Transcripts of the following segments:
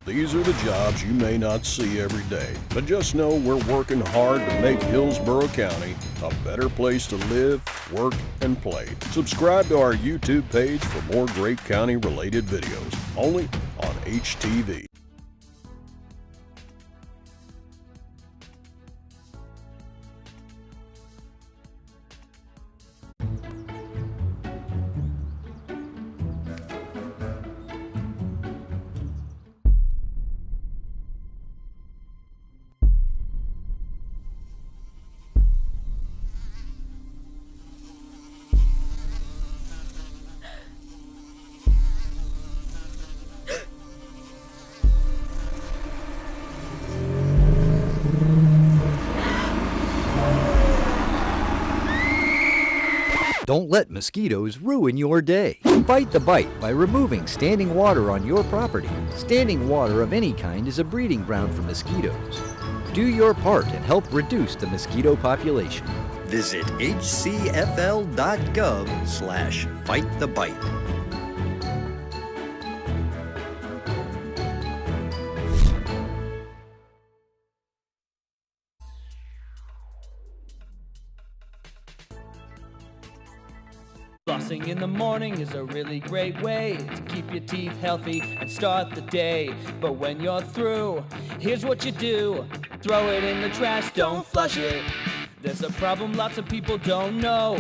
These are the jobs you may not see every day, but just know we're working hard to make Hillsborough County a better place to live, work, and play. Subscribe to our YouTube page for more great county-related videos, only on HTV. Don't let mosquitoes ruin your day. Fight the bite by removing standing water on your property. Standing water of any kind is a breeding ground for mosquitoes. Do your part and help reduce the mosquito population. Visit hcfl.gov/fightthebite. Flossing in the morning is a really great way to keep your teeth healthy and start the day. But when you're through, here's what you do. Throw it in the trash, don't flush it. There's a problem lots of people don't know,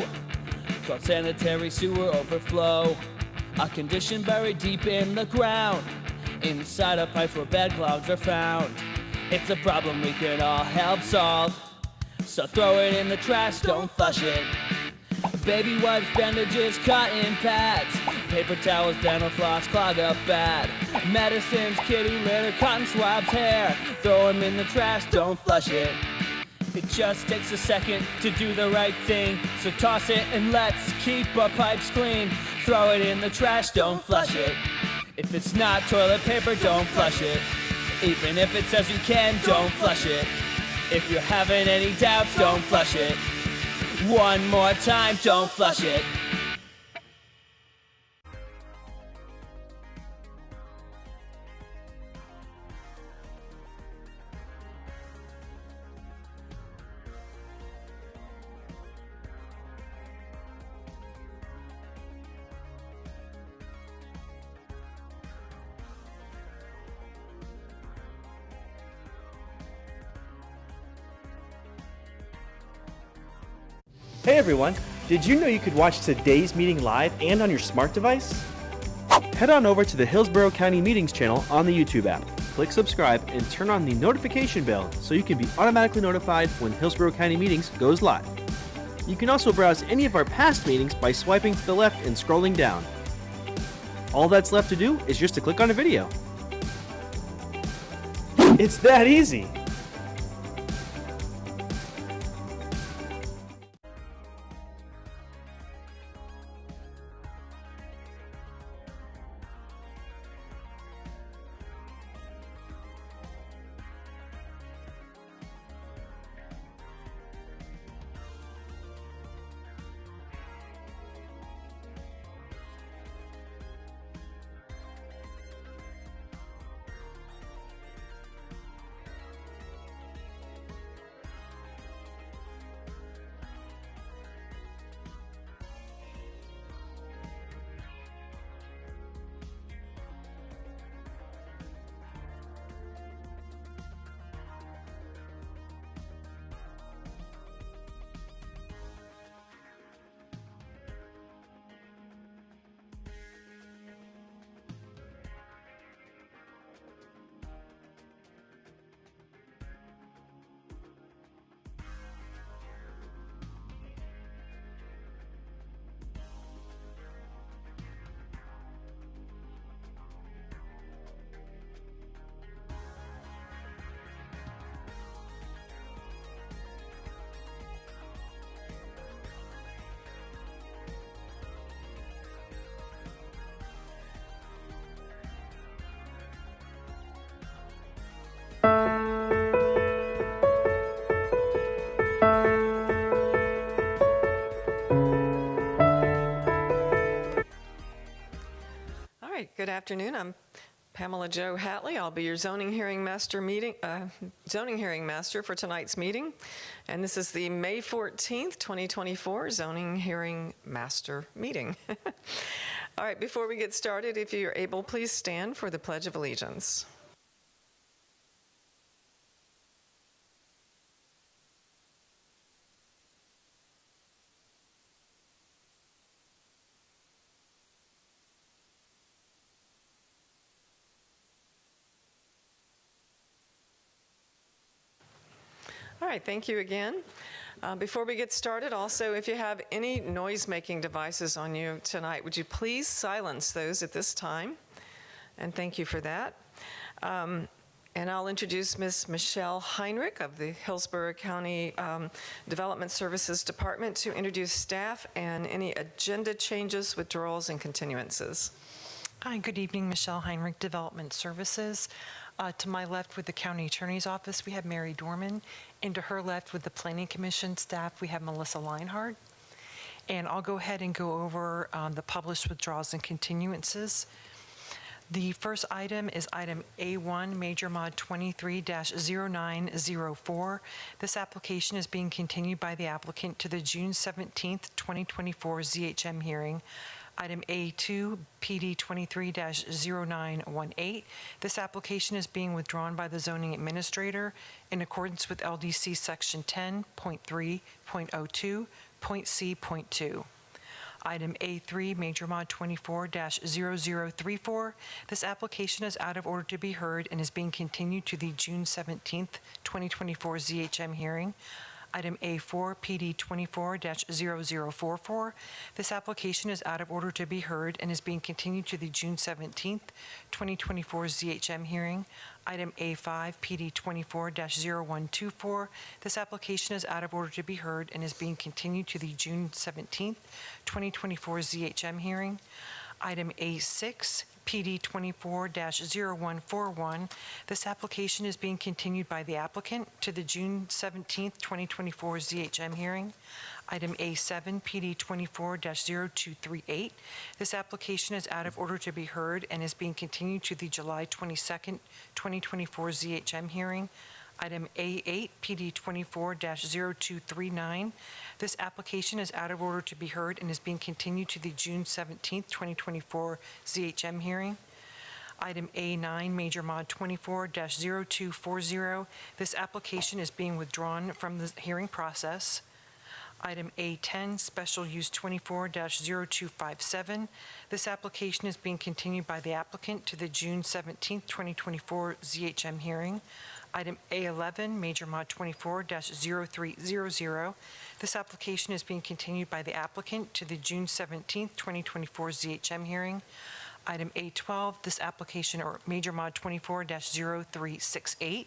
called sanitary sewer overflow. A condition buried deep in the ground, inside a pipe where bad clogs are found. It's a problem we can all help solve, so throw it in the trash, don't flush it. Baby wipes, bandages, cotton pads, paper towels, dental floss, clog up bad. Medicines, kitty litter, cotton swabs, hair. Throw them in the trash, don't flush it. It just takes a second to do the right thing, so toss it and let's keep our pipes clean. Throw it in the trash, don't flush it. If it's not toilet paper, don't flush it. Even if it says you can, don't flush it. If you're having any doubts, don't flush it. One more time, don't flush it. Hey everyone, did you know you could watch today's meeting live and on your smart device? Head on over to the Hillsborough County Meetings channel on the YouTube app. Click subscribe and turn on the notification bell so you can be automatically notified when Hillsborough County Meetings goes live. You can also browse any of our past meetings by swiping to the left and scrolling down. All that's left to do is just to click on a video. It's that easy! Good afternoon. I'm Pamela Jo Hatley. I'll be your zoning hearing master for tonight's meeting. And this is the May 14th, 2024 zoning hearing master meeting. All right, before we get started, if you're able, please stand for the Pledge of Allegiance. All right, thank you again. Before we get started, also, if you have any noise-making devices on you tonight, would you please silence those at this time? And thank you for that. And I'll introduce Ms. Michelle Heinrich of the Hillsborough County Development Services Department to introduce staff and any agenda changes, withdrawals, and continuances. Hi, good evening. Michelle Heinrich, Development Services. To my left with the County Attorney's Office, we have Mary Dorman. And to her left with the Planning Commission staff, we have Melissa Leinhardt. And I'll go ahead and go over the published withdrawals and continuances. The first item is item A1, Major Mod 23-0904. This application is being continued by the applicant to the June 17th, 2024 ZHM hearing. Item A2, PD 23-0918. This application is being withdrawn by the zoning administrator in accordance with LDC Section 10.3.02.C.2. Item A3, Major Mod 24-0034. This application is out of order to be heard and is being continued to the June 17th, 2024 ZHM hearing. Item A4, PD 24-0044. This application is out of order to be heard and is being continued to the June 17th, 2024 ZHM hearing. Item A5, PD 24-0124. This application is out of order to be heard and is being continued to the June 17th, 2024 ZHM hearing. Item A6, PD 24-0141. This application is being continued by the applicant to the June 17th, 2024 ZHM hearing. Item A7, PD 24-0238. This application is out of order to be heard and is being continued to the July 22nd, 2024 ZHM hearing. Item A8, PD 24-0239. This application is out of order to be heard and is being continued to the June 17th, 2024 ZHM hearing. Item A9, Major Mod 24-0240. This application is being withdrawn from the hearing process. Item A10, Special Use 24-0257. This application is being continued by the applicant to the June 17th, 2024 ZHM hearing. Item A11, Major Mod 24-0300. This application is being continued by the applicant to the June 17th, 2024 ZHM hearing. Item A12, this application, or Major Mod 24-0368.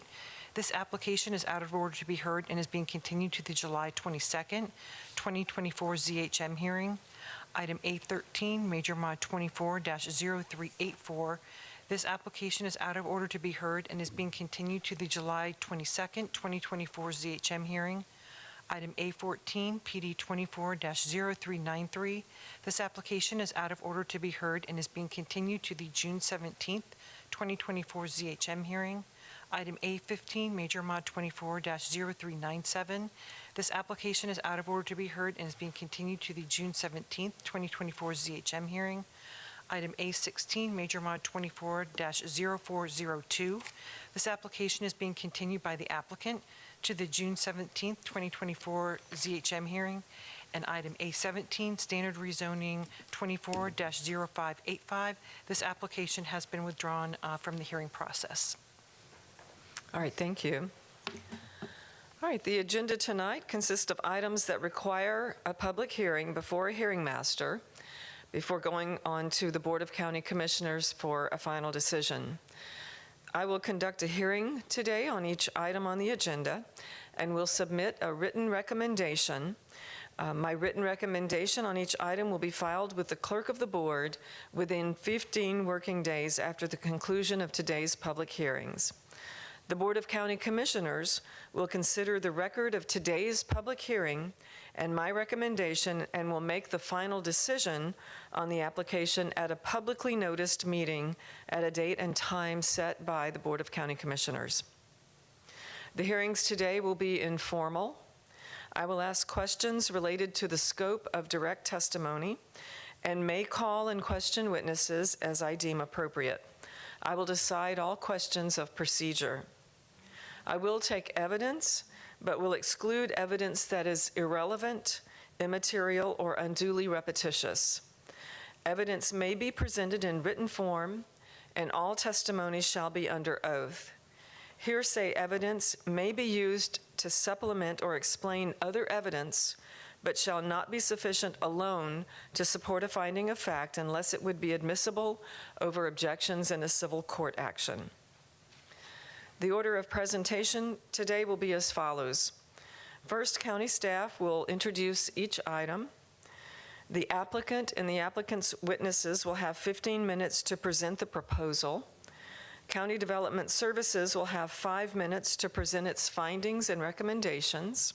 This application is out of order to be heard and is being continued to the July 22nd, 2024 ZHM hearing. Item A13, Major Mod 24-0384. This application is out of order to be heard and is being continued to the July 22nd, 2024 ZHM hearing. Item A14, PD 24-0393. This application is out of order to be heard and is being continued to the June 17th, 2024 ZHM hearing. Item A15, Major Mod 24-0397. This application is out of order to be heard and is being continued to the June 17th, 2024 ZHM hearing. Item A16, Major Mod 24-0402. This application is being continued by the applicant to the June 17th, 2024 ZHM hearing. And item A17, Standard Rezoning 24-0585. This application has been withdrawn from the hearing process. All right, thank you. All right, the agenda tonight consists of items that require a public hearing before a hearing master before going on to the Board of County Commissioners for a final decision. I will conduct a hearing today on each item on the agenda and will submit a written recommendation. My written recommendation on each item will be filed with the clerk of the board within 15 working days after the conclusion of today's public hearings. The Board of County Commissioners will consider the record of today's public hearing and my recommendation and will make the final decision on the application at a publicly noticed meeting at a date and time set by the Board of County Commissioners. The hearings today will be informal. I will ask questions related to the scope of direct testimony and may call and question witnesses as I deem appropriate. I will decide all questions of procedure. I will take evidence, but will exclude evidence that is irrelevant, immaterial, or unduly repetitious. Evidence may be presented in written form, and all testimony shall be under oath. Hearsay evidence may be used to supplement or explain other evidence, but shall not be sufficient alone to support a finding of fact unless it would be admissible over objections in a civil court action. The order of presentation today will be as follows. First, county staff will introduce each item. The applicant and the applicant's witnesses will have 15 minutes to present the proposal. County Development Services will have 5 minutes to present its findings and recommendations.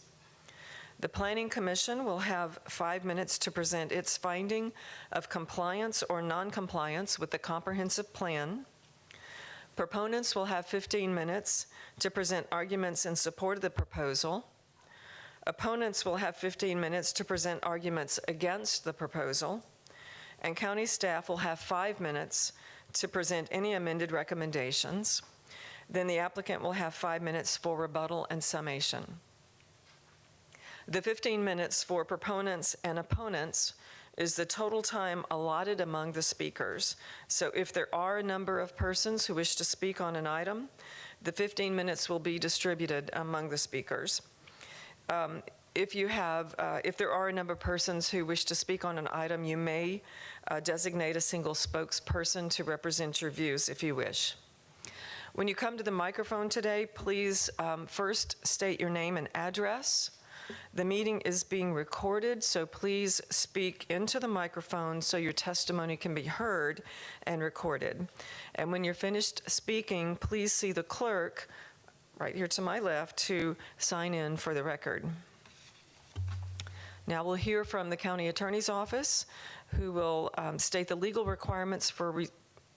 The Planning Commission will have 5 minutes to present its finding of compliance or non-compliance with the comprehensive plan. Proponents will have 15 minutes to present arguments in support of the proposal. Opponents will have 15 minutes to present arguments against the proposal. And county staff will have 5 minutes to present any amended recommendations. Then the applicant will have 5 minutes for rebuttal and summation. The 15 minutes for proponents and opponents is the total time allotted among the speakers. So if there are a number of persons who wish to speak on an item, the 15 minutes will be distributed among the speakers. If there are a number of persons who wish to speak on an item, you may designate a single spokesperson to represent your views if you wish. When you come to the microphone today, please first state your name and address. The meeting is being recorded, so please speak into the microphone so your testimony can be heard and recorded. And when you're finished speaking, please see the clerk right here to my left to sign in for the record. Now we'll hear from the County Attorney's Office, who will state the legal requirements for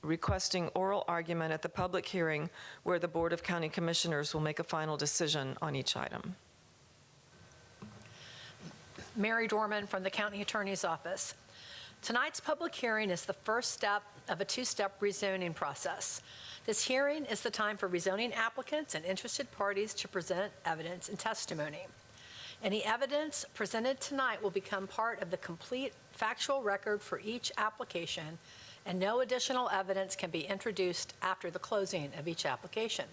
requesting oral argument at the public hearing where the Board of County Commissioners will make a final decision on each item. Mary Dorman from the County Attorney's Office. Tonight's public hearing is the first step of a two-step rezoning process. This hearing is the time for rezoning applicants and interested parties to present evidence and testimony. Any evidence presented tonight will become part of the complete factual record for each application, and no additional evidence can be introduced after the closing of each application.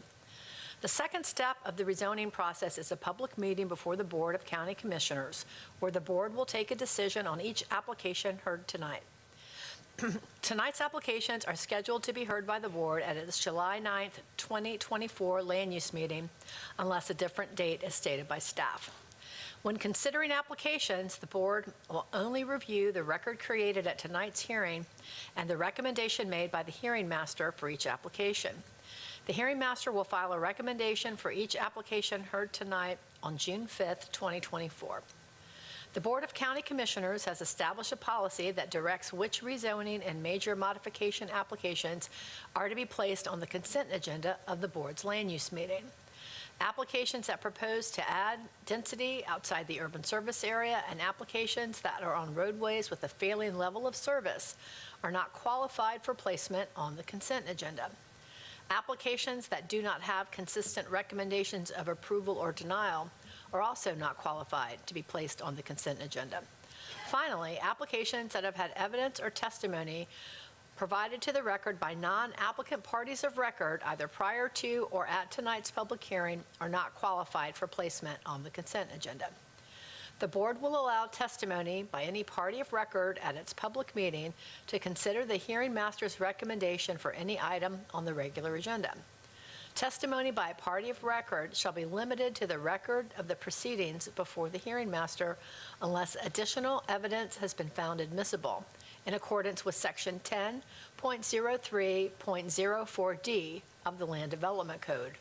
The second step of the rezoning process is a public meeting before the Board of County Commissioners, where the board will take a decision on each application heard tonight. Tonight's applications are scheduled to be heard by the board at its July 9th, 2024 land use meeting, unless a different date is stated by staff. When considering applications, the board will only review the record created at tonight's hearing and the recommendation made by the hearing master for each application. The hearing master will file a recommendation for each application heard tonight on June 5th, 2024. The Board of County Commissioners has established a policy that directs which rezoning and major modification applications are to be placed on the consent agenda of the board's land use meeting. Applications that propose to add density outside the urban service area and applications that are on roadways with a failing level of service are not qualified for placement on the consent agenda. Applications that do not have consistent recommendations of approval or denial are also not qualified to be placed on the consent agenda. Finally, applications that have had evidence or testimony provided to the record by non-applicant parties of record, either prior to or at tonight's public hearing, are not qualified for placement on the consent agenda. The board will allow testimony by any party of record at its public meeting to consider the hearing master's recommendation for any item on the regular agenda. Testimony by a party of record shall be limited to the record of the proceedings before the hearing master unless additional evidence has been found admissible in accordance with Section 10.03.04D of the Land Development Code.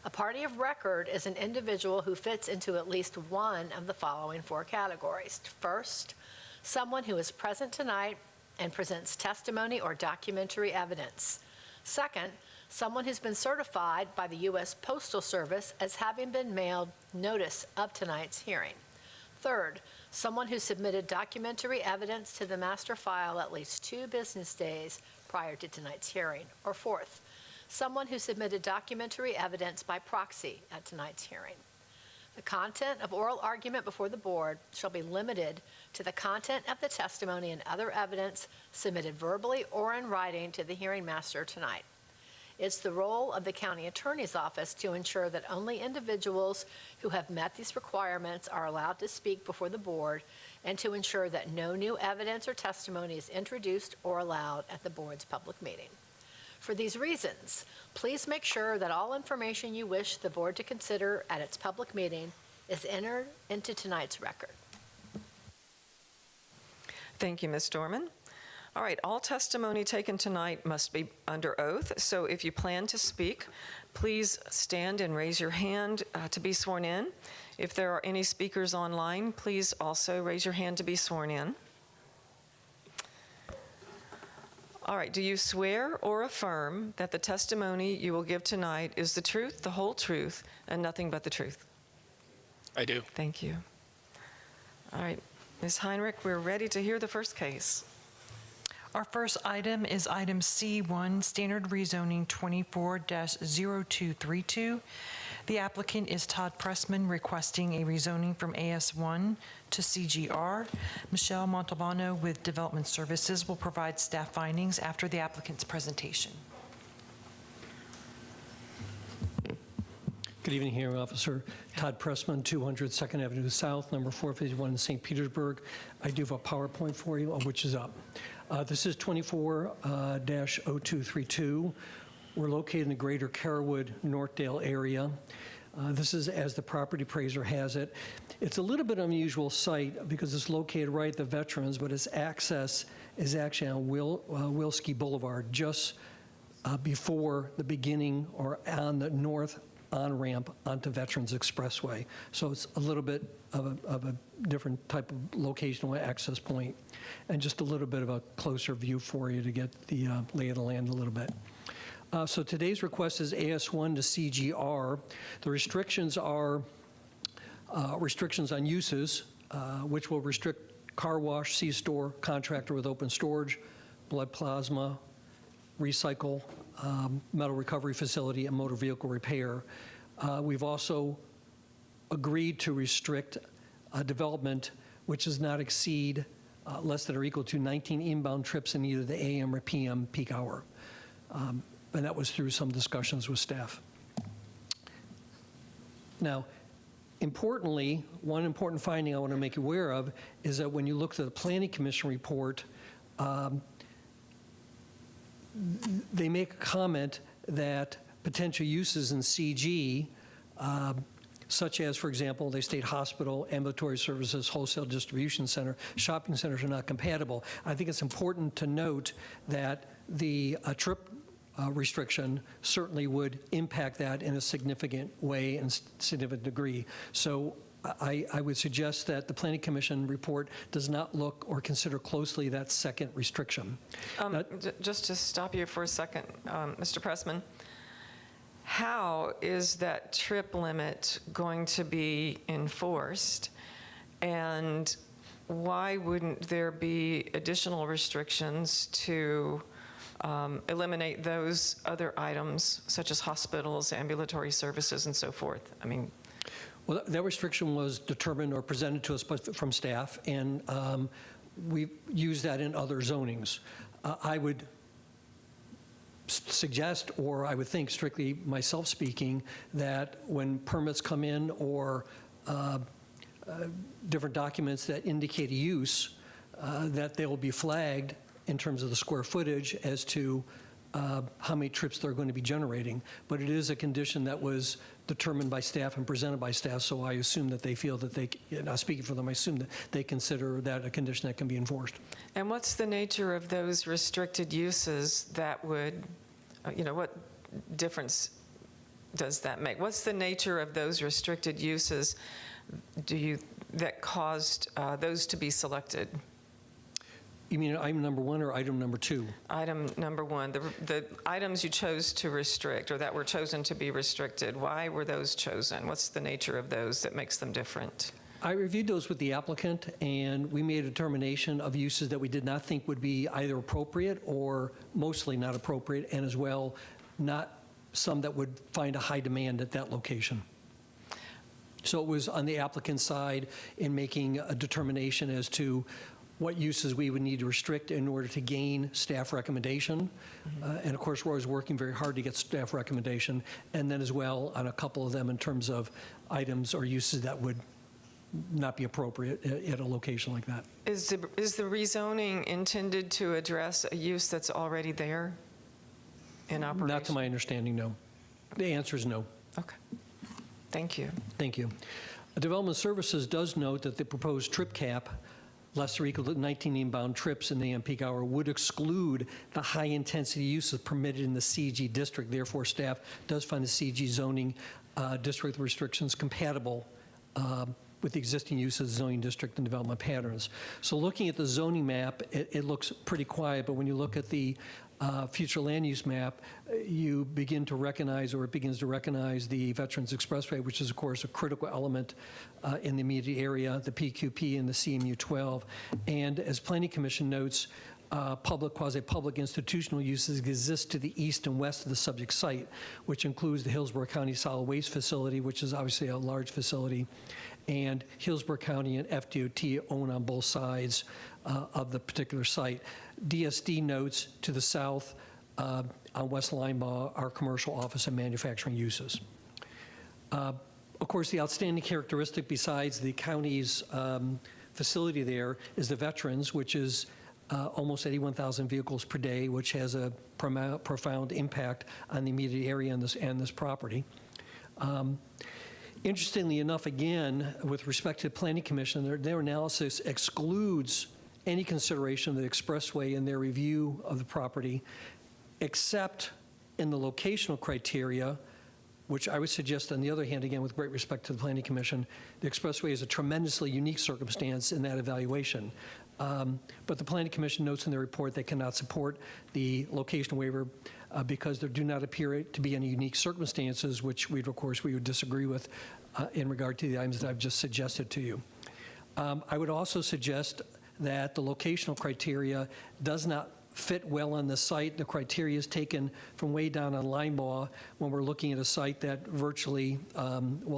A party of record is an individual who fits into at least one of the following 4 categories. First, someone who is present tonight and presents testimony or documentary evidence. Second, someone who's been certified by the U.S. Postal Service as having been mailed notice of tonight's hearing. Third, someone who submitted documentary evidence to the master file at least 2 business days prior to tonight's hearing. Or fourth, someone who submitted documentary evidence by proxy at tonight's hearing. The content of oral argument before the board shall be limited to the content of the testimony and other evidence submitted verbally or in writing to the hearing master tonight. It's the role of the county attorney's office to ensure that only individuals who have met these requirements are allowed to speak before the board, and to ensure that no new evidence or testimony is introduced or allowed at the board's public meeting. For these reasons, please make sure that all information you wish the board to consider at its public meeting is entered into tonight's record. Thank you, Ms. Dorman. All right, all testimony taken tonight must be under oath, so if you plan to speak, please stand and raise your hand to be sworn in. If there are any speakers online, please also raise your hand to be sworn in. All right, do you swear or affirm that the testimony you will give tonight is the truth, the whole truth, and nothing but the truth? I do. Thank you. All right, Ms. Heinrich, we're ready to hear the first case. Our first item is item C1, Standard Rezoning 24-0232. The applicant is Todd Pressman, requesting a rezoning from AS1 to CGR. Michelle Montalbano with Development Services will provide staff findings after the applicant's presentation. Good evening, hearing officer. Todd Pressman, 200 2nd Avenue South, number 451 in St. Petersburg. I do have a PowerPoint for you, which is up. This is 24-0232. We're located in the greater Carrollwood, Northdale area. This is as the property appraiser has it. It's a little bit unusual site because it's located right at the Veterans, but its access is actually on Wilski Boulevard, just before the beginning or on the north on-ramp onto Veterans Expressway. So it's a little bit of a different type of locational access point, and just a little bit of a closer view for you to get the lay of the land a little bit. So today's request is AS1 to CGR. The restrictions are restrictions on uses, which will restrict car wash, C-store, contractor with open storage, blood plasma, recycle, metal recovery facility, and motor vehicle repair. We've also agreed to restrict development which does not exceed less than or equal to 19 inbound trips in either the AM or PM peak hour. And that was through some discussions with staff. Now, importantly, one important finding I want to make you aware of is that when you look at the Planning Commission report, they make a comment that potential uses in CG, such as, for example, they state hospital, ambulatory services, wholesale distribution center, shopping centers are not compatible. I think it's important to note that the trip restriction certainly would impact that in a significant way and significant degree. So I would suggest that the Planning Commission report does not look or consider closely that second restriction. Just to stop you for a second, Mr. Pressman, how is that trip limit going to be enforced? And why wouldn't there be additional restrictions to eliminate those other items, such as hospitals, ambulatory services, and so forth? I mean, well, that restriction was determined or presented to us from staff, and we use that in other zonings. I would suggest, or I would think, strictly myself speaking, that when permits come in or different documents that indicate a use, that they will be flagged in terms of the square footage as to how many trips they're going to be generating. But it is a condition that was determined by staff and presented by staff, so I assume that they feel that they, not speaking for them, I assume that they consider that a condition that can be enforced. and what's the nature of those restricted uses that would, what difference does that make? What's the nature of those restricted uses that caused those to be selected? You mean item number 1 or item number 2? Item number 1, the items you chose to restrict or that were chosen to be restricted, why were those chosen? What's the nature of those that makes them different? I reviewed those with the applicant, and we made a determination of uses that we did not think would be either appropriate or mostly not appropriate, and as well, not some that would find a high demand at that location. So it was on the applicant's side in making a determination as to what uses we would need to restrict in order to gain staff recommendation. And of course, we're always working very hard to get staff recommendation, and then as well on a couple of them in terms of items or uses that would not be appropriate at a location like that. Is the rezoning intended to address a use that's already there in operation? Not to my understanding, no. The answer is no. Okay. Thank you. Thank you. Development Services does note that the proposed trip cap, less or equal to 19 inbound trips in the AM peak hour, would exclude the high-intensity uses permitted in the CG district. Therefore, staff does find the CG zoning district restrictions compatible with the existing use of the zoning district and development patterns. So looking at the zoning map, it looks pretty quiet, but when you look at the future land use map, you begin to recognize, or it begins to recognize, the Veterans Expressway, which is, of course, a critical element in the immediate area, the PQP and the CMU 12. And as Planning Commission notes, public, quasi-public institutional uses exist to the east and west of the subject site, which includes the Hillsborough County Solid Waste Facility, which is obviously a large facility, and Hillsborough County and FDOT own on both sides of the particular site. DSD notes to the south on West Linebaugh are commercial, office, and manufacturing uses. Of course, the outstanding characteristic besides the county's facility there is the Veterans, which is almost 81,000 vehicles per day, which has a profound impact on the immediate area and this property. Interestingly enough, again, with respect to the Planning Commission, their analysis excludes any consideration of the expressway in their review of the property, except in the locational criteria, which I would suggest, on the other hand, again, with great respect to the Planning Commission, the expressway is a tremendously unique circumstance in that evaluation. But the Planning Commission notes in their report they cannot support the location waiver because there do not appear to be any unique circumstances, which we would disagree with in regard to the items that I've just suggested to you. I would also suggest that the locational criteria does not fit well on the site. The criteria is taken from way down on Linebaugh when we're looking at a site that virtually,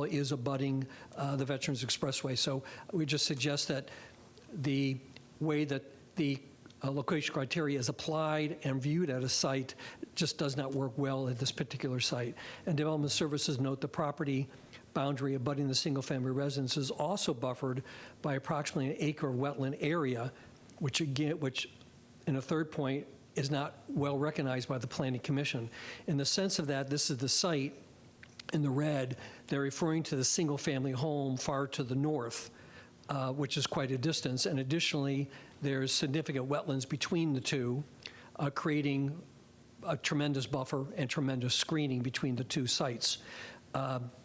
is abutting the Veterans Expressway. So we just suggest that the way that the location criteria is applied and viewed at a site just does not work well at this particular site. And Development Services note the property boundary abutting the single-family residence is also buffered by approximately an acre of wetland area, which in a third point is not well recognized by the Planning Commission. In the sense of that, this is the site in the red. They're referring to the single-family home far to the north, which is quite a distance. And additionally, there's significant wetlands between the two, creating a tremendous buffer and tremendous screening between the two sites.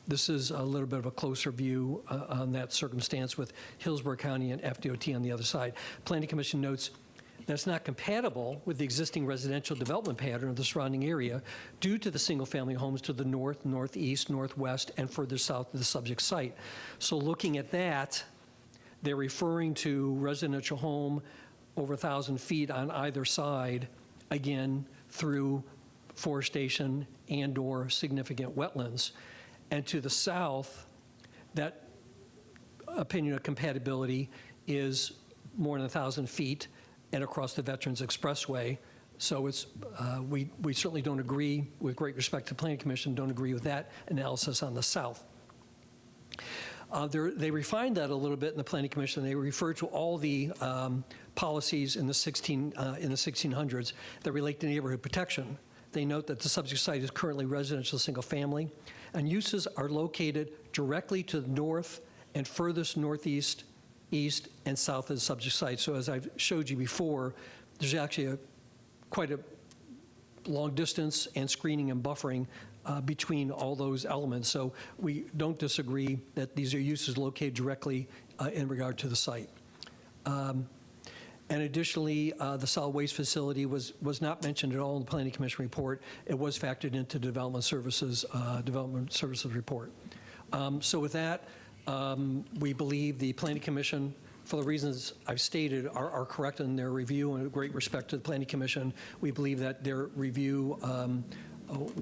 This is a little bit of a closer view on that circumstance with Hillsborough County and FDOT on the other side. Planning Commission notes that's not compatible with the existing residential development pattern of the surrounding area due to the single-family homes to the north, northeast, northwest, and further south of the subject site. So looking at that, they're referring to residential home over 1,000 feet on either side, again, through forestation and/or significant wetlands. And to the south, that opinion of compatibility is more than 1,000 feet and across the Veterans Expressway. So it's, we certainly don't agree, with great respect to the Planning Commission, don't agree with that analysis on the south. They refined that a little bit in the Planning Commission. They refer to all the policies in the 1600s that relate to neighborhood protection. They note that the subject site is currently residential single family, and uses are located directly to the north and furthest northeast, east, and south of the subject site. So as I've showed you before, there's actually quite a long distance and screening and buffering between all those elements. So we don't disagree that these are uses located directly in regard to the site. And additionally, the solid waste facility was not mentioned at all in the Planning Commission report. It was factored into Development Services report. So with that, we believe the Planning Commission, for the reasons I've stated, are correct in their review, and great respect to the Planning Commission. We believe that their review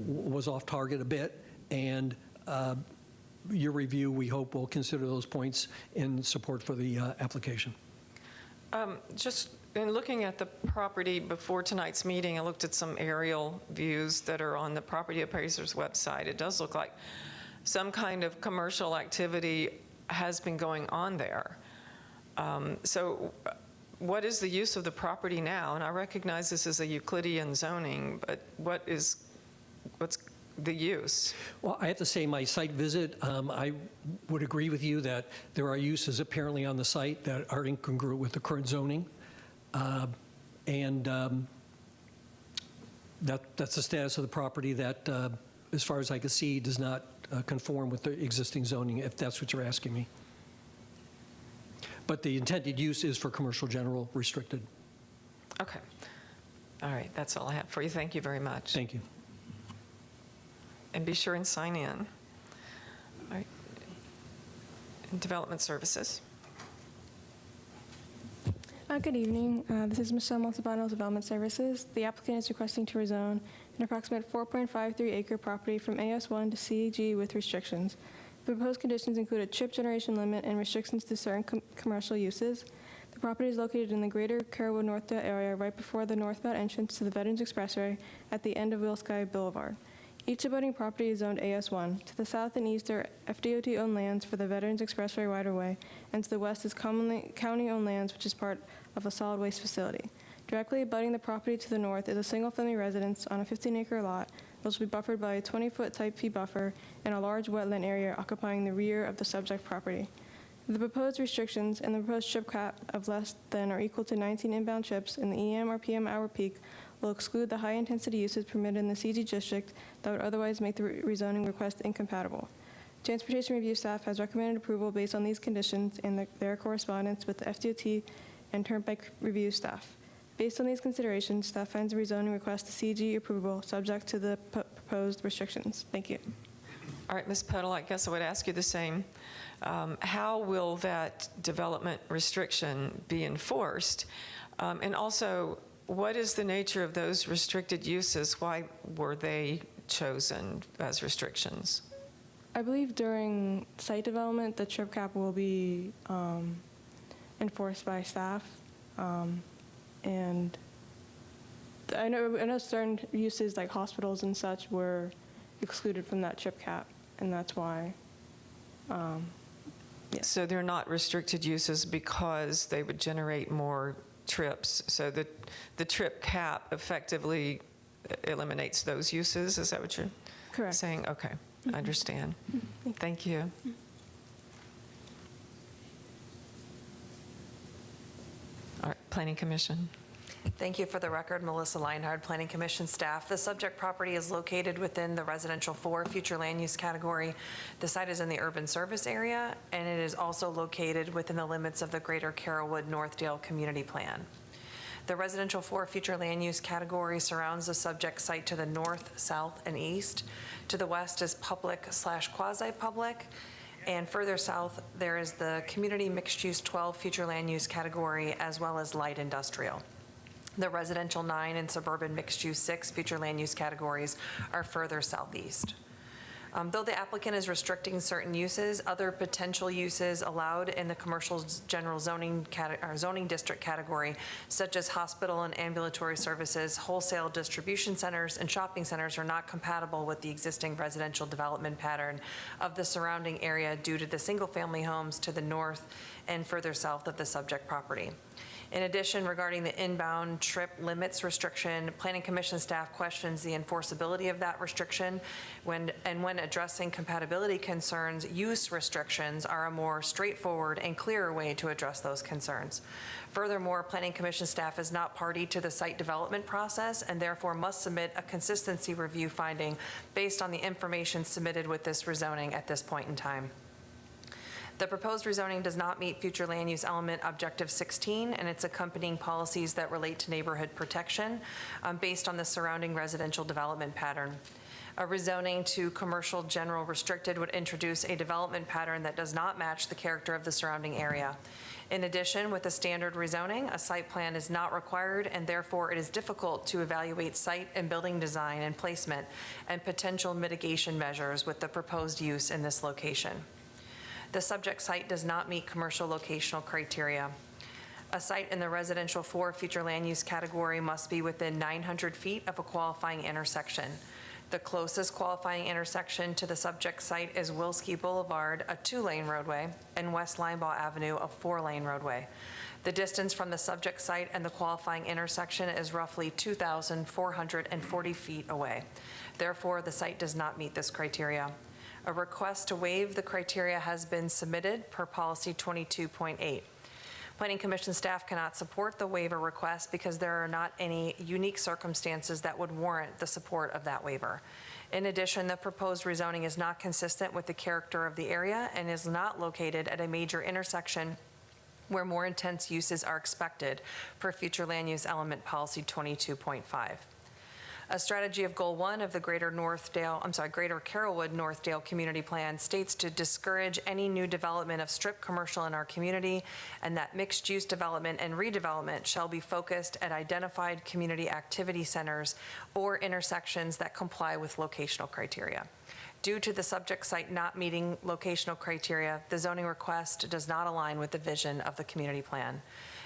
was off target a bit, and your review, we hope, will consider those points in support for the application. Just in looking at the property before tonight's meeting, I looked at some aerial views that are on the property appraiser's website. It does look like some kind of commercial activity has been going on there. So what is the use of the property now? And I recognize this is a Euclidean zoning, but what's the use? Well, I have to say, my site visit, I would agree with you that there are uses apparently on the site that are incongruent with the current zoning. That's the status of the property that, as far as I can see, does not conform with the existing zoning, if that's what you're asking me. But the intended use is for commercial general restricted. Okay. All right, that's all I have for you. Thank you very much. Thank you. And be sure and sign in. All right. And Development Services. Good evening. This is Michelle Montalbano, Development Services. The applicant is requesting to rezone an approximate 4.53-acre property from AS1 to CG with restrictions. The proposed conditions include a chip generation limit and restrictions to certain commercial uses. The property is located in the greater Carrollwood Northdale area right before the northbound entrance to the Veterans Expressway at the end of Will Sky Boulevard. Each abutting property is zoned AS1. To the south and east are FDOT-owned lands for the Veterans Expressway right-of-way, and to the west is county-owned lands, which is part of a solid waste facility. Directly abutting the property to the north is a single-family residence on a 15-acre lot, which will be buffered by a 20-foot type P buffer and a large wetland area occupying the rear of the subject property. The proposed restrictions and the proposed trip cap of less than or equal to 19 inbound trips in the EM or PM hour peak will exclude the high-intensity uses permitted in the CG district that would otherwise make the rezoning request incompatible. Transportation Review staff has recommended approval based on these conditions and their correspondence with the FDOT and Turnpike Review staff. Based on these considerations, staff finds the rezoning request to CG approval subject to the proposed restrictions. Thank you. All right, Ms. Petal, I guess I would ask you the same. How will that development restriction be enforced? And also, what is the nature of those restricted uses? Why were they chosen as restrictions? I believe during site development, the trip cap will be enforced by staff. And I know certain uses like hospitals and such were excluded from that trip cap, and that's why. Yeah. So they're not restricted uses because they would generate more trips. So the trip cap effectively eliminates those uses. Is that what you're Correct. saying? Okay, I understand. Thank you. All right, Planning Commission. Thank you. For the record, Melissa Leinhard, Planning Commission staff. The subject property is located within the residential 4 future land use category. The site is in the urban service area, and it is also located within the limits of the greater Carrollwood Northdale community plan. The residential 4 future land use category surrounds the subject site to the north, south, and east. To the west is public/quasi-public. And further south, there is the community mixed use 12 future land use category, as well as light industrial. The residential 9 and suburban mixed use 6 future land use categories are further southeast. Though the applicant is restricting certain uses, other potential uses allowed in the commercial general zoning district category, such as hospital and ambulatory services, wholesale distribution centers, and shopping centers, are not compatible with the existing residential development pattern of the surrounding area due to the single-family homes to the north and further south of the subject property. In addition, regarding the inbound trip limits restriction, Planning Commission staff questions the enforceability of that restriction. When addressing compatibility concerns, use restrictions are a more straightforward and clearer way to address those concerns. Furthermore, Planning Commission staff is not party to the site development process and therefore must submit a consistency review finding based on the information submitted with this rezoning at this point in time. The proposed rezoning does not meet future land use element objective 16 and its accompanying policies that relate to neighborhood protection based on the surrounding residential development pattern. A rezoning to commercial general restricted would introduce a development pattern that does not match the character of the surrounding area. In addition, with a standard rezoning, a site plan is not required, and therefore it is difficult to evaluate site and building design and placement and potential mitigation measures with the proposed use in this location. The subject site does not meet commercial locational criteria. A site in the residential 4 future land use category must be within 900 feet of a qualifying intersection. The closest qualifying intersection to the subject site is Wilski Boulevard, a 2-lane roadway, and West Linebaugh Avenue, a 4-lane roadway. The distance from the subject site and the qualifying intersection is roughly 2,440 feet away. Therefore, the site does not meet this criteria. A request to waive the criteria has been submitted per policy 22.8. Planning Commission staff cannot support the waiver request because there are not any unique circumstances that would warrant the support of that waiver. In addition, the proposed rezoning is not consistent with the character of the area and is not located at a major intersection where more intense uses are expected per future land use element policy 22.5. A strategy of Goal 1 of the Greater Carrollwood Northdale Community Plan states to discourage any new development of strip commercial in our community, and that mixed-use development and redevelopment shall be focused at identified community activity centers or intersections that comply with locational criteria. Due to the subject site not meeting locational criteria, the zoning request does not align with the vision of the community plan.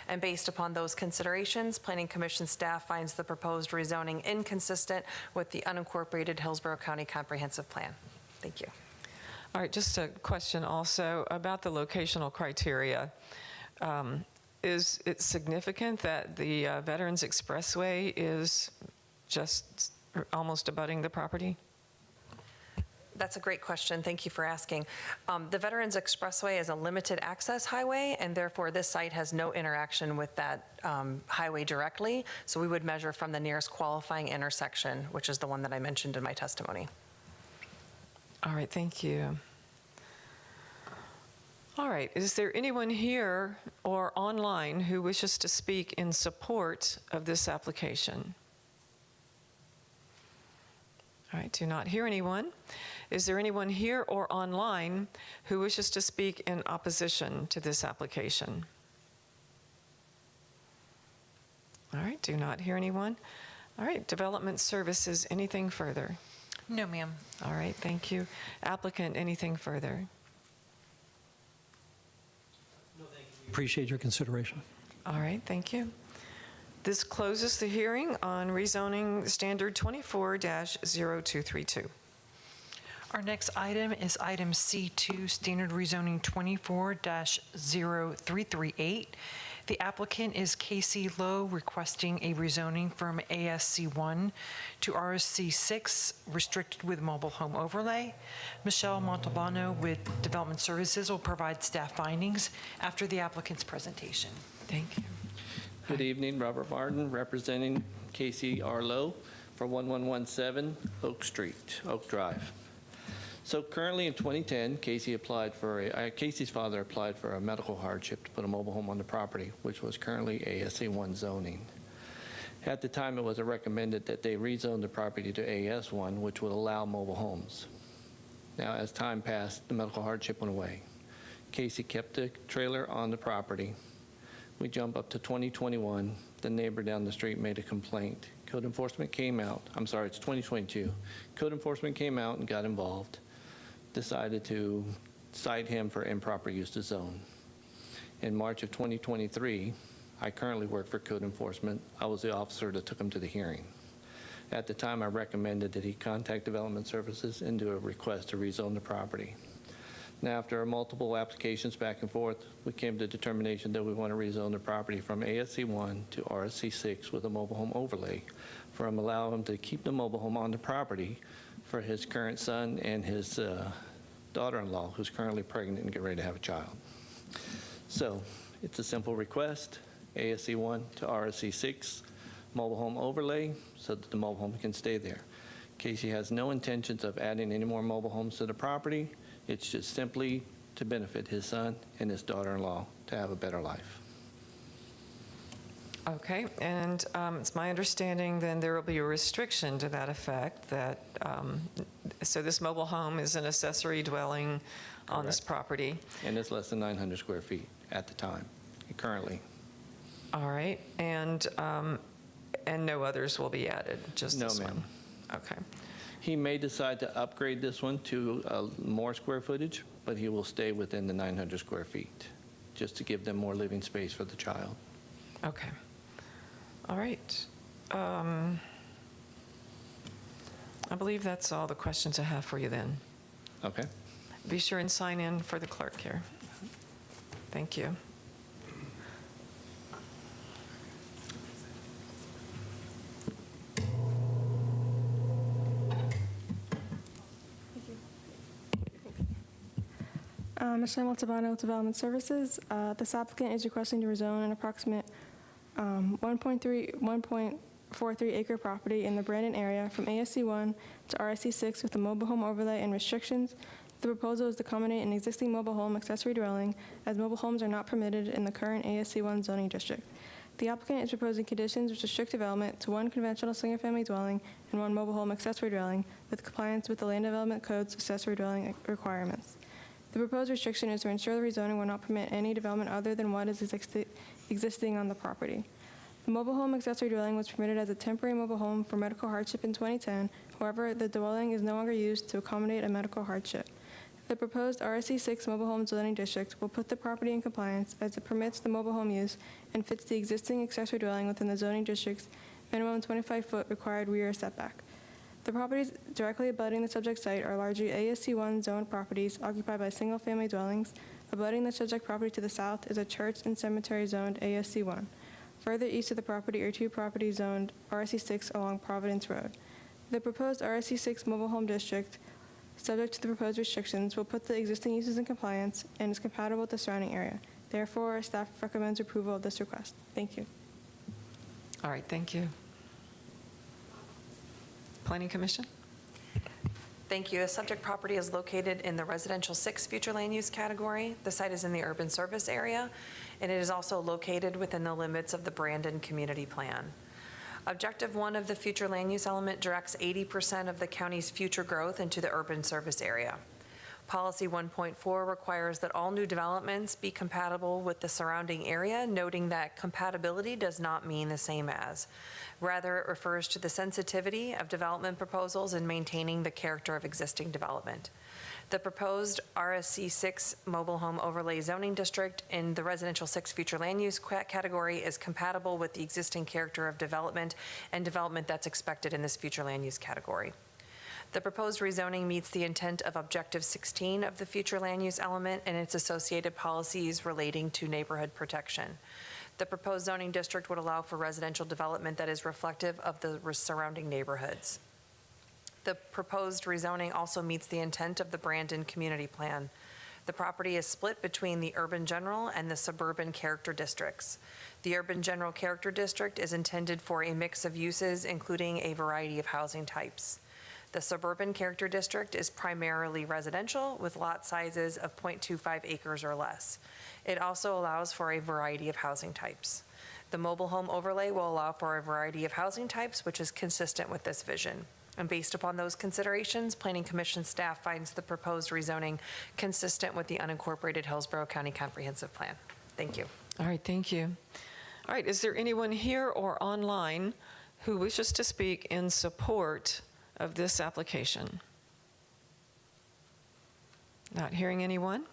And based upon those considerations, Planning Commission staff finds the proposed rezoning inconsistent with the unincorporated Hillsborough County Comprehensive Plan. Thank you. All right, just a question also about the locational criteria. Is it significant that the Veterans Expressway is just almost abutting the property? That's a great question. Thank you for asking. The Veterans Expressway is a limited access highway, and therefore this site has no interaction with that highway directly. So we would measure from the nearest qualifying intersection, which is the one that I mentioned in my testimony. All right, thank you. All right, is there anyone here or online who wishes to speak in support of this application? All right, do not hear anyone. Is there anyone here or online who wishes to speak in opposition to this application? All right, do not hear anyone. All right, Development Services, anything further? No, ma'am. All right, thank you. Applicant, anything further? No, thank you. Appreciate your consideration. All right, thank you. This closes the hearing on rezoning standard 24-0232. Our next item is item C2, standard rezoning 24-0338. The applicant is Casey Lowe, requesting a rezoning from ASC1 to RSC6, restricted with mobile home overlay. Michelle Montalbano with Development Services will provide staff findings after the applicant's presentation. Thank you. Good evening, Robert Martin, representing Casey R. Lowe for 1117 Oak Drive. So currently in 2010, Casey's father applied for a medical hardship to put a mobile home on the property, which was currently ASA1 zoning. At the time, it was recommended that they rezone the property to AS1, which would allow mobile homes. Now, as time passed, the medical hardship went away. Casey kept the trailer on the property. We jump up to 2021. The neighbor down the street made a complaint. Code enforcement came out. I'm sorry, it's 2022. Code enforcement came out and got involved. Decided to cite him for improper use of zone. In March of 2023, I currently work for code enforcement. I was the officer that took him to the hearing. At the time, I recommended that he contact Development Services and do a request to rezone the property. Now, after multiple applications back and forth, we came to the determination that we want to rezone the property from ASC1 to RSC6 with a mobile home overlay, from allow him to keep the mobile home on the property for his current son and his daughter-in-law, who's currently pregnant and getting ready to have a child. So it's a simple request, ASC1 to RSC6, mobile home overlay, so that the mobile home can stay there. Casey has no intentions of adding any more mobile homes to the property. It's just simply to benefit his son and his daughter-in-law to have a better life. Okay, and it's my understanding then there will be a restriction to that effect that, so this mobile home is an accessory dwelling on this Correct. property. And it's less than 900 square feet at the time, currently. All right, and no others will be added, just No, this one? ma'am. Okay. He may decide to upgrade this one to more square footage, but he will stay within the 900 square feet, just to give them more living space for the child. Okay. All right. I believe that's all the questions I have for you then. Okay? Be sure and sign in for the clerk here. Thank you. Michelle Montalbano, Development Services. This applicant is requesting to rezone an approximate 1.43 acre property in the Brandon area from ASC1 to RSC6 with a mobile home overlay and restrictions. The proposal is to accommodate an existing mobile home accessory dwelling, as mobile homes are not permitted in the current ASC1 zoning district. The applicant is proposing conditions which restrict development to one conventional single-family dwelling and one mobile home accessory dwelling with compliance with the Land Development Code's accessory dwelling requirements. The proposed restriction is to ensure the rezoning will not permit any development other than what is existing on the property. The mobile home accessory dwelling was permitted as a temporary mobile home for medical hardship in 2010. However, the dwelling is no longer used to accommodate a medical hardship. The proposed RSC6 mobile home zoning district will put the property in compliance as it permits the mobile home use and fits the existing accessory dwelling within the zoning district's minimum 25-foot required rear setback. The properties directly abutting the subject site are largely ASC1 zoned properties occupied by single-family dwellings. Abutting the subject property to the south is a church and cemetery zoned ASC1. Further east of the property are two properties zoned RSC6 along Providence Road. The proposed RSC6 mobile home district, subject to the proposed restrictions, will put the existing uses in compliance and is compatible with the surrounding area. Therefore, staff recommends approval of this request. Thank you. All right, thank you. Planning Commission? Thank you. The subject property is located in the residential 6 future land use category. The site is in the urban service area, and it is also located within the limits of the Brandon Community Plan. Objective 1 of the future land use element directs 80% of the county's future growth into the urban service area. Policy 1.4 requires that all new developments be compatible with the surrounding area, noting that compatibility does not mean the same as. Rather, it refers to the sensitivity of development proposals in maintaining the character of existing development. The proposed RSC6 mobile home overlay zoning district in the residential 6 future land use category is compatible with the existing character of development and development that's expected in this future land use category. The proposed rezoning meets the intent of Objective 16 of the future land use element and its associated policies relating to neighborhood protection. The proposed zoning district would allow for residential development that is reflective of the surrounding neighborhoods. The proposed rezoning also meets the intent of the Brandon Community Plan. The property is split between the urban general and the suburban character districts. The urban general character district is intended for a mix of uses, including a variety of housing types. The suburban character district is primarily residential with lot sizes of 0.25 acres or less. It also allows for a variety of housing types. The mobile home overlay will allow for a variety of housing types, which is consistent with this vision. And based upon those considerations, Planning Commission staff finds the proposed rezoning consistent with the unincorporated Hillsborough County Comprehensive Plan. Thank you. All right, thank you. All right, is there anyone here or online who wishes to speak in support of this application? Not hearing anyone.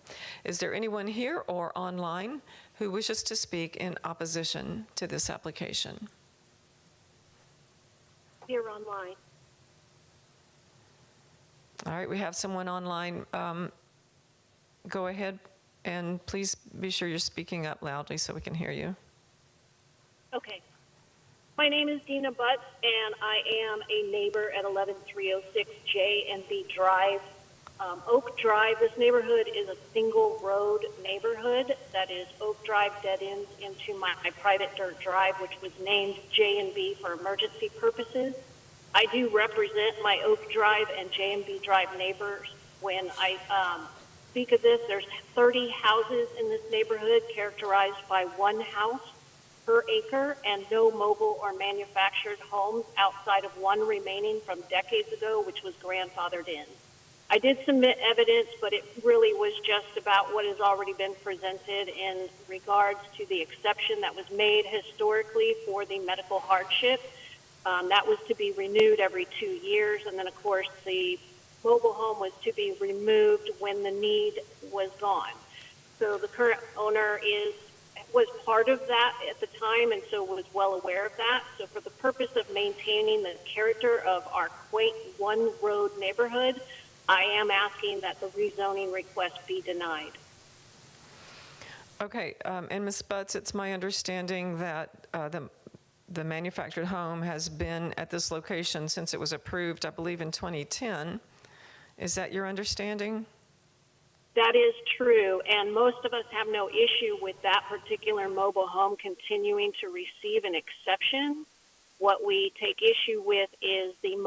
Is there anyone here or online who wishes to speak in opposition to this application? Here online. All right, we have someone online. go ahead and please be sure you're speaking up loudly so we can hear you. Okay. My name is Dina Butts, and I am a neighbor at 11306 J and B Drive. Oak Drive, this neighborhood is a single road neighborhood. That is, Oak Drive dead ends into my private dirt drive, which was named J and B for emergency purposes. I do represent my Oak Drive and J and B Drive neighbors. When I speak of this, there's 30 houses in this neighborhood characterized by one house per acre and no mobile or manufactured homes outside of one remaining from decades ago, which was grandfathered in. I did submit evidence, but it really was just about what has already been presented in regards to the exception that was made historically for the medical hardship. That was to be renewed every 2 years, and then, of course, the mobile home was to be removed when the need was gone. So the current owner was part of that at the time, and so was well aware of that. So for the purpose of maintaining the character of our quaint one-road neighborhood, I am asking that the rezoning request be denied. Okay, and Ms. Butts, it's my understanding that the manufactured home has been at this location since it was approved, I believe, in 2010. Is that your understanding? That is true, and most of us have no issue with that particular mobile home continuing to receive an exception. What we take issue with is the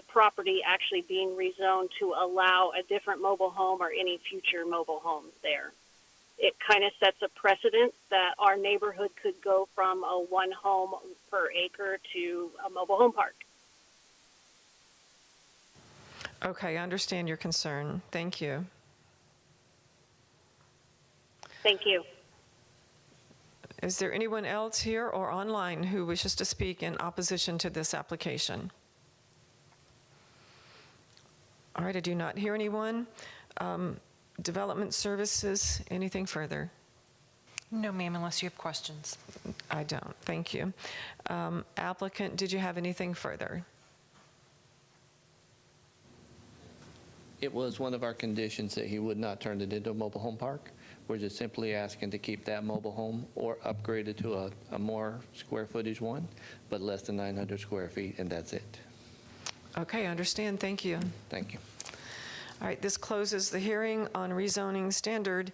property actually being rezoned to allow a different mobile home or any future mobile homes there. It kind of sets a precedent that our neighborhood could go from a one home per acre to a mobile home park. Okay, I understand your concern. Thank you. Thank you. Is there anyone else here or online who wishes to speak in opposition to this application? All right, I do not hear anyone. Development Services, anything further? No, ma'am, unless you have questions. I don't, thank you. Applicant, did you have anything further? It was one of our conditions that he would not turn it into a mobile home park. We're just simply asking to keep that mobile home or upgrade it to a more square footage one, but less than 900 square feet, and that's it. Okay, I understand, thank you. Thank you. All right, this closes the hearing on rezoning standard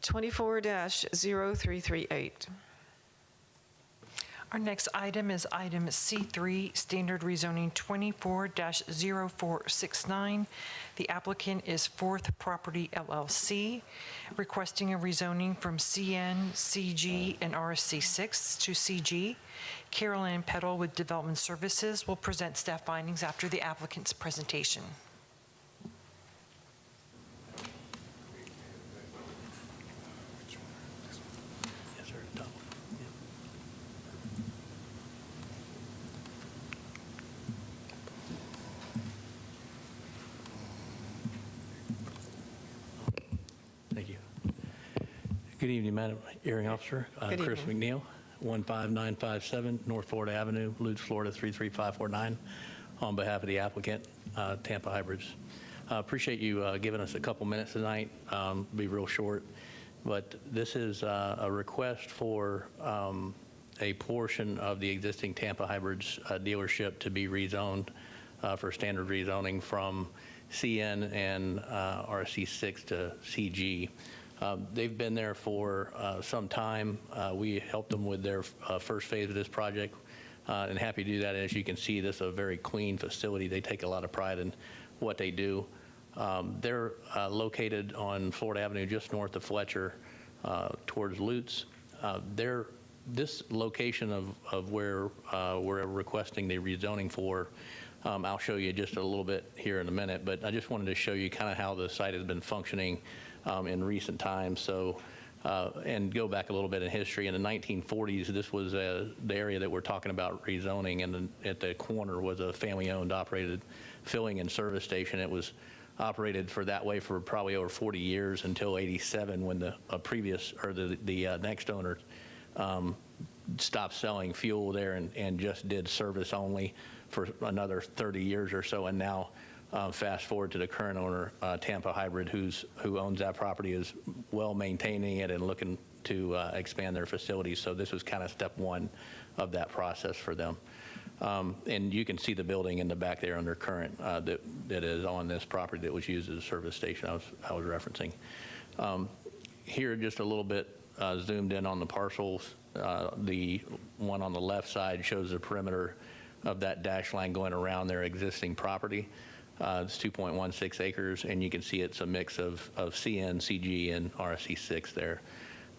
24-0338. Our next item is item C3, standard rezoning 24-0469. The applicant is Fourth Property LLC, requesting a rezoning from CN, CG, and RSC6 to CG. Carol Ann Peddle with Development Services will present staff findings after the applicant's presentation. Thank you. Good evening, Madam Hearing Officer. Good Chris evening. McNeil, 15957 North Florida Avenue, Lutz, Florida 33549, on behalf of the applicant, Tampa Hybrids. Appreciate you giving us a couple minutes tonight. Be real short, but this is a request for a portion of the existing Tampa Hybrids dealership to be rezoned for standard rezoning from CN and RSC6 to CG. They've been there for some time. We helped them with their first phase of this project, and happy to do that. As you can see, this is a very clean facility. They take a lot of pride in what they do. They're located on Florida Avenue, just north of Fletcher, towards Lutz. This location of where we're requesting the rezoning for, I'll show you just a little bit here in a minute, but I just wanted to show you kind of how the site has been functioning in recent times. So, and go back a little bit in history. In the 1940s, this was the area that we're talking about rezoning, and at the corner was a family-owned, operated filling and service station. It was operated for that way for probably over 40 years until '87, when the next owner stopped selling fuel there and just did service only for another 30 years or so. And now Fast forward to the current owner, Tampa Hybrid, who owns that property, is well maintaining it and looking to expand their facilities. So this was kind of step one of that process for them. And you can see the building in the back there under current that is on this property that was used as a service station I was referencing. Here, just a little bit zoomed in on the parcels. The one on the left side shows the perimeter of that dash line going around their existing property. It's 2.16 acres, and you can see it's a mix of CN, CG, and RSC6 there.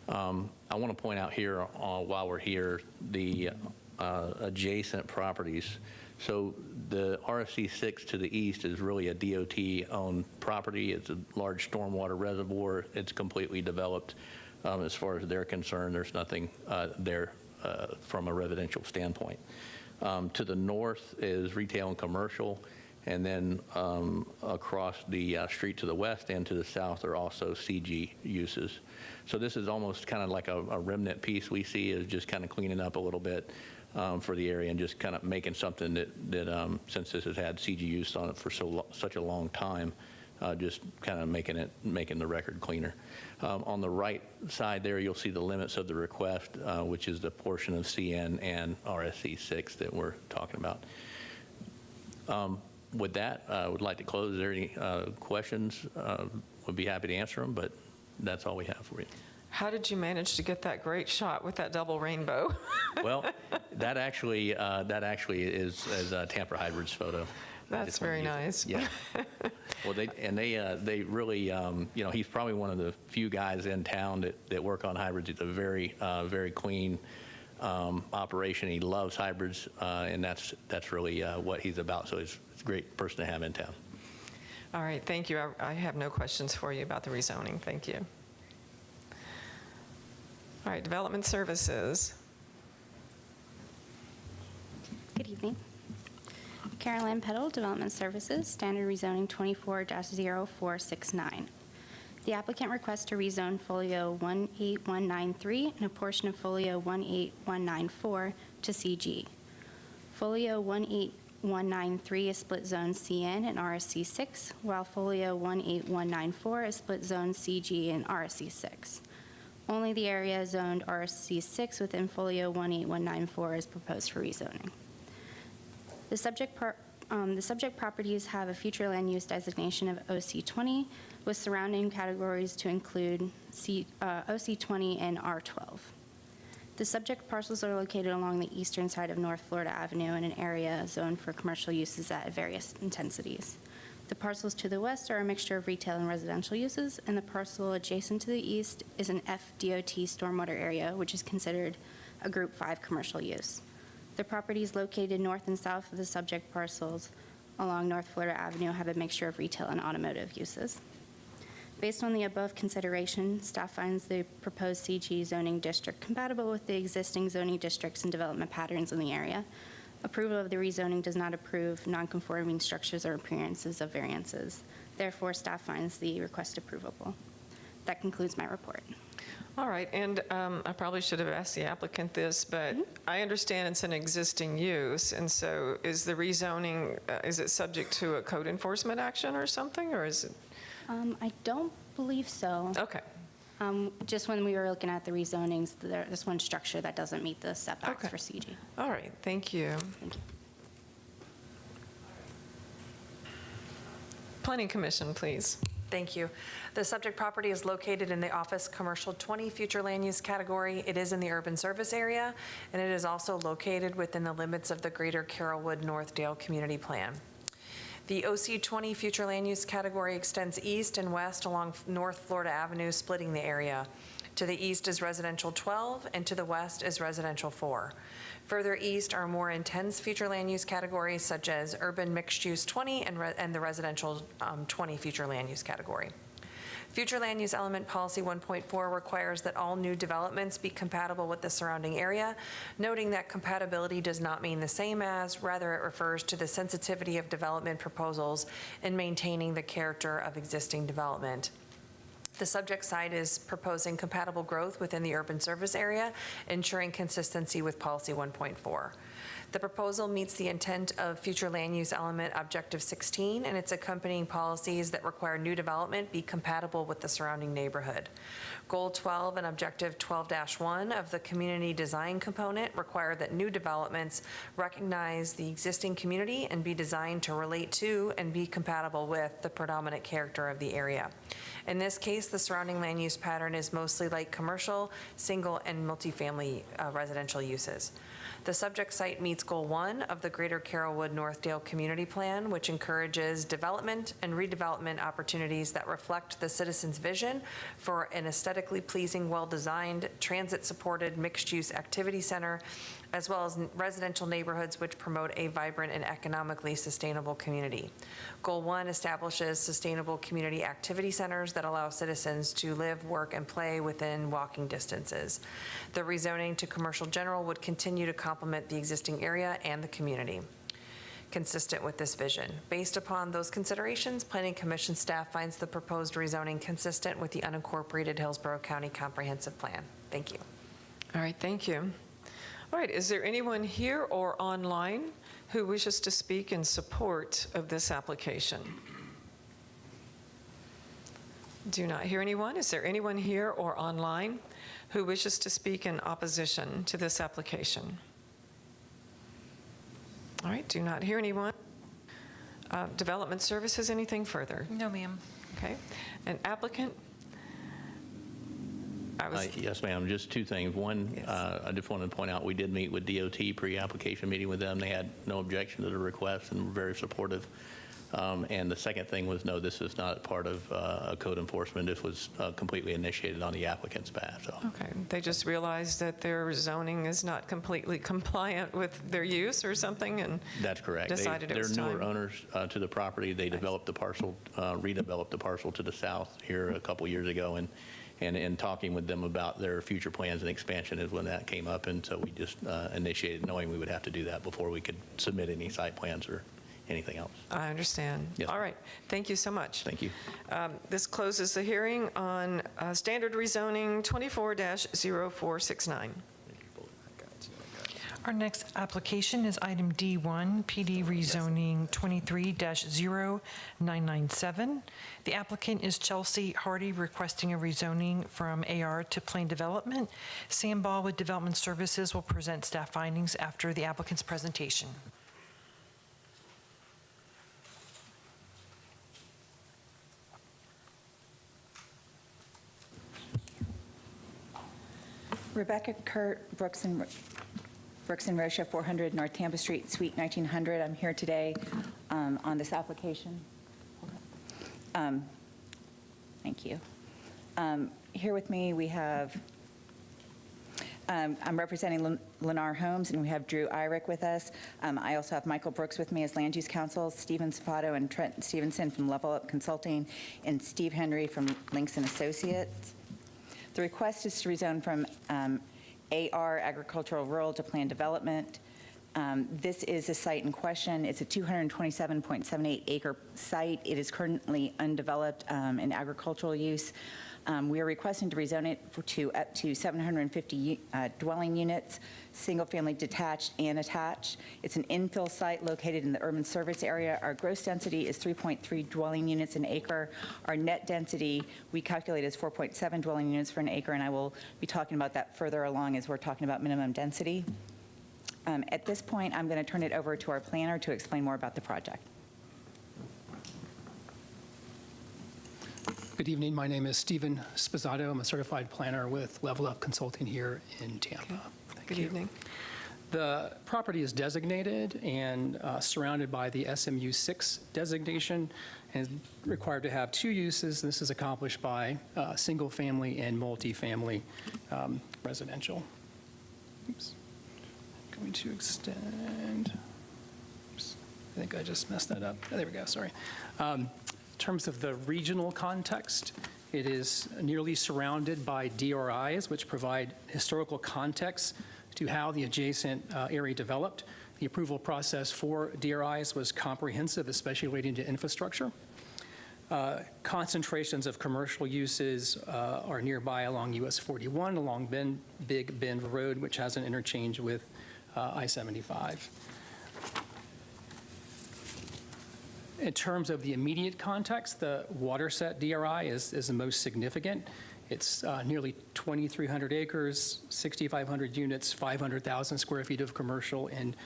I want to point out here, while we're here, the adjacent properties. So the RSC6 to the east is really a DOT-owned property. It's a large stormwater reservoir. It's completely developed. As far as they're concerned, there's nothing there from a residential standpoint. To the north is retail and commercial, and then across the street to the west and to the south are also CG uses. So this is almost kind of like a remnant piece we see, is just kind of cleaning up a little bit for the area and just kind of making something that since this has had CG use on it for such a long time, just kind of making the record cleaner. On the right side there, you'll see the limits of the request, which is the portion of CN and RSC6 that we're talking about. With that, I would like to close. Is there any questions? Would be happy to answer them, but that's all we have for you. How did you manage to get that great shot with that double rainbow? Well, that actually is Tampa Hybrid's photo. That's very nice. Yeah. Well, they really, you know, he's probably one of the few guys in town that work on hybrids. It's a very clean operation. He loves hybrids, and that's really what he's about. So he's a great person to have in town. All right, thank you. I have no questions for you about the rezoning. Thank you. All right, Development Services. Good evening. Carolyn Peddle, Development Services, Standard Rezoning 24-0469. The applicant requests to rezone Folio 18193 and a portion of Folio 18194 to CG. Folio 18193 is split zone CN and RSC6, while Folio 18194 is split zone CG and RSC6. Only the area zoned RSC6 within Folio 18194 is proposed for rezoning. The subject properties have a future land use designation of OC20 with surrounding categories to include OC20 and R12. The subject parcels are located along the eastern side of North Florida Avenue in an area zoned for commercial uses at various intensities. The parcels to the west are a mixture of retail and residential uses, and the parcel adjacent to the east is an FDOT stormwater area, which is considered a Group 5 commercial use. The properties located north and south of the subject parcels along North Florida Avenue have a mixture of retail and automotive uses. Based on the above consideration, staff finds the proposed CG zoning district compatible with the existing zoning districts and development patterns in the area. Approval of the rezoning does not approve non-conforming structures or appearances of variances. Therefore, staff finds the request approvable. That concludes my report. All right, and I probably should have asked the applicant this, but I understand it's an existing use, and so is the rezoning, is it subject to a code enforcement action or something, or is it? I don't believe so. Okay. Just when we were looking at the rezonings, there's one structure that doesn't meet the setbacks for CG. All right, thank you. Thank you. Planning Commission, please. Thank you. The subject property is located in the Office Commercial 20 Future Land Use category. It is in the urban service area, and it is also located within the limits of the Greater Carrollwood-Northdale Community Plan. The OC20 Future Land Use category extends east and west along North Florida Avenue, splitting the area. To the east is Residential 12, and to the west is Residential 4. Further east are more intense future land use categories such as Urban Mixed Use 20 and the Residential 20 Future Land Use category. Future Land Use Element Policy 1.4 requires that all new developments be compatible with the surrounding area, noting that compatibility does not mean the same as, rather it refers to the sensitivity of development proposals in maintaining the character of existing development. The subject site is proposing compatible growth within the urban service area, ensuring consistency with Policy 1.4. The proposal meets the intent of future land use element Objective 16 and its accompanying policies that require new development be compatible with the surrounding neighborhood. Goal 12 and Objective 12-1 of the community design component require that new developments recognize the existing community and be designed to relate to and be compatible with the predominant character of the area. In this case, the surrounding land use pattern is mostly like commercial, single, and multifamily residential uses. The subject site meets Goal 1 of the Greater Carrollwood-Northdale Community Plan, which encourages development and redevelopment opportunities that reflect the citizens' vision for an aesthetically pleasing, well-designed, transit-supported, mixed-use activity center, as well as residential neighborhoods which promote a vibrant and economically sustainable community. Goal 1 establishes sustainable community activity centers that allow citizens to live, work, and play within walking distances. The rezoning to commercial general would continue to complement the existing area and the community, consistent with this vision. Based upon those considerations, Planning Commission staff finds the proposed rezoning consistent with the unincorporated Hillsborough County Comprehensive Plan. Thank you. All right, thank you. All right, is there anyone here or online who wishes to speak in support of this application? Do not hear anyone. Is there anyone here or online who wishes to speak in opposition to this application? All right, do not hear anyone. Development Services, anything further? No, ma'am. Okay, an applicant? Yes, ma'am. Just two things. One, Yes. I just wanted to point out we did meet with DOT pre-application meeting with them. They had no objection to the request and were very supportive. And the second thing was, no, this is not part of code enforcement. This was completely initiated on the applicant's behalf. So. Okay, they just realized that their zoning is not completely compliant with their use or something, and that's correct. Decided it was They're newer time. owners to the property. They developed the parcel, redeveloped the parcel to the south here a couple years ago, and in talking with them about their future plans and expansion is when that came up, and so we just initiated knowing we would have to do that before we could submit any site plans or anything else. I understand. Yes. All right, thank you so much. Thank you. This closes the hearing on standard rezoning 24-0469. Our next application is item D1, PD rezoning 23-0997. The applicant is Chelsea Hardy, requesting a rezoning from AR to plain development. Sam Ball with Development Services will present staff findings after the applicant's presentation. Rebecca Kurt, Brooks and Rocha, 400 North Tampa Street, Suite 1900. I'm here today on this application. Thank you. Here with me we have, I'm representing Lennar Homes, and we have Drew Irick with us. I also have Michael Brooks with me as Land Use Counsel, Stephen Sapato and Trent Stevenson from Level Up Consulting, and Steve Henry from Links and Associates. The request is to rezone from AR, agricultural rural, to planned development. This is a site in question. It's a 227.78 acre site. It is currently undeveloped in agricultural use. We are requesting to rezone it to up to 750 dwelling units, single-family detached and attached. It's an infill site located in the urban service area. Our gross density is 3.3 dwelling units an acre. Our net density, we calculate as 4.7 dwelling units for an acre, and I will be talking about that further along as we're talking about minimum density. At this point, I'm going to turn it over to our planner to explain more about the project. Good evening. My name is Stephen Spizzato. I'm a certified planner with Level Up Consulting here in Tampa. Good evening. The property is designated and surrounded by the SMU 6 designation and is required to have two uses. This is accomplished by single-family and multifamily residential. Oops. I'm going to extend. Oops. I think I just messed that up. Oh, there we go. Sorry. In terms of the regional context, it is nearly surrounded by DRIs, which provide historical context to how the adjacent area developed. The approval process for DRIs was comprehensive, especially relating to infrastructure. Concentrations of commercial uses are nearby along US 41, along Big Bend Road, which has an interchange with I-75. In terms of the immediate context, the Waterset DRI is the most significant. It's nearly 2,300 acres, 6,500 units, 500,000 square feet of commercial, and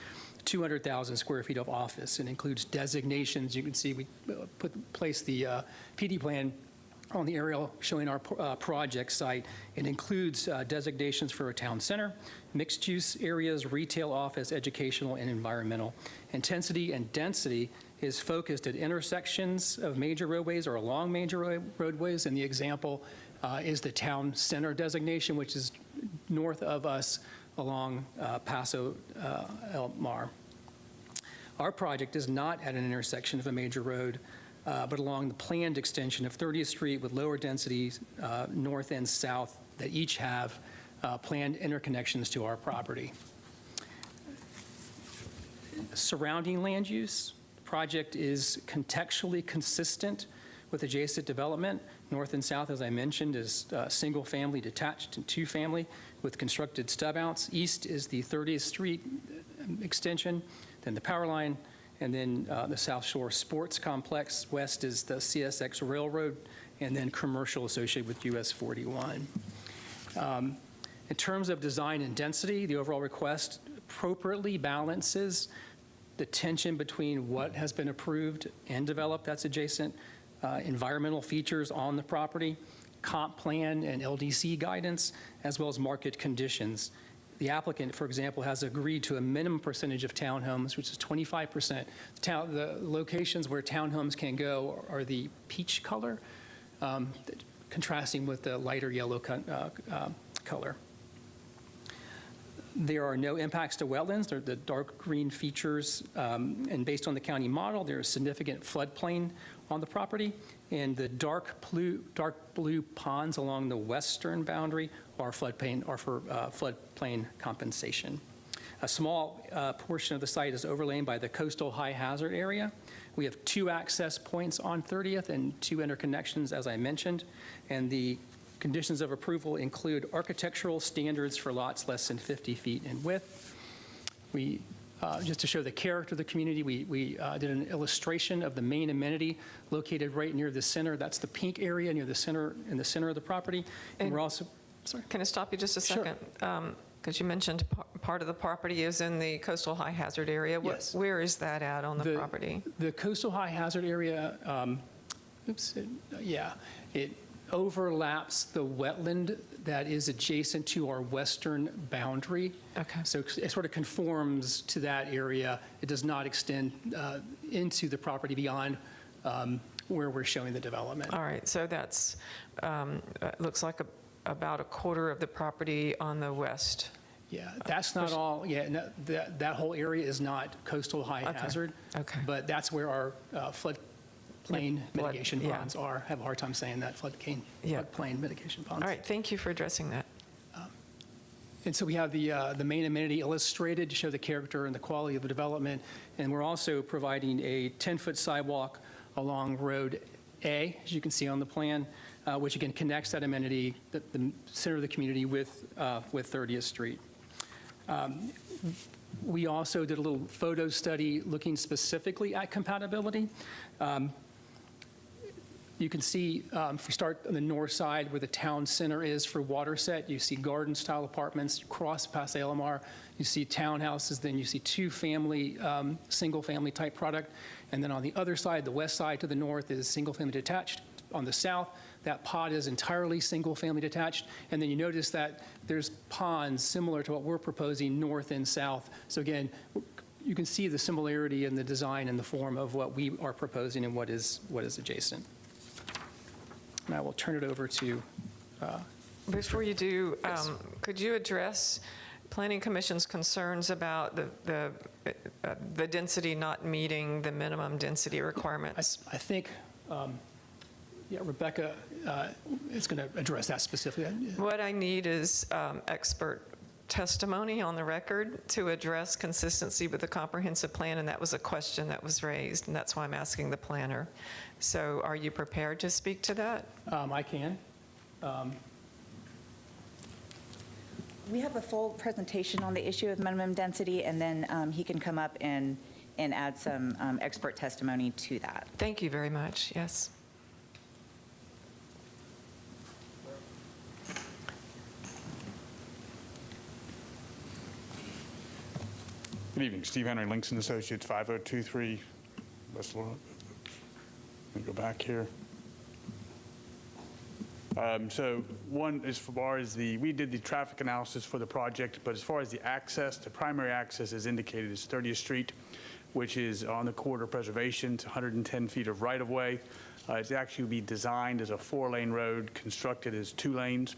200,000 square feet of office. It includes designations. You can see we placed the PD plan on the aerial showing our project site. It includes designations for a town center, mixed-use areas, retail, office, educational, and environmental. Intensity and density is focused at intersections of major roadways or along major roadways, and the example is the town center designation, which is north of us along Paso El Mar. Our project is not at an intersection of a major road, but along the planned extension of 30th Street with lower densities north and south that each have planned interconnections to our property. Surrounding land use, the project is contextually consistent with adjacent development. North and south, as I mentioned, is single-family detached and two-family with constructed stub-outs. East is the 30th Street extension, then the power line, and then the South Shore Sports Complex. West is the CSX Railroad, and then commercial associated with US 41. In terms of design and density, the overall request appropriately balances the tension between what has been approved and developed that's adjacent, environmental features on the property, comp plan and LDC guidance, as well as market conditions. The applicant, for example, has agreed to a minimum percentage of townhomes, which is 25%. The locations where townhomes can go are the peach color, contrasting with the lighter yellow color. There are no impacts to wetlands. They're the dark green features, and based on the county model, there is significant floodplain on the property, and the dark blue ponds along the western boundary are for floodplain compensation. A small portion of the site is overlain by the coastal high hazard area. We have 2 access points on 30th and 2 interconnections, as I mentioned, and the conditions of approval include architectural standards for lots less than 50 feet in width. We, just to show the character of the community, we did an illustration of the main amenity located right near the center. That's the pink area near the center, in the center of the property. And we're also, sorry. Can I stop you just a second? Sure. Because you mentioned part of the property is in the coastal high hazard area. Yes. Where is that at on the property? The coastal high hazard area, it overlaps the wetland that is adjacent to our western boundary. Okay. So it sort of conforms to that area. It does not extend into the property beyond where we're showing the development. All right, so that's, looks like about a quarter of the property on the west. Yeah, that's not all, no, that whole area is not coastal high hazard. Okay. But that's where our floodplain mitigation ponds are. I have a hard time saying that, floodplain mitigation ponds. All right, thank you for addressing that. And so we have the main amenity illustrated to show the character and the quality of the development. And we're also providing a 10-foot sidewalk along Road A, as you can see on the plan, which again connects that amenity, the center of the community, with 30th Street. We also did a little photo study looking specifically at compatibility. You can see, if we start on the north side where the town center is for Waterset, you see garden-style apartments. You cross past Alamar, you see townhouses, then you see 2-family, single-family type product. And then on the other side, the west side to the north, is single-family detached. On the south, that pod is entirely single-family detached. And then you notice that there's ponds similar to what we're proposing north and south. So again, you can see the similarity in the design and the form of what we are proposing and what is adjacent. And I will turn it over to. Before you do, yes. Could you address Planning Commission's concerns about the density not meeting the minimum density requirements? I think, Rebecca is going to address that specifically. What I need is expert testimony on the record to address consistency with the comprehensive plan, and that was a question that was raised, and that's why I'm asking the planner. So are you prepared to speak to that? I can. We have a full presentation on the issue of minimum density, and then he can come up and add some expert testimony to that. Thank you very much. Yes. Good evening. Steve Henry, Links & Associates, 5023 West Laurel. Let me go back here. So one, as far as we did the traffic analysis for the project, but as far as the access, the primary access is indicated as 30th Street, which is on the corridor preservation. It's 110 feet of right-of-way. It's actually be designed as a 4-lane road, constructed as 2 lanes.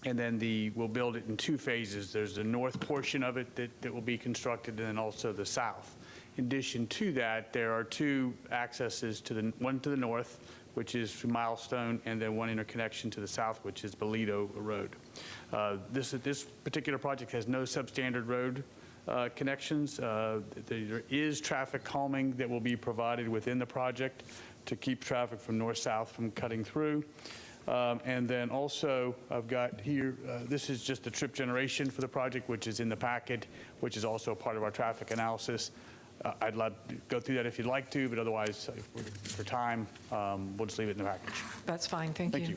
And then we'll build it in 2 phases. There's the north portion of it that will be constructed, and then also the south. In addition to that, there are 2 accesses, one to the north, which is Milestone, and then one interconnection to the south, which is Bolito Road. This particular project has no substandard road connections. There is traffic calming that will be provided within the project to keep traffic from north-south from cutting through. And then also, I've got here, this is just the trip generation for the project, which is in the packet, which is also part of our traffic analysis. I'd love to go through that if you'd like to, but otherwise, for time, we'll just leave it in the package. That's fine. Thank you. Thank you.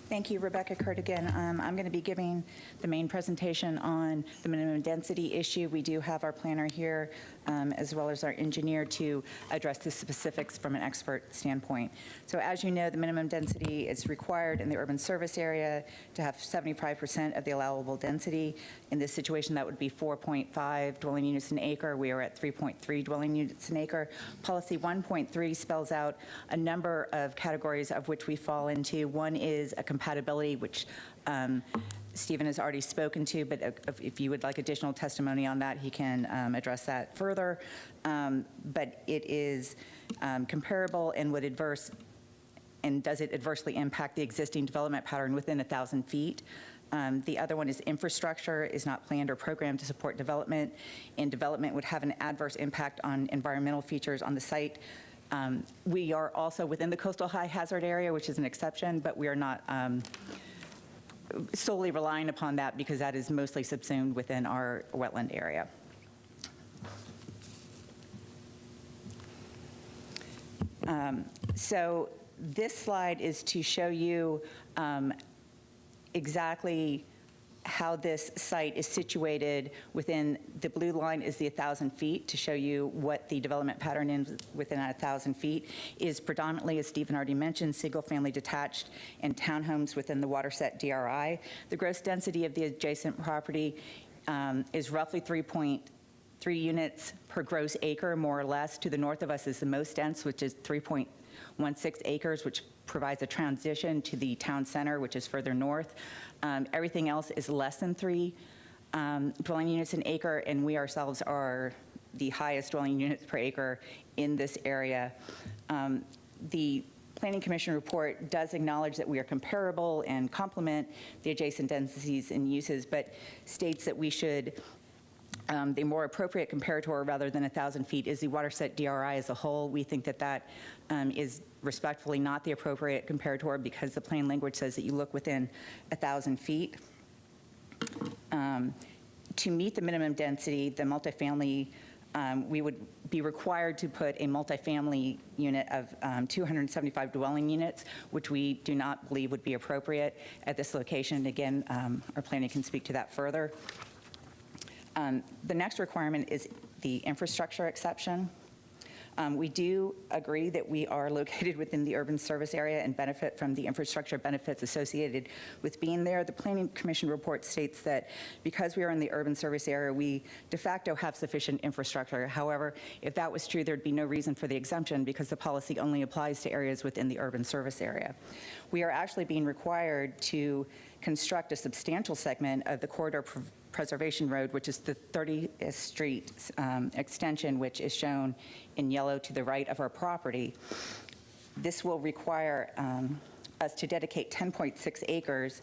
Thank you, Rebecca Curtigan. I'm going to be giving the main presentation on the minimum density issue. We do have our planner here, as well as our engineer, to address the specifics from an expert standpoint. So as you know, the minimum density is required in the urban service area to have 75% of the allowable density. In this situation, that would be 4.5 dwelling units an acre. We are at 3.3 dwelling units an acre. Policy 1.3 spells out a number of categories of which we fall into. One is a compatibility, which Stephen has already spoken to, but if you would like additional testimony on that, he can address that further. But it is comparable and does it adversely impact the existing development pattern within 1,000 feet? The other one is infrastructure is not planned or programmed to support development, and development would have an adverse impact on environmental features on the site. We are also within the coastal high hazard area, which is an exception, but we are not solely relying upon that because that is mostly subsumed within our wetland area. So this slide is to show you exactly how this site is situated within, the blue line is the 1,000 feet to show you what the development pattern is within 1,000 feet is predominantly, as Stephen already mentioned, single-family detached and townhomes within the watershed DRI. The gross density of the adjacent property is roughly 3.3 units per gross acre, more or less. To the north of us is the most dense, which is 3.16 acres, which provides a transition to the town center, which is further north. Everything else is less than 3 dwelling units an acre, and we ourselves are the highest dwelling units per acre in this area. The Planning Commission report does acknowledge that we are comparable and complement the adjacent densities and uses, but states that we should the more appropriate comparator rather than 1,000 feet is the watershed DRI as a whole. We think that that is respectfully not the appropriate comparator because the plain language says that you look within 1,000 feet. To meet the minimum density, the multifamily, we would be required to put a multifamily unit of 275 dwelling units, which we do not believe would be appropriate at this location. Again, our planning can speak to that further. The next requirement is the infrastructure exception. We do agree that we are located within the urban service area and benefit from the infrastructure benefits associated with being there. The Planning Commission report states that because we are in the urban service area, we de facto have sufficient infrastructure. However, if that was true, there'd be no reason for the exemption because the policy only applies to areas within the urban service area. We are actually being required to construct a substantial segment of the corridor preservation road, which is the 30th Street extension, which is shown in yellow to the right of our property. This will require us to dedicate 10.6 acres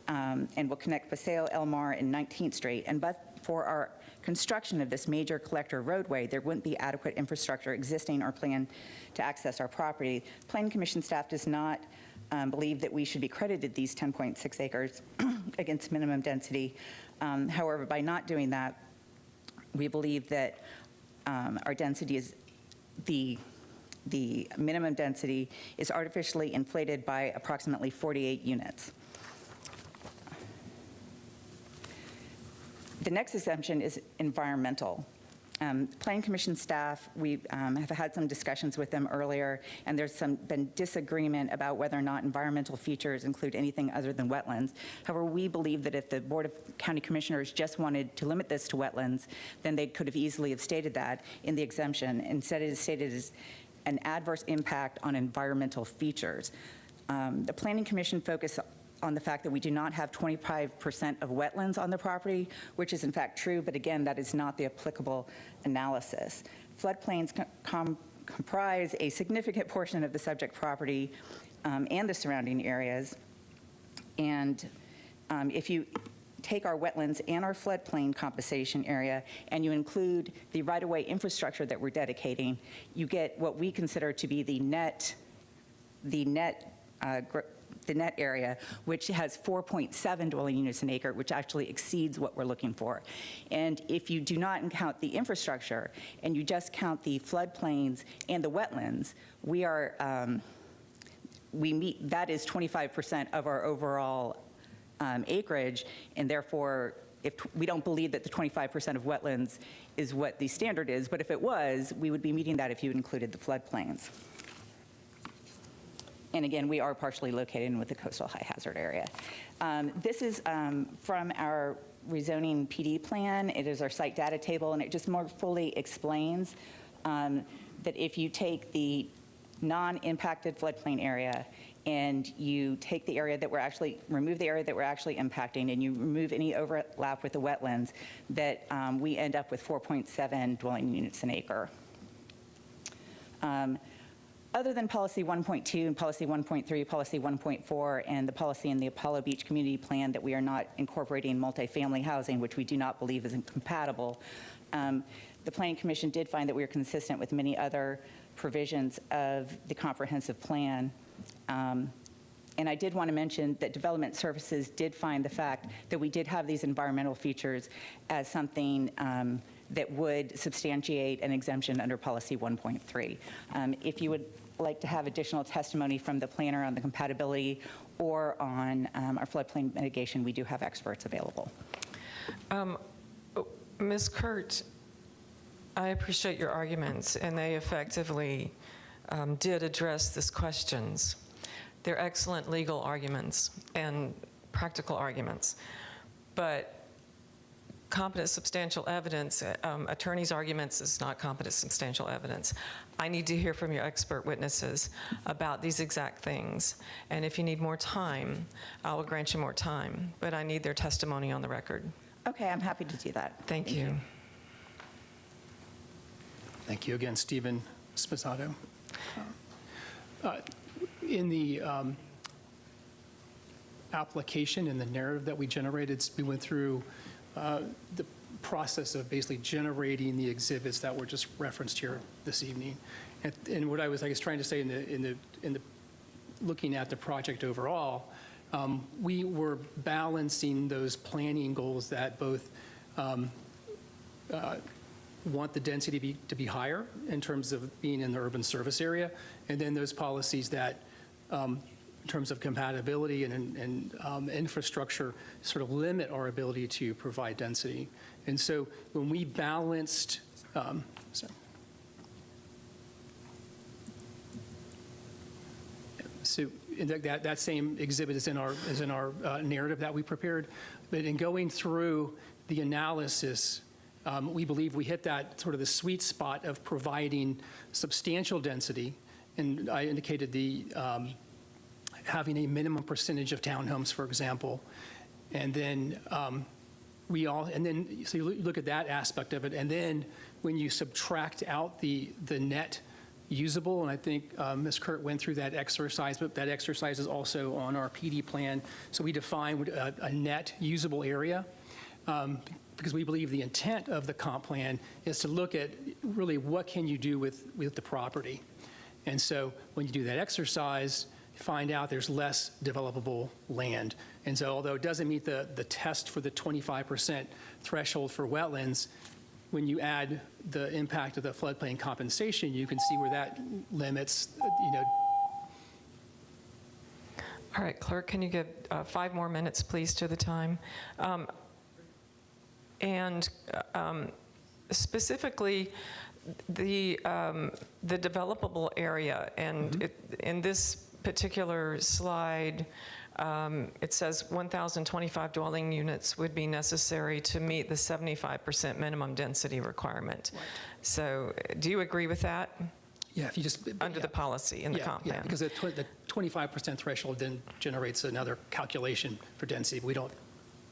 and will connect Paseo, Elmar, and 19th Street. And but for our construction of this major collector roadway, there wouldn't be adequate infrastructure existing or planned to access our property. Planning Commission staff does not believe that we should be credited these 10.6 acres against minimum density. However, by not doing that, we believe that our density is the minimum density is artificially inflated by approximately 48 units. The next exemption is environmental. Planning Commission staff, we have had some discussions with them earlier, and there's been disagreement about whether or not environmental features include anything other than wetlands. However, we believe that if the Board of County Commissioners just wanted to limit this to wetlands, then they could have easily have stated that in the exemption. Instead, it is stated as an adverse impact on environmental features. The Planning Commission focused on the fact that we do not have 25% of wetlands on the property, which is in fact true, but again, that is not the applicable analysis. Floodplains comprise a significant portion of the subject property and the surrounding areas. And if you take our wetlands and our floodplain compensation area and you include the right-of-way infrastructure that we're dedicating, you get what we consider to be the net area, which has 4.7 dwelling units an acre, which actually exceeds what we're looking for. And if you do not count the infrastructure and you just count the floodplains and the wetlands, we meet, that is 25% of our overall acreage, and therefore, if we don't believe that the 25% of wetlands is what the standard is, but if it was, we would be meeting that if you included the floodplains. And again, we are partially located with the coastal high hazard area. This is from our rezoning PD plan. It is our site data table, and it just more fully explains that if you take the non-impacted floodplain area and you take the area that remove the area that we're actually impacting, and you remove any overlap with the wetlands, that we end up with 4.7 dwelling units an acre. Other than policy 1.2 and policy 1.3, policy 1.4, and the policy in the Apollo Beach Community Plan that we are not incorporating multifamily housing, which we do not believe is incompatible, the Planning Commission did find that we are consistent with many other provisions of the comprehensive plan. And I did want to mention that Development Services did find the fact that we did have these environmental features as something that would substantiate an exemption under policy 1.3. If you would like to have additional testimony from the planner on the compatibility or on our floodplain mitigation, we do have experts available. Ms. Kurt, I appreciate your arguments, and they effectively did address these questions. They're excellent legal arguments and practical arguments, but competent substantial evidence, attorney's arguments is not competent substantial evidence. I need to hear from your expert witnesses about these exact things. And if you need more time, I will grant you more time, but I need their testimony on the record. Okay, I'm happy to do that. Thank you. Thank you again, Stephen Sposato. In the application, in the narrative that we generated, we went through the process of basically generating the exhibits that were just referenced here this evening. And what I was, trying to say in the looking at the project overall, we were balancing those planning goals that both want the density to be higher in terms of being in the urban service area, and then those policies that in terms of compatibility and infrastructure sort of limit our ability to provide density. And so when we balanced, so that same exhibit is in our narrative that we prepared, but in going through the analysis, we believe we hit that sort of the sweet spot of providing substantial density, and I indicated the having a minimum percentage of townhomes, for example, and then so you look at that aspect of it, and then when you subtract out the net usable, and I think Ms. Kurt went through that exercise, but that exercise is also on our PD plan. So we define a net usable area, because we believe the intent of the comp plan is to look at really what can you do with the property. And so when you do that exercise, you find out there's less developable land. And so although it doesn't meet the test for the 25% threshold for wetlands, when you add the impact of the floodplain compensation, you can see where that limits, All right, clerk, can you give 5 more minutes, please, to the time? Specifically, the developable area, and in this particular slide, it says 1,025 dwelling units would be necessary to meet the 75% minimum density requirement. Right. So do you agree with that? Yeah, if you just... Under the policy in the comp plan? Yeah, because the 25% threshold then generates another calculation for density. We don't,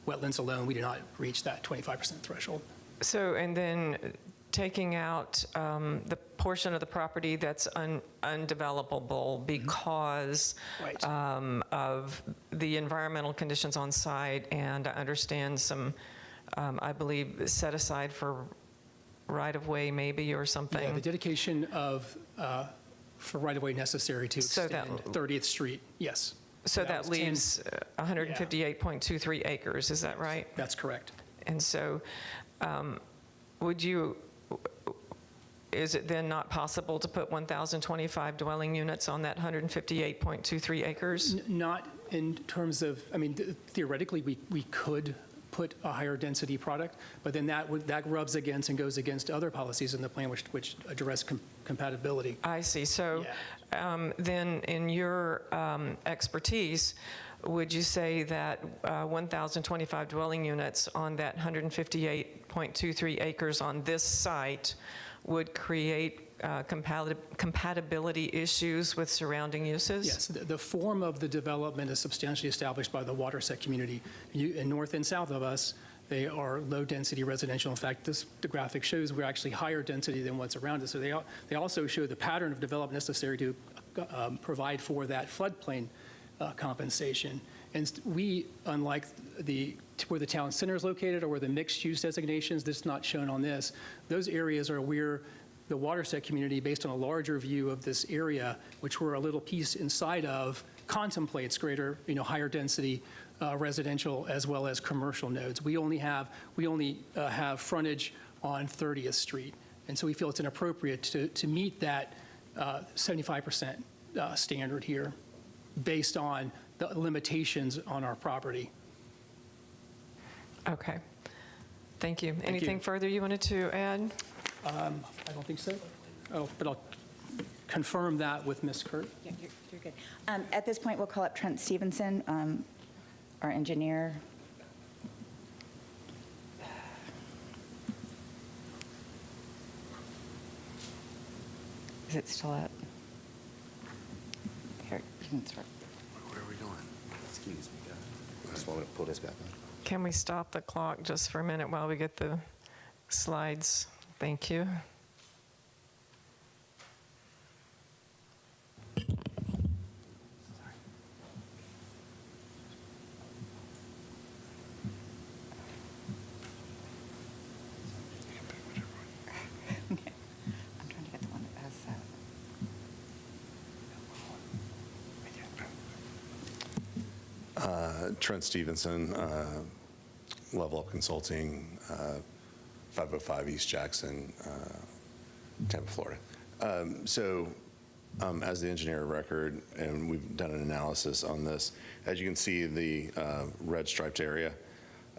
wetlands alone, we do not reach that 25% threshold. So, and then taking out the portion of the property that's undevelopable because of the environmental conditions on site, and I understand some, I believe, set aside for right-of-way maybe or something. Yeah, the dedication of, for right-of-way necessary to extend 30th Street, yes. So that leaves 158.23 acres, is that right? That's correct. And so is it then not possible to put 1,025 dwelling units on that 158.23 acres? Not in terms of, I mean, theoretically, we could put a higher density product, but then that rubs against and goes against other policies in the plan which address compatibility. I see. So then in your expertise, would you say that 1,025 dwelling units on that 158.23 acres on this site would create compatibility issues with surrounding uses? Yes, the form of the development is substantially established by the watershed community. In north and south of us, they are low-density residential. In fact, the graphic shows we're actually higher density than what's around us. So they also show the pattern of development necessary to provide for that floodplain compensation. And we, unlike where the town center is located or where the mixed-use designations, this is not shown on this, those areas are where the watershed community, based on a larger view of this area, which we're a little piece inside of, contemplates greater, higher density residential as well as commercial nodes. We only have frontage on 30th Street, and so we feel it's inappropriate to meet that 75% standard here, based on the limitations on our property. Okay, thank you. Anything further you wanted to add? I don't think so. Oh, but I'll confirm that with Ms. Kurt. Yeah, you're good. At this point, we'll call up Trent Stevenson, our engineer. Is it still up? Here, you can start. Where are we going? Excuse me, guys. I just want to pull this back on. Can we stop the clock just for a minute while we get the slides? Thank you. Trent Stevenson, Level Up Consulting, 505 East Jackson, Tampa, Florida. As the engineer of record, and we've done an analysis on this, as you can see the red striped area,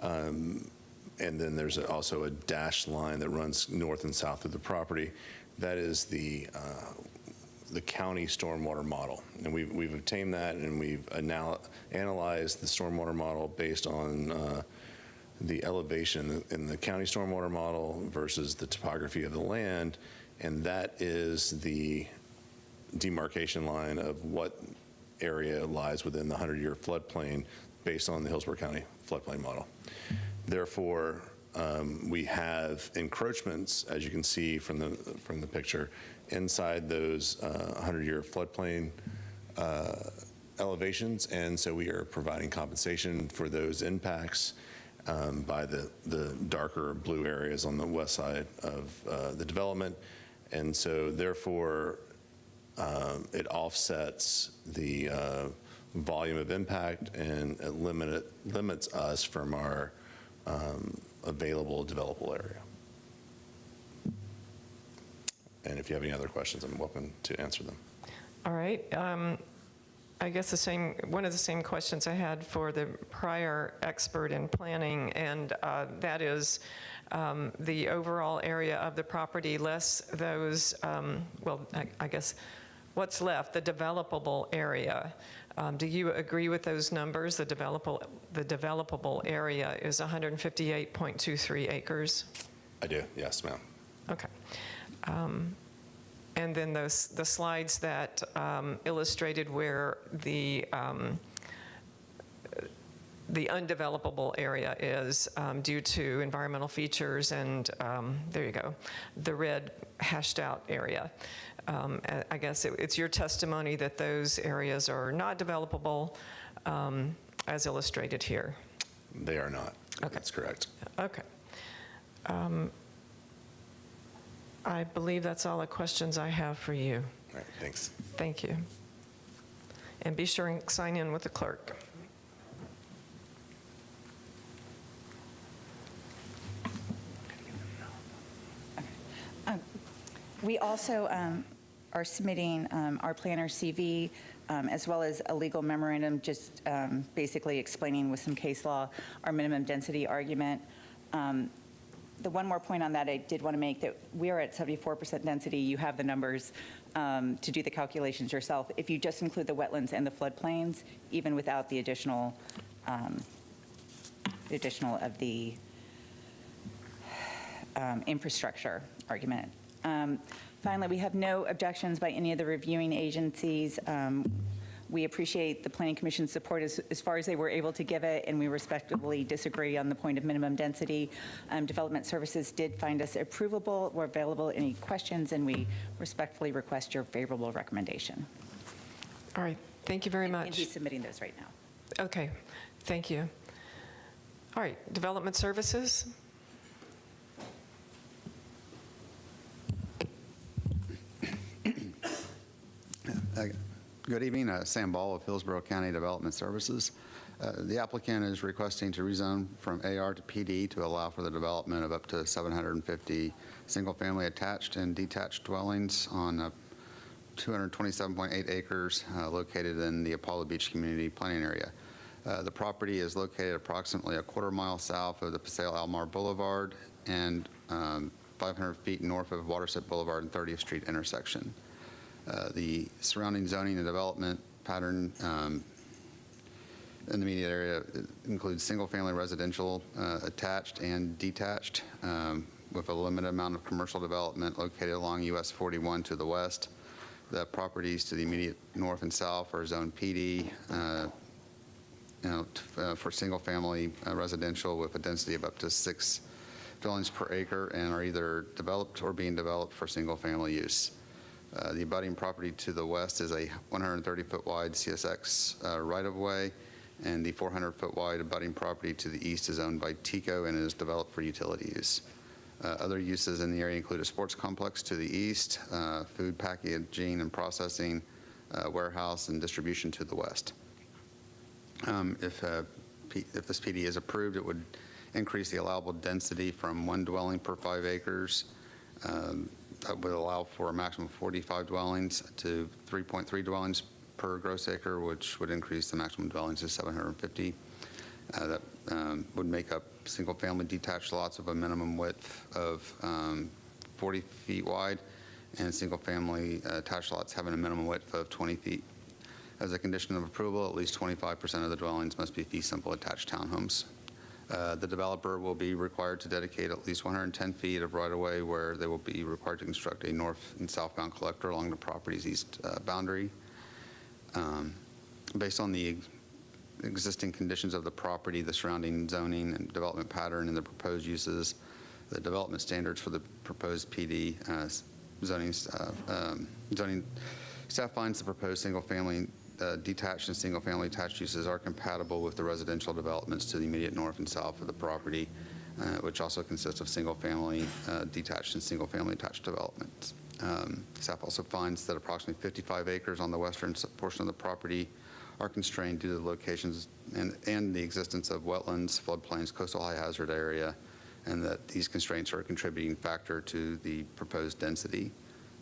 and then there's also a dashed line that runs north and south of the property. That is the county stormwater model, and we've obtained that, and we've analyzed the stormwater model based on the elevation in the county stormwater model versus the topography of the land, and that is the demarcation line of what area lies within the 100-year floodplain based on the Hillsborough County floodplain model. Therefore, we have encroachments, as you can see from the picture, inside those 100-year floodplain elevations, and so we are providing compensation for those impacts by the darker blue areas on the west side of the development. And so therefore, it offsets the volume of impact, and it limits us from our available developable area. And if you have any other questions, I'm welcome to answer them. All right. I guess one of the same questions I had for the prior expert in planning, and that is the overall area of the property, less those, well, I guess what's left, the developable area. Do you agree with those numbers? The developable area is 158.23 acres. I do, yes, ma'am. Okay. And then the slides that illustrated where the undevelopable area is due to environmental features, and there you go, the red hashed out area. I guess it's your testimony that those areas are not developable as illustrated here. They are not. Okay. That's correct. Okay. I believe that's all the questions I have for you. All right, thanks. Thank you. And be sure and sign in with the clerk. We also are submitting our planner CV as well as a legal memorandum, just basically explaining with some case law our minimum density argument. The one more point on that I did want to make, that we are at 74% density. You have the numbers to do the calculations yourself. If you just include the wetlands and the floodplains, even without the additional of the infrastructure argument. Finally, we have no objections by any of the reviewing agencies. We appreciate the Planning Commission's support as far as they were able to give it, and we respectfully disagree on the point of minimum density. Development Services did find us approvable. We're available any questions, and we respectfully request your favorable recommendation. All right, thank you very much. And he's submitting those right now. Okay, thank you. All right, Development Services. Good evening, Sam Ball of Hillsborough County Development Services. The applicant is requesting to rezone from AR to PD to allow for the development of up to 750 single-family attached and detached dwellings on 227.8 acres located in the Apollo Beach Community Planning Area. The property is located approximately a quarter-mile south of the Paseo Almar Boulevard and 500 feet north of Waterset Boulevard and 30th Street intersection. The surrounding zoning and development pattern in the immediate area includes single-family residential attached and detached with a limited amount of commercial development located along US 41 to the west. The properties to the immediate north and south are zone PD for single-family residential with a density of up to 6 dwellings per acre and are either developed or being developed for single-family use. The abutting property to the west is a 130-foot wide CSX right-of-way, and the 400-foot wide abutting property to the east is owned by TECO and is developed for utility use. Other uses in the area include a sports complex to the east, food packaging and processing, warehouse and distribution to the west. If this PD is approved, it would increase the allowable density from 1 dwelling per 5 acres. That would allow for a maximum of 45 dwellings to 3.3 dwellings per gross acre, which would increase the maximum dwellings to 750. That would make up single-family detached lots of a minimum width of 40 feet wide, and single-family attached lots having a minimum width of 20 feet. As a condition of approval, at least 25% of the dwellings must be fee simple attached townhomes. The developer will be required to dedicate at least 110 feet of right-of-way where they will be required to construct a north and southbound collector along the property's east boundary. Based on the existing conditions of the property, the surrounding zoning and development pattern, and the proposed uses, the development standards for the proposed PD zoning staff finds the proposed single-family detached and single-family attached uses are compatible with the residential developments to the immediate north and south of the property, which also consists of single-family detached and single-family attached developments. Staff also finds that approximately 55 acres on the western portion of the property are constrained due to the locations and the existence of wetlands, floodplains, coastal high hazard area, and that these constraints are a contributing factor to the proposed density.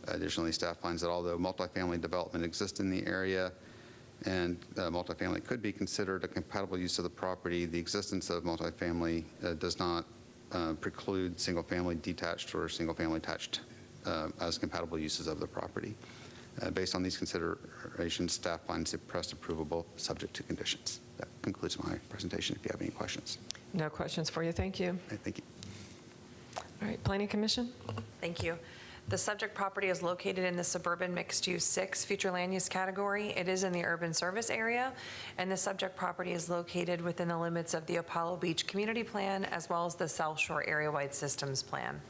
Additionally, staff finds that although multifamily development exists in the area and multifamily could be considered a compatible use of the property, the existence of multifamily does not preclude single-family detached or single-family attached as compatible uses of the property. Based on these considerations, staff finds the request approvable subject to conditions. That concludes my presentation. If you have any questions. No questions for you. Thank you. Thank you. All right, Planning Commission. Thank you. The subject property is located in the suburban mixed-use 6 future land use category. It is in the urban service area, and the subject property is located within the limits of the Apollo Beach Community Plan as well as the South Shore Area-Wide Systems Plan.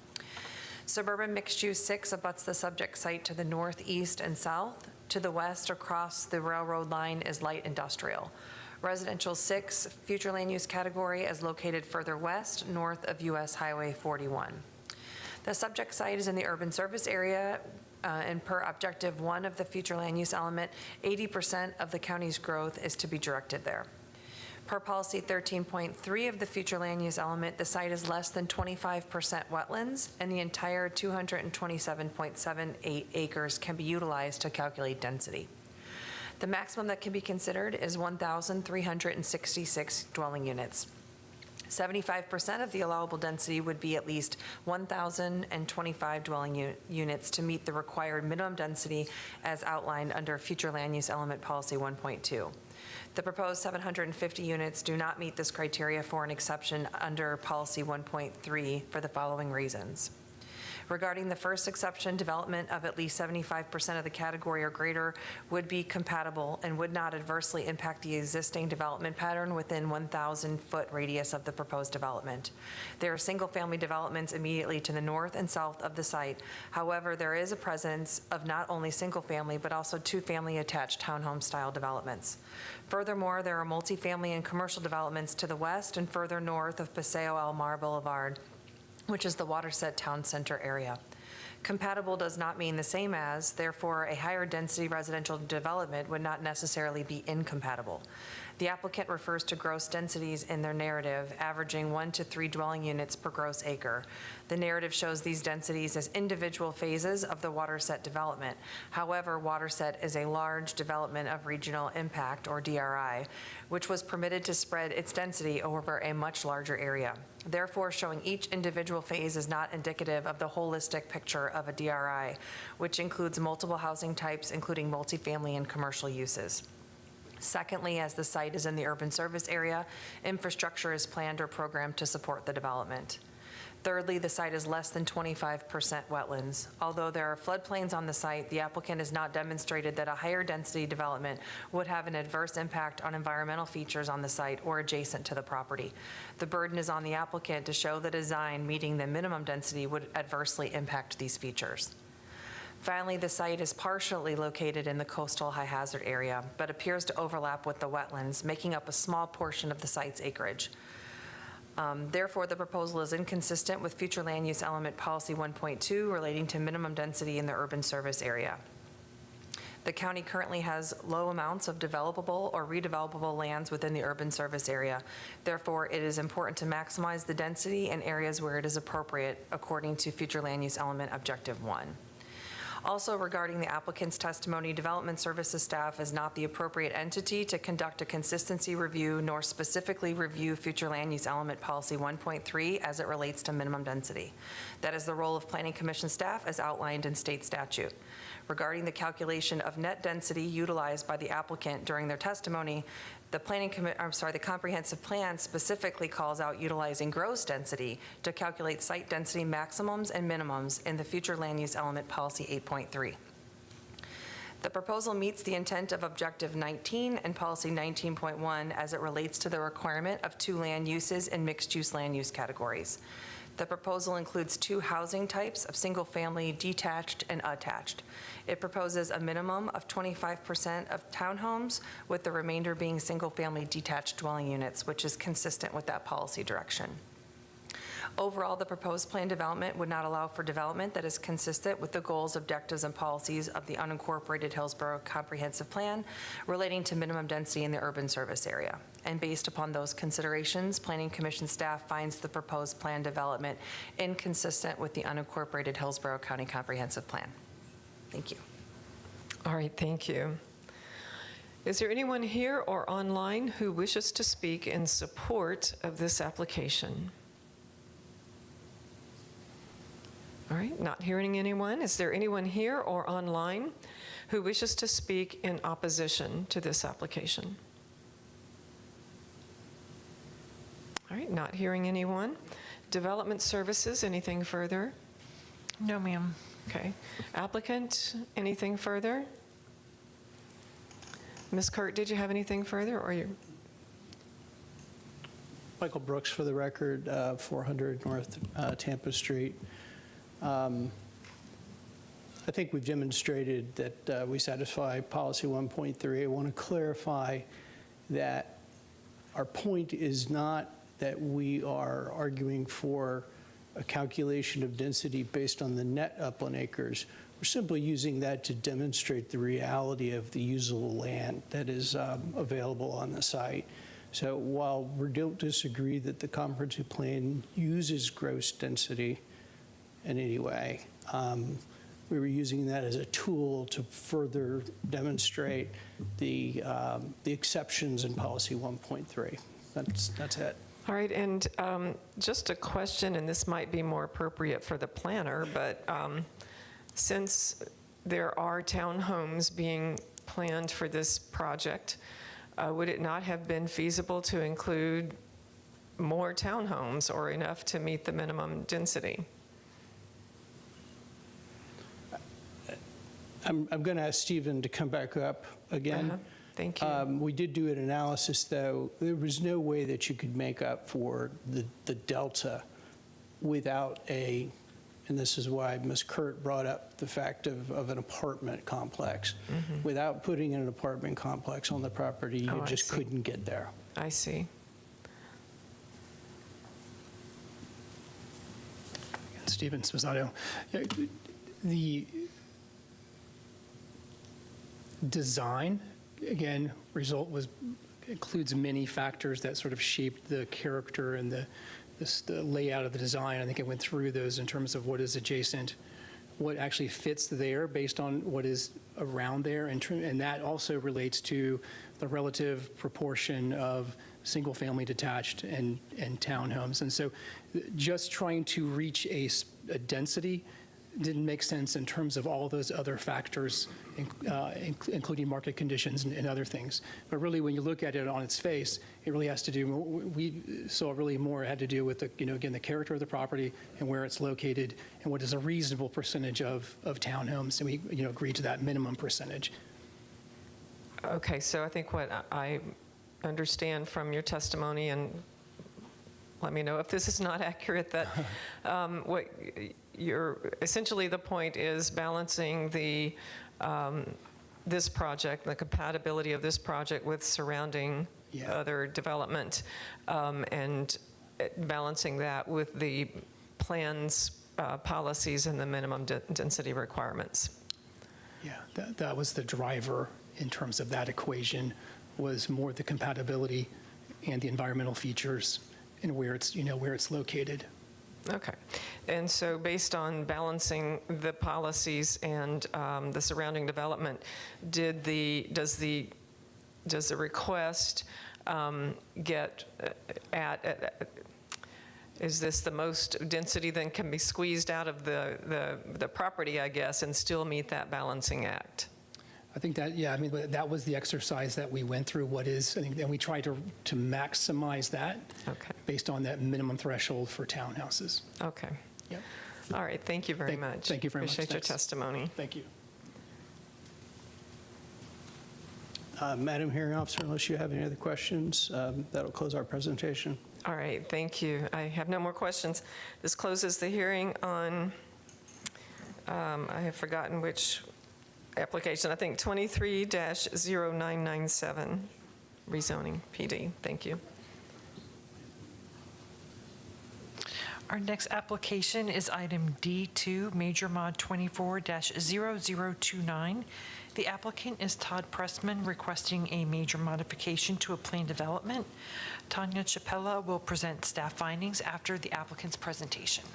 Suburban mixed-use 6 abuts the subject site to the north, east, and south. To the west, across the railroad line, is light industrial. Residential 6 future land use category is located further west, north of US Highway 41. The subject site is in the urban service area, and per Objective 1 of the future land use element, 80% of the county's growth is to be directed there. Per policy 13.3 of the future land use element, the site is less than 25% wetlands, and the entire 227.78 acres can be utilized to calculate density. The maximum that can be considered is 1,366 dwelling units. 75% of the allowable density would be at least 1,025 dwelling units to meet the required minimum density as outlined under future land use element policy 1.2. The proposed 750 units do not meet this criteria for an exception under policy 1.3 for the following reasons. Regarding the first exception, development of at least 75% of the category or greater would be compatible and would not adversely impact the existing development pattern within 1,000-foot radius of the proposed development. There are single-family developments immediately to the north and south of the site. However, there is a presence of not only single-family but also two-family attached townhome-style developments. Furthermore, there are multifamily and commercial developments to the west and further north of Paseo El Mar Boulevard, which is the Waterset Town Center area. Compatible does not mean the same as, therefore a higher density residential development would not necessarily be incompatible. The applicant refers to gross densities in their narrative, averaging 1 to 3 dwelling units per gross acre. The narrative shows these densities as individual phases of the Waterset development. However, Waterset is a large development of regional impact, or DRI, which was permitted to spread its density over a much larger area. Therefore, showing each individual phase is not indicative of the holistic picture of a DRI, which includes multiple housing types, including multifamily and commercial uses. Secondly, as the site is in the urban service area, infrastructure is planned or programmed to support the development. Thirdly, the site is less than 25% wetlands. Although there are floodplains on the site, the applicant has not demonstrated that a higher density development would have an adverse impact on environmental features on the site or adjacent to the property. The burden is on the applicant to show the design meeting the minimum density would adversely impact these features. Finally, the site is partially located in the coastal high hazard area, but appears to overlap with the wetlands, making up a small portion of the site's acreage. Therefore, the proposal is inconsistent with future land use element policy 1.2 relating to minimum density in the urban service area. The county currently has low amounts of developable or redevelopable lands within the urban service area. Therefore, it is important to maximize the density in areas where it is appropriate according to future land use element objective 1. Also, regarding the applicant's testimony, development services staff is not the appropriate entity to conduct a consistency review nor specifically review future land use element policy 1.3 as it relates to minimum density. That is the role of Planning Commission staff as outlined in state statute. Regarding the calculation of net density utilized by the applicant during their testimony, the comprehensive plan specifically calls out utilizing gross density to calculate site density maximums and minimums in the future land use element policy 8.3. The proposal meets the intent of Objective 19 and Policy 19.1 as it relates to the requirement of 2 land uses in mixed-use land use categories. The proposal includes 2 housing types of single-family detached and attached. It proposes a minimum of 25% of townhomes, with the remainder being single-family detached dwelling units, which is consistent with that policy direction. Overall, the proposed plan development would not allow for development that is consistent with the goals, objectives, and policies of the unincorporated Hillsborough Comprehensive Plan relating to minimum density in the urban service area. And based upon those considerations, Planning Commission staff finds the proposed plan development inconsistent with the unincorporated Hillsborough County Comprehensive Plan. Thank you. All right, thank you. Is there anyone here or online who wishes to speak in support of this application? All right, not hearing anyone. Is there anyone here or online who wishes to speak in opposition to this application? All right, not hearing anyone. Development Services, anything further? No, ma'am. Okay. Applicant, anything further? Ms. Kurt, did you have anything further, or you? Michael Brooks, for the record, 400 North Tampa Street. I think we've demonstrated that we satisfy policy 1.3. I want to clarify that our point is not that we are arguing for a calculation of density based on the net upland acres. We're simply using that to demonstrate the reality of the usable land that is available on the site. So while we don't disagree that the comprehensive plan uses gross density in any way, we were using that as a tool to further demonstrate the exceptions in policy 1.3. That's it. All right, and just a question, and this might be more appropriate for the planner, but since there are townhomes being planned for this project, would it not have been feasible to include more townhomes or enough to meet the minimum density? I'm going to ask Stephen to come back up again. Thank you. We did do an analysis, though. There was no way that you could make up for the delta without and this is why Ms. Kurt brought up the fact of an apartment complex. Without putting an apartment complex on the property, you just couldn't get there. I see. Stephen Spazzato. The design, again, includes many factors that sort of shaped the character and the layout of the design. I think I went through those in terms of what is adjacent, what actually fits there based on what is around there, and that also relates to the relative proportion of single-family detached and townhomes. And so just trying to reach a density didn't make sense in terms of all those other factors, including market conditions and other things. But really, when you look at it on its face, it really has to do, we saw really more had to do with, again, the character of the property and where it's located and what is a reasonable percentage of townhomes. And we agreed to that minimum percentage. Okay, so I think what I understand from your testimony, and let me know if this is not accurate, that essentially the point is balancing this project, the compatibility of this project with surrounding other development, and balancing that with the plan's policies and the minimum density requirements. Yeah, that was the driver in terms of that equation, was more the compatibility and the environmental features and where it's located. Okay. And so based on balancing the policies and the surrounding development, does the request get is this the most density that can be squeezed out of the property, I guess, and still meet that balancing act? I think that, yeah, I mean, that was the exercise that we went through, and we tried to maximize that based on that minimum threshold for townhouses. Okay. Yep. All right, thank you very much. Thank you very much. Appreciate your testimony. Thank you. Madam Hearing Officer, unless you have any other questions, that'll close our presentation. All right, thank you. I have no more questions. This closes the hearing on, I have forgotten which application, I think 23-0997, rezoning PD. Thank you. Our next application is item D2, Major Mod 24-0029. The applicant is Todd Pressman, requesting a major modification to a plan development. Tanya Chappella will present staff findings after the applicant's presentation.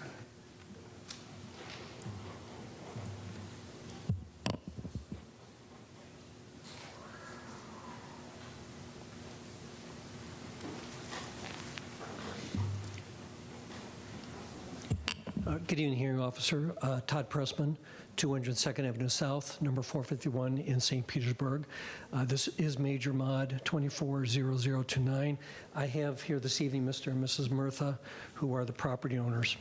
Good evening, hearing officer. Todd Pressman, 202nd Avenue South, number 451 in St. Petersburg. This is Major Mod 240029. I have here this evening Mr. and Mrs. Murtha, who are the property owners.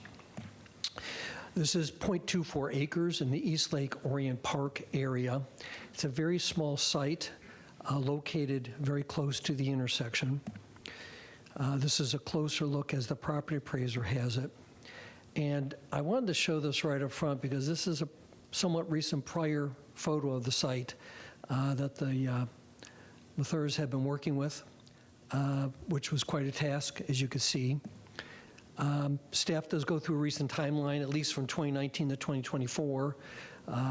This is 0.24 acres in the East Lake Orient Park area. It's a very small site located very close to the intersection. This is a closer look as the property appraiser has it. And I wanted to show this right up front because this is a somewhat recent prior photo of the site that the Mathurs have been working with, which was quite a task, as you can see. Staff does go through a recent timeline, at least from 2019 to 2024,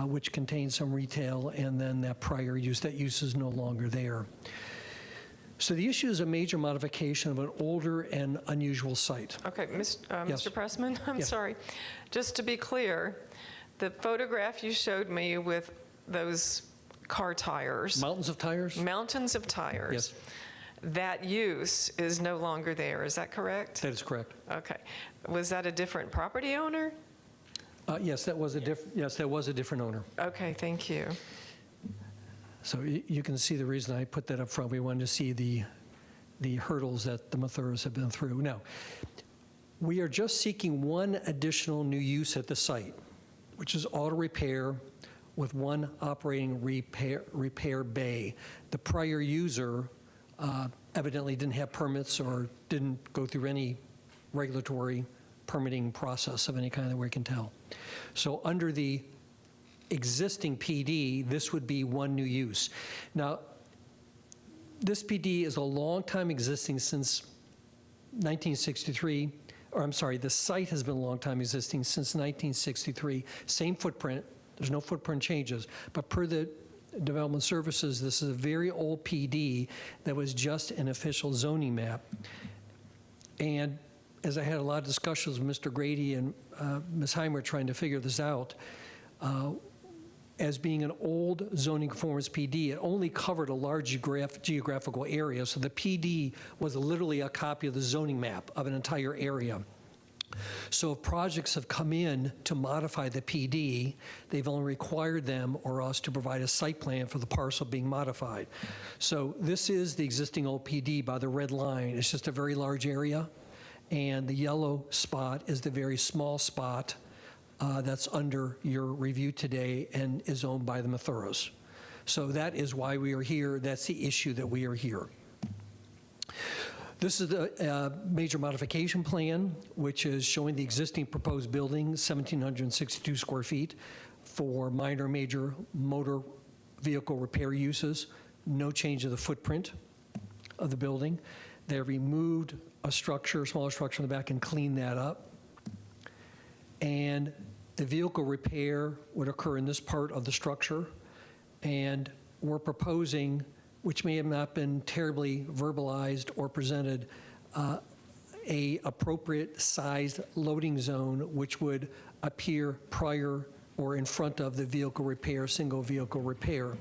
which contains some retail, and then that prior use. That use is no longer there. So the issue is a major modification of an older and unusual site. Okay, Yes. Mr. Pressman, I'm Yes. sorry. Just to be clear, the photograph you showed me with those car tires. Mountains of tires? Mountains of tires. Yes. That use is no longer there, is that correct? That is correct. Okay. Was that a different property owner? Yes, that was a different owner. Okay, thank you. So you can see the reason I put that up front. We wanted to see the hurdles that the Mathurs have been through. Now, we are just seeking one additional new use at the site, which is auto repair with one operating repair bay. The prior user evidently didn't have permits or didn't go through any regulatory permitting process of any kind that we can tell. So under the existing PD, this would be one new use. Now, this PD is a long time existing since 1963, or I'm sorry, the site has been a long time existing since 1963. Same footprint, there's no footprint changes, but per the Development Services, this is a very old PD that was just an official zoning map. And as I had a lot of discussions with Mr. Grady and Ms. Heimer trying to figure this out, as being an old zoning conformance PD, it only covered a large geographical area, so the PD was literally a copy of the zoning map of an entire area. So if projects have come in to modify the PD, they've only required them or us to provide a site plan for the parcel being modified. So this is the existing old PD by the red line. It's just a very large area, and the yellow spot is the very small spot that's under your review today and is owned by the Mathuros. So that is why we are here. That's the issue that we are here. This is the major modification plan, which is showing the existing proposed building, 1,762 square feet, for minor major motor vehicle repair uses. No change of the footprint of the building. They removed a structure, smaller structure in the back, and cleaned that up. And the vehicle repair would occur in this part of the structure, and we're proposing, which may have not been terribly verbalized or presented, a appropriate sized loading zone which would appear prior or in front of the vehicle repair, single vehicle repair.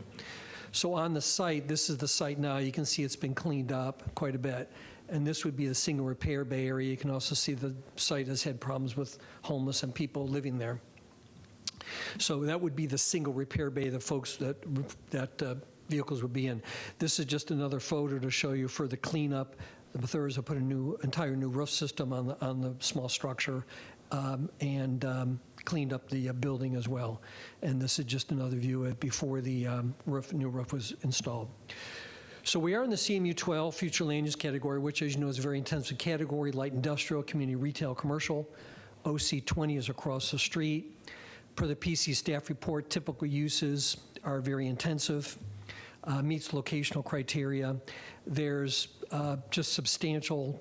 So on the site, this is the site now. You can see it's been cleaned up quite a bit. And this would be the single repair bay area. You can also see the site has had problems with homeless and people living there. So that would be the single repair bay, the folks that vehicles would be in. This is just another photo to show you for the cleanup. The Mathuros have put a entire new roof system on the small structure and cleaned up the building as well. And this is just another view of before the new roof was installed. So we are in the CMU 12 future land use category, which, as you know, is a very intensive category: light industrial, community retail, commercial. OC 20 is across the street. Per the PC staff report, typical uses are very intensive, meets locational criteria. There's just substantial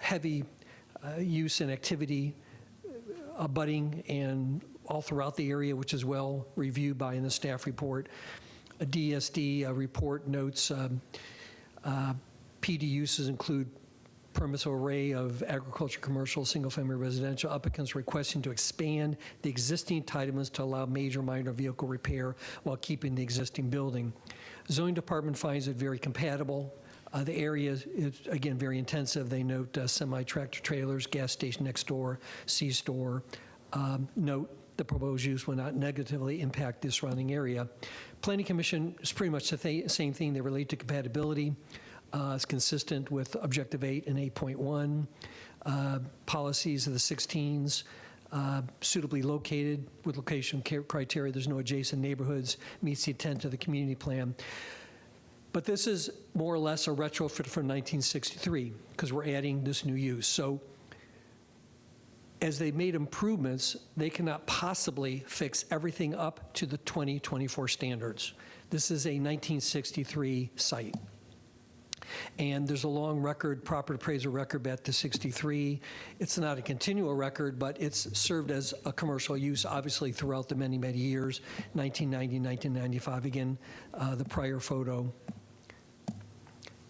heavy use and activity abutting and all throughout the area, which is well reviewed by in the staff report. A DSD report notes PD uses include permissive array of agriculture, commercial, single-family residential. Applicants requesting to expand the existing entitlements to allow major minor vehicle repair while keeping the existing building. Zoning department finds it very compatible. The area is, again, very intensive. They note semi-tractor trailers, gas station next door, C-store. Note the proposed use will not negatively impact the surrounding area. Planning Commission is pretty much the same thing. They relate to compatibility. It's consistent with Objective 8 and 8.1. Policies of the 16s, suitably located with location criteria. There's no adjacent neighborhoods, meets the intent of the community plan. But this is more or less a retrofit from 1963 because we're adding this new use. So as they made improvements, they cannot possibly fix everything up to the 2024 standards. This is a 1963 site. And there's a long record, property appraiser record back to 63. It's not a continual record, but it's served as a commercial use, obviously, throughout the many, many years, 1990, 1995. Again, the prior photo.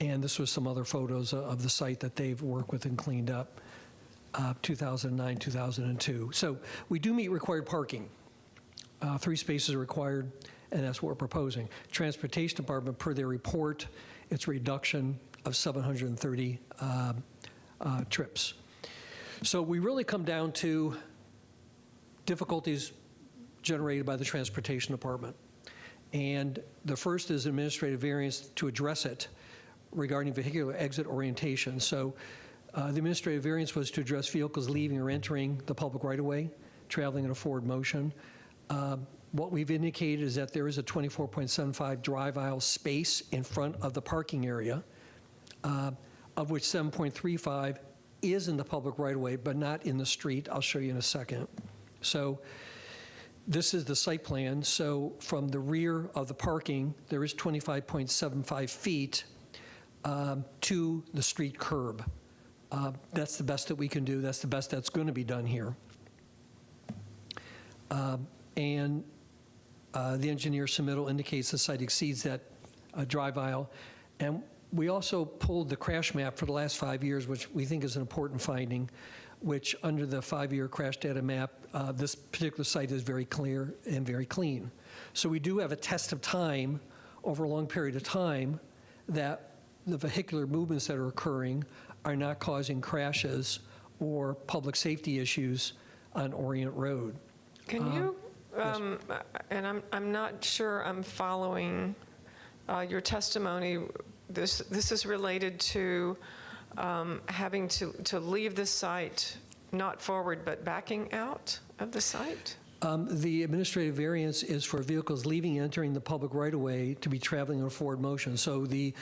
And this was some other photos of the site that they've worked with and cleaned up, 2009, 2002. So we do meet required parking. 3 spaces are required, and that's what we're proposing. Transportation Department, per their report, it's a reduction of 730 trips. So we really come down to difficulties generated by the Transportation Department. And the first is administrative variance to address it regarding vehicular exit orientation. So the administrative variance was to address vehicles leaving or entering the public right-of-way, traveling in a forward motion. What we've indicated is that there is a 24.75 drive aisle space in front of the parking area, of which 7.35 is in the public right-of-way, but not in the street. I'll show you in a second. So this is the site plan. So from the rear of the parking, there is 25.75 feet to the street curb. That's the best that we can do. That's the best that's going to be done here. And the engineer submittal indicates the site exceeds that drive aisle. And we also pulled the crash map for the last 5 years, which we think is an important finding, which under the 5-year crash data map, this particular site is very clear and very clean. So we do have a test of time over a long period of time that the vehicular movements that are occurring are not causing crashes or public safety issues on Orient Road. Can you, and I'm not sure I'm following your testimony. This is related to having to leave the site, not forward, but backing out of the site? The administrative variance is for vehicles leaving and entering the public right-of-way to be traveling in a forward motion. So the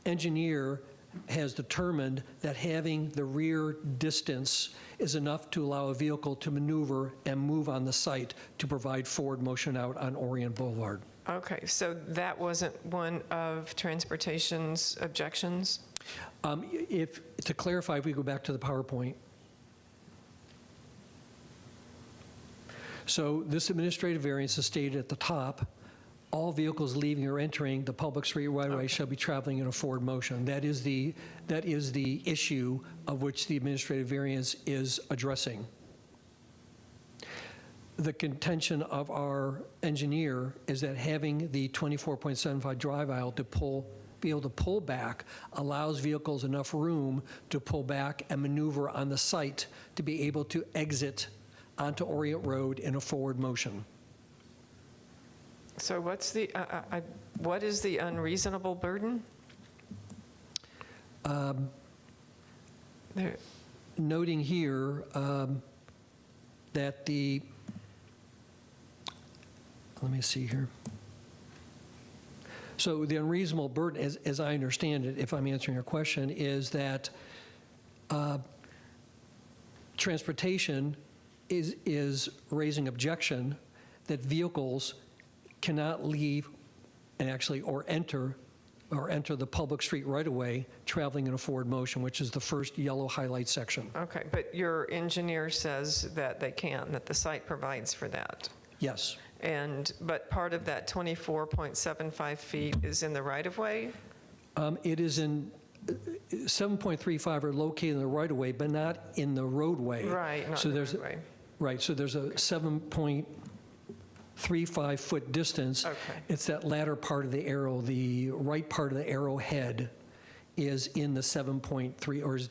engineer has determined that having the rear distance is enough to allow a vehicle to maneuver and move on the site to provide forward motion out on Orient Boulevard. Okay, so that wasn't one of Transportation's objections? To clarify, if we go back to the PowerPoint. So this administrative variance is stated at the top. All vehicles leaving or entering the public street right-of-way shall be traveling in a forward motion. That is the issue of which the administrative variance is addressing. The contention of our engineer is that having the 24.75 drive aisle to be able to pull back allows vehicles enough room to pull back and maneuver on the site to be able to exit onto Orient Road in a forward motion. So what is the unreasonable burden? Noting here that let me see here. So the unreasonable burden, as I understand it, if I'm answering your question, is that transportation is raising objection that vehicles cannot leave and actually or enter the public street right away traveling in a forward motion, which is the first yellow highlight section. Okay, but your engineer says that they can, that the site provides for that. Yes. But part of that 24.75 feet is in the right-of-way? It is in 7.35 are located in the right-of-way, but not in the roadway. Right, not so in the there's roadway. Right, so there's a 7.35-foot distance. Okay. It's that latter part of the arrow, the right part of the arrowhead is in the 7.3, or is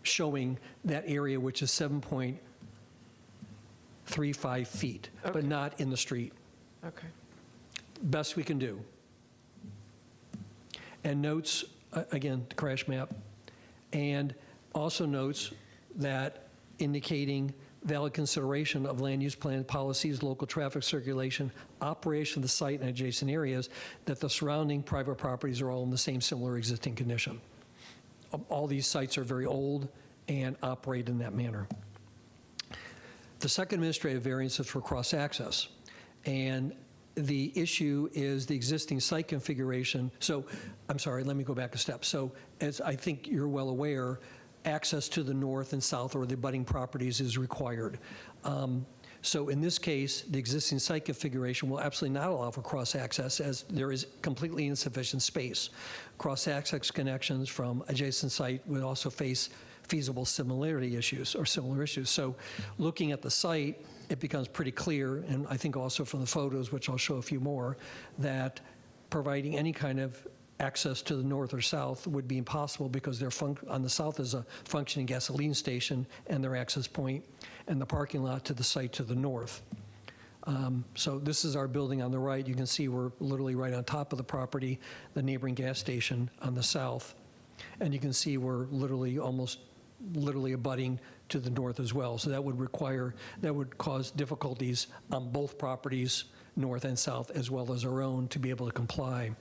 showing that area, which is 7.35 feet, but not in the street. Okay. Best we can do. And notes, again, the crash map, and also notes that indicating valid consideration of land use plan policies, local traffic circulation, operation of the site and adjacent areas, that the surrounding private properties are all in the same similar existing condition. All these sites are very old and operate in that manner. The second administrative variance is for cross-access, and the issue is the existing site configuration. So, I'm sorry, let me go back a step. So, as I think you're well aware, access to the north and south or the abutting properties is required. So in this case, the existing site configuration will absolutely not allow for cross-access, as there is completely insufficient space. Cross-access connections from adjacent site would also face feasible similarity issues or similar issues. So looking at the site, it becomes pretty clear, and I think also from the photos, which I'll show a few more, that providing any kind of access to the north or south would be impossible, because they're on the south is a functioning gasoline station and their access point, and the parking lot to the site to the north. So this is our building on the right. You can see we're literally right on top of the property, the neighboring gas station on the south. And you can see we're almost literally abutting to the north as well. So that would cause difficulties on both properties, north and south, as well as our own, to be able to comply.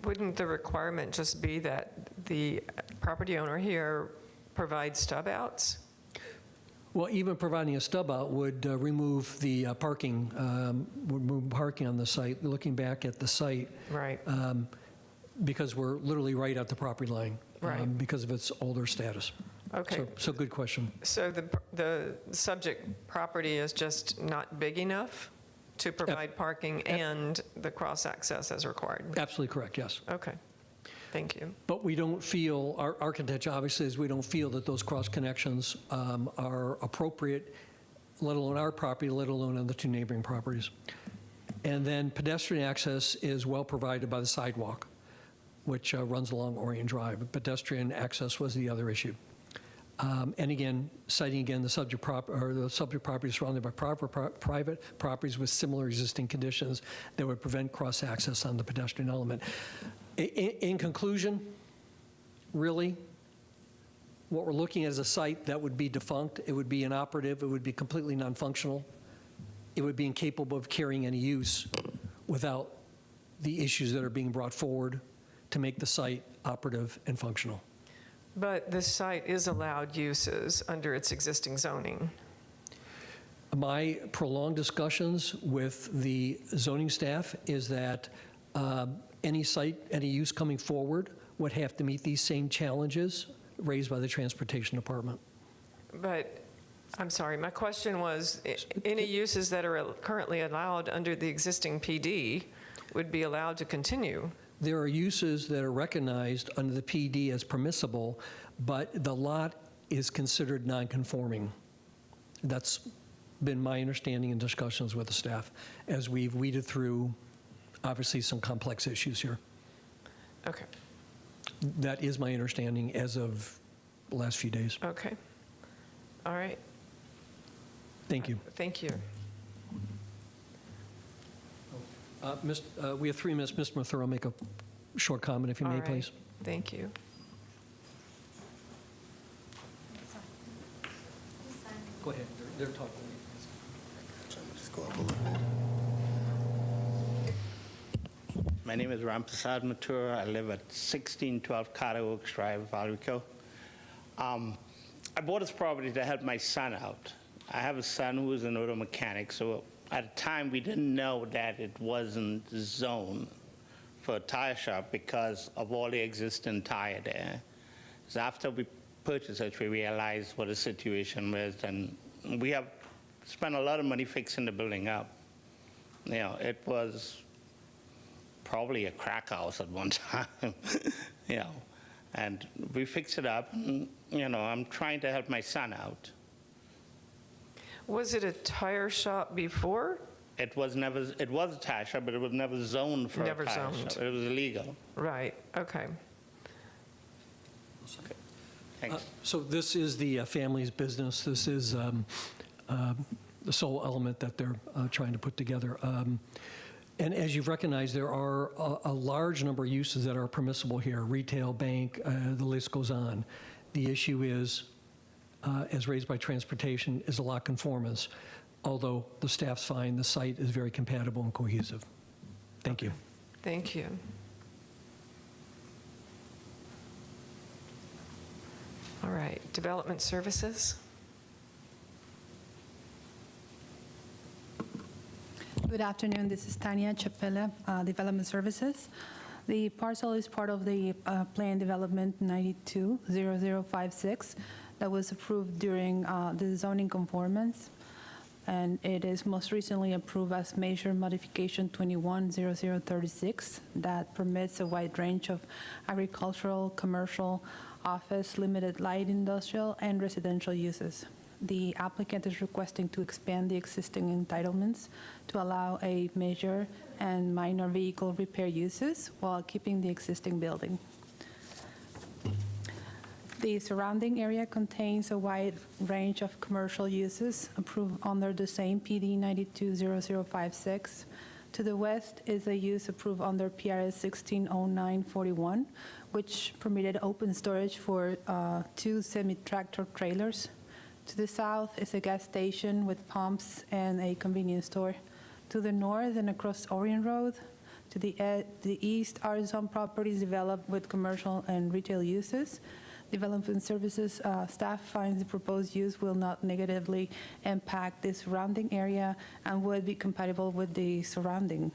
Wouldn't the requirement just be that the property owner here provide stub outs? Well, even providing a stub out would remove the parking, would move parking on the site. Looking back at the site, right? Because we're literally right at the property line, right? Because of its older status. Okay. So good question. So the subject property is just not big enough to provide parking and the cross-access as required? Absolutely correct, yes. Okay, thank you. But we don't feel, our contention obviously is we don't feel that those cross connections are appropriate, let alone our property, let alone on the two neighboring properties. And then pedestrian access is well provided by the sidewalk, which runs along Orient Drive. Pedestrian access was the other issue. And again, citing again the subject property surrounded by private properties with similar existing conditions that would prevent cross-access on the pedestrian element. In conclusion, really, what we're looking at is a site that would be defunct. It would be inoperative. It would be completely non-functional. It would be incapable of carrying any use without the issues that are being brought forward to make the site operative and functional. But this site is allowed uses under its existing zoning. My prolonged discussions with the zoning staff is that any site, any use coming forward would have to meet these same challenges raised by the Transportation Department. But, I'm sorry, my question was, any uses that are currently allowed under the existing PD would be allowed to continue? There are uses that are recognized under the PD as permissible, but the lot is considered non-conforming. That's been my understanding in discussions with the staff as we've weeded through, obviously, some complex issues here. Okay. That is my understanding as of the last few days. Okay. All right. Thank you. Thank you. We have 3 minutes. Mr. Mathur, I'll make a short comment, if you may, please. Thank you. Go ahead. They're talking. Just go up a little bit. My name is Ram Prasad Mathur. I live at 1612 Carter Oaks Drive, Valrico. I bought this property to help my son out. I have a son who is an auto mechanic, so at the time we didn't know that it wasn't zoned for a tire shop because of all the existing tire there. So after we purchased it, we realized what the situation was, and we have spent a lot of money fixing the building up. You know, it was probably a crack house at one time, you know, and we fixed it up, and, you know, I'm trying to help my son out. Was it a tire shop before? It was a tire shop, but it was never zoned for a tire shop. It was illegal. Right, okay. Thanks. So this is the family's business. This is the sole element that they're trying to put together. And as you've recognized, there are a large number of uses that are permissible here, retail, bank, the list goes on. The issue is, as raised by transportation, is a lot conformance, although the staff's fine, the site is very compatible and cohesive. Thank you. Thank you. All right, development services. Good afternoon. This is Tanya Chapela, Development Services. The parcel is part of the Plan Development 920056 that was approved during the zoning conformance, and it is most recently approved as Major Modification 210036 that permits a wide range of agricultural, commercial, office, limited light industrial, and residential uses. The applicant is requesting to expand the existing entitlements to allow a major and minor vehicle repair uses while keeping the existing building. The surrounding area contains a wide range of commercial uses approved under the same PD 920056. To the west is a use approved under PRS 160941, which permitted open storage for 2 semi-tractor trailers. To the south is a gas station with pumps and a convenience store. To the north and across Orion Road, to the east are some properties developed with commercial and retail uses. Development Services staff finds the proposed use will not negatively impact the surrounding area and would be compatible with the surrounding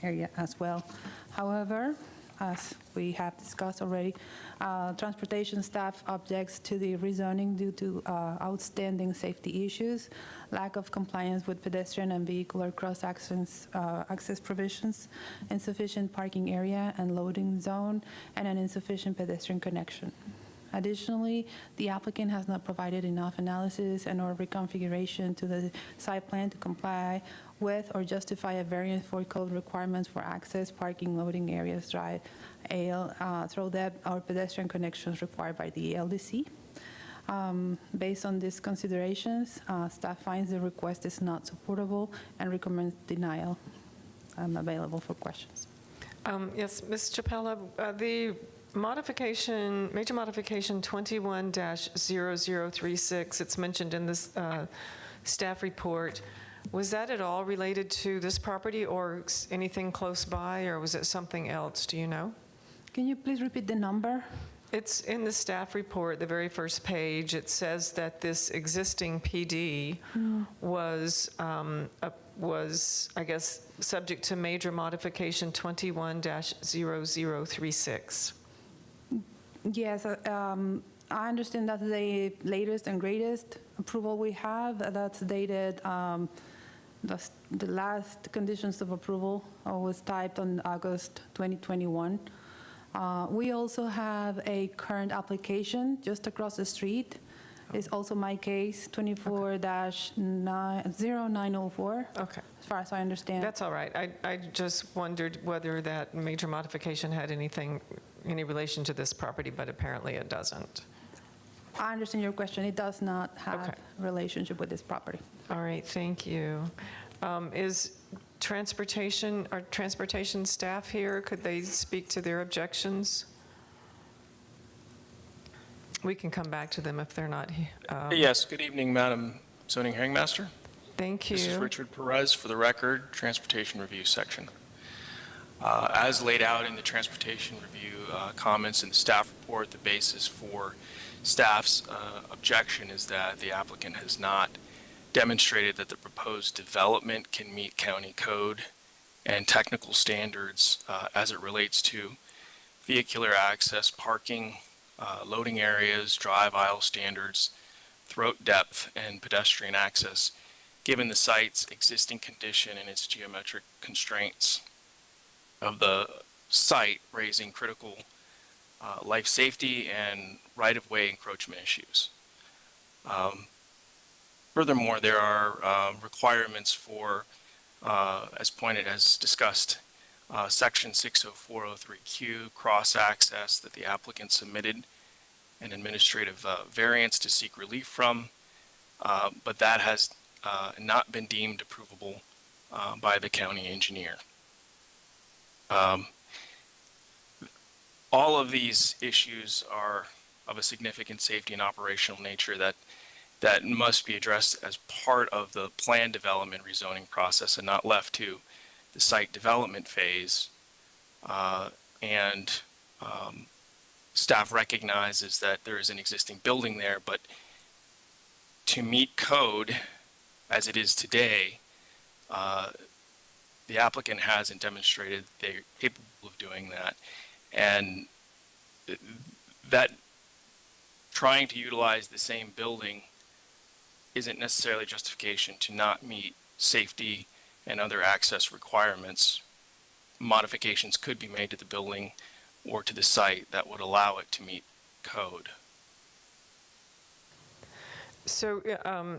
area as well. However, as we have discussed already, transportation staff objects to the rezoning due to outstanding safety issues, lack of compliance with pedestrian and vehicular cross-access provisions, insufficient parking area and loading zone, and an insufficient pedestrian connection. Additionally, the applicant has not provided enough analysis and or reconfiguration to the site plan to comply with or justify a variance for code requirements for access, parking, loading areas, drive, throw depth, or pedestrian connections required by the LDC. Based on these considerations, staff finds the request is not supportable and recommends denial. I'm available for questions. Yes, Ms. Chapela, the modification, major modification 21-0036, it's mentioned in this staff report. Was that at all related to this property or anything close by, or was it something else? Do you know? Can you please repeat the number? It's in the staff report, the very first page. It says that this existing PD was, I guess, subject to major modification 21-0036. Yes, I understand that's the latest and greatest approval we have. That's dated, the last conditions of approval was typed on August 2021. We also have a current application just across the street. It's also my case, 24-0904. Okay. As far as I understand. That's all right. I just wondered whether that major modification had any relation to this property, but apparently it doesn't. I understand your question. It does not have a relationship with this property. All right, thank you. Is transportation staff here? Could they speak to their objections? We can come back to them if they're not here. Yes, good evening, Madam Zoning Hearing Master. Thank you. This is Richard Perez for the record, Transportation Review Section. As laid out in the transportation review comments in the staff report, the basis for staff's objection is that the applicant has not demonstrated that the proposed development can meet county code and technical standards as it relates to vehicular access, parking, loading areas, drive aisle standards, throat depth, and pedestrian access, given the site's existing condition and its geometric constraints of the site, raising critical life safety and right-of-way encroachment issues. Furthermore, there are requirements for, as discussed, Section 60403Q, cross-access that the applicant submitted an administrative variance to seek relief from, but that has not been deemed approvable by the county engineer. All of these issues are of a significant safety and operational nature that must be addressed as part of the plan development rezoning process and not left to the site development phase. Staff recognizes that there is an existing building there, but to meet code as it is today, the applicant hasn't demonstrated they're capable of doing that. And that trying to utilize the same building isn't necessarily justification to not meet safety and other access requirements. Modifications could be made to the building or to the site that would allow it to meet code. So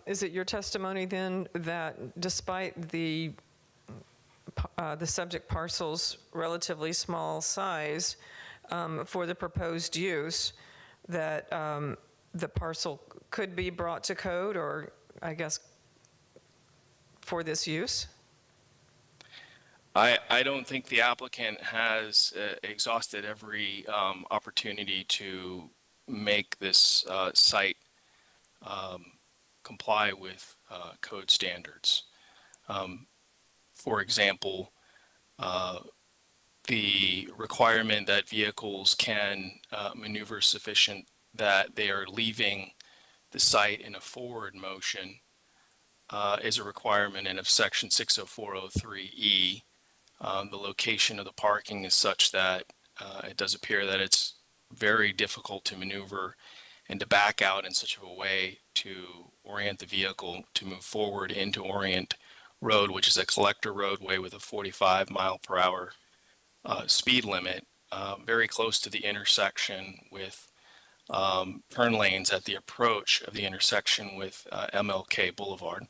is it your testimony then that despite the subject parcel's relatively small size for the proposed use, that the parcel could be brought to code, or I guess for this use? I don't think the applicant has exhausted every opportunity to make this site comply with code standards. For example, the requirement that vehicles can maneuver sufficient that they are leaving the site in a forward motion is a requirement of Section 60403E. The location of the parking is such that it does appear that it's very difficult to maneuver and to back out in such a way to orient the vehicle to move forward into Orient Road, which is a collector roadway with a 45-mile-per-hour speed limit, very close to the intersection with turn lanes at the approach of the intersection with MLK Boulevard.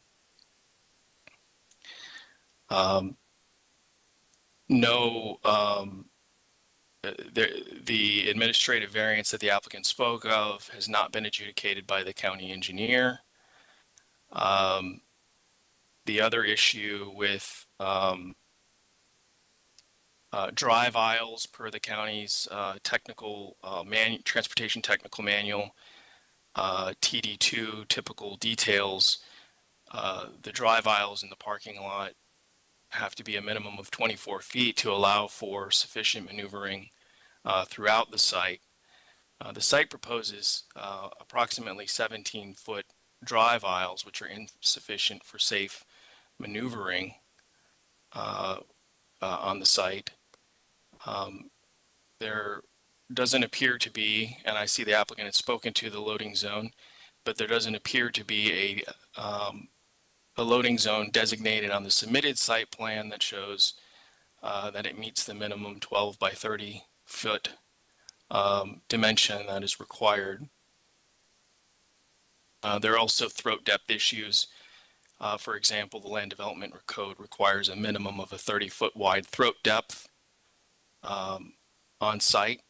The administrative variance that the applicant spoke of has not been adjudicated by the county engineer. The other issue with drive aisles per the county's transportation technical manual, TD2 typical details, the drive aisles in the parking lot have to be a minimum of 24 feet to allow for sufficient maneuvering throughout the site. The site proposes approximately 17-foot drive aisles, which are insufficient for safe maneuvering on the site. There doesn't appear to be, and I see the applicant has spoken to the loading zone, but there doesn't appear to be a loading zone designated on the submitted site plan that shows that it meets the minimum 12 by 30 foot dimension that is required. There are also throat depth issues. For example, the Land Development Code requires a minimum of a 30-foot wide throat depth on site.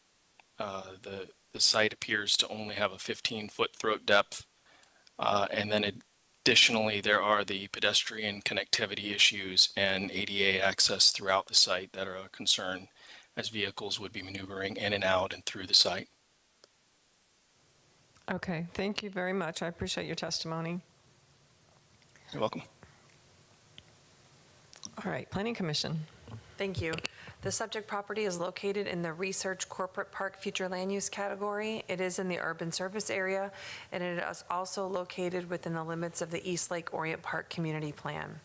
The site appears to only have a 15-foot throat depth, and then additionally, there are the pedestrian connectivity issues and ADA access throughout the site that are a concern as vehicles would be maneuvering in and out and through the site. Okay, thank you very much. I appreciate your testimony. You're welcome. All right, Planning Commission. Thank you. The subject property is located in the Research Corporate Park Future Land Use category. It is in the urban service area, and it is also located within the limits of the East Lake Orient Park Community Plan.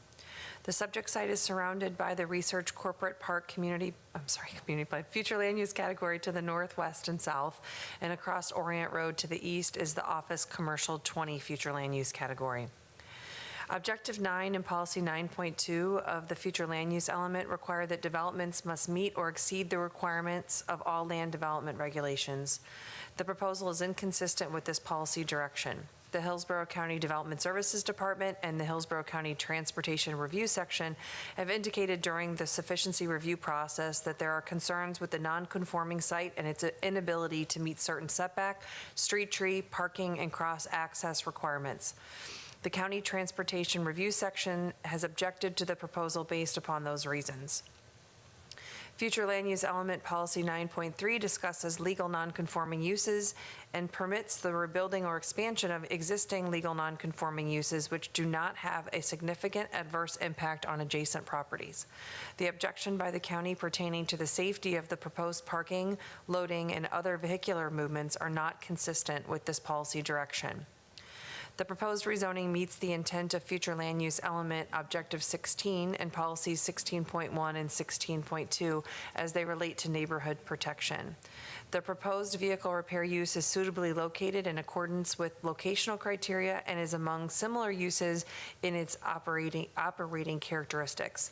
The subject site is surrounded by the Research Corporate Park Community Plan Future Land Use category to the northwest and south, and across Orient Road to the east is the Office Commercial 20 Future Land Use category. Objective 9 and Policy 9.2 of the Future Land Use element require that developments must meet or exceed the requirements of all land development regulations. The proposal is inconsistent with this policy direction. The Hillsborough County Development Services Department and the Hillsborough County Transportation Review Section have indicated during the sufficiency review process that there are concerns with the non-conforming site and its inability to meet certain setback, street tree, parking, and cross-access requirements. The County Transportation Review Section has objected to the proposal based upon those reasons. Future Land Use Element Policy 9.3 discusses legal nonconforming uses and permits the rebuilding or expansion of existing legal nonconforming uses which do not have a significant adverse impact on adjacent properties. The objection by the county pertaining to the safety of the proposed parking, loading, and other vehicular movements are not consistent with this policy direction. The proposed rezoning meets the intent of Future Land Use Element Objective 16 and Policies 16.1 and 16.2 as they relate to neighborhood protection. The proposed vehicle repair use is suitably located in accordance with locational criteria and is among similar uses in its operating characteristics.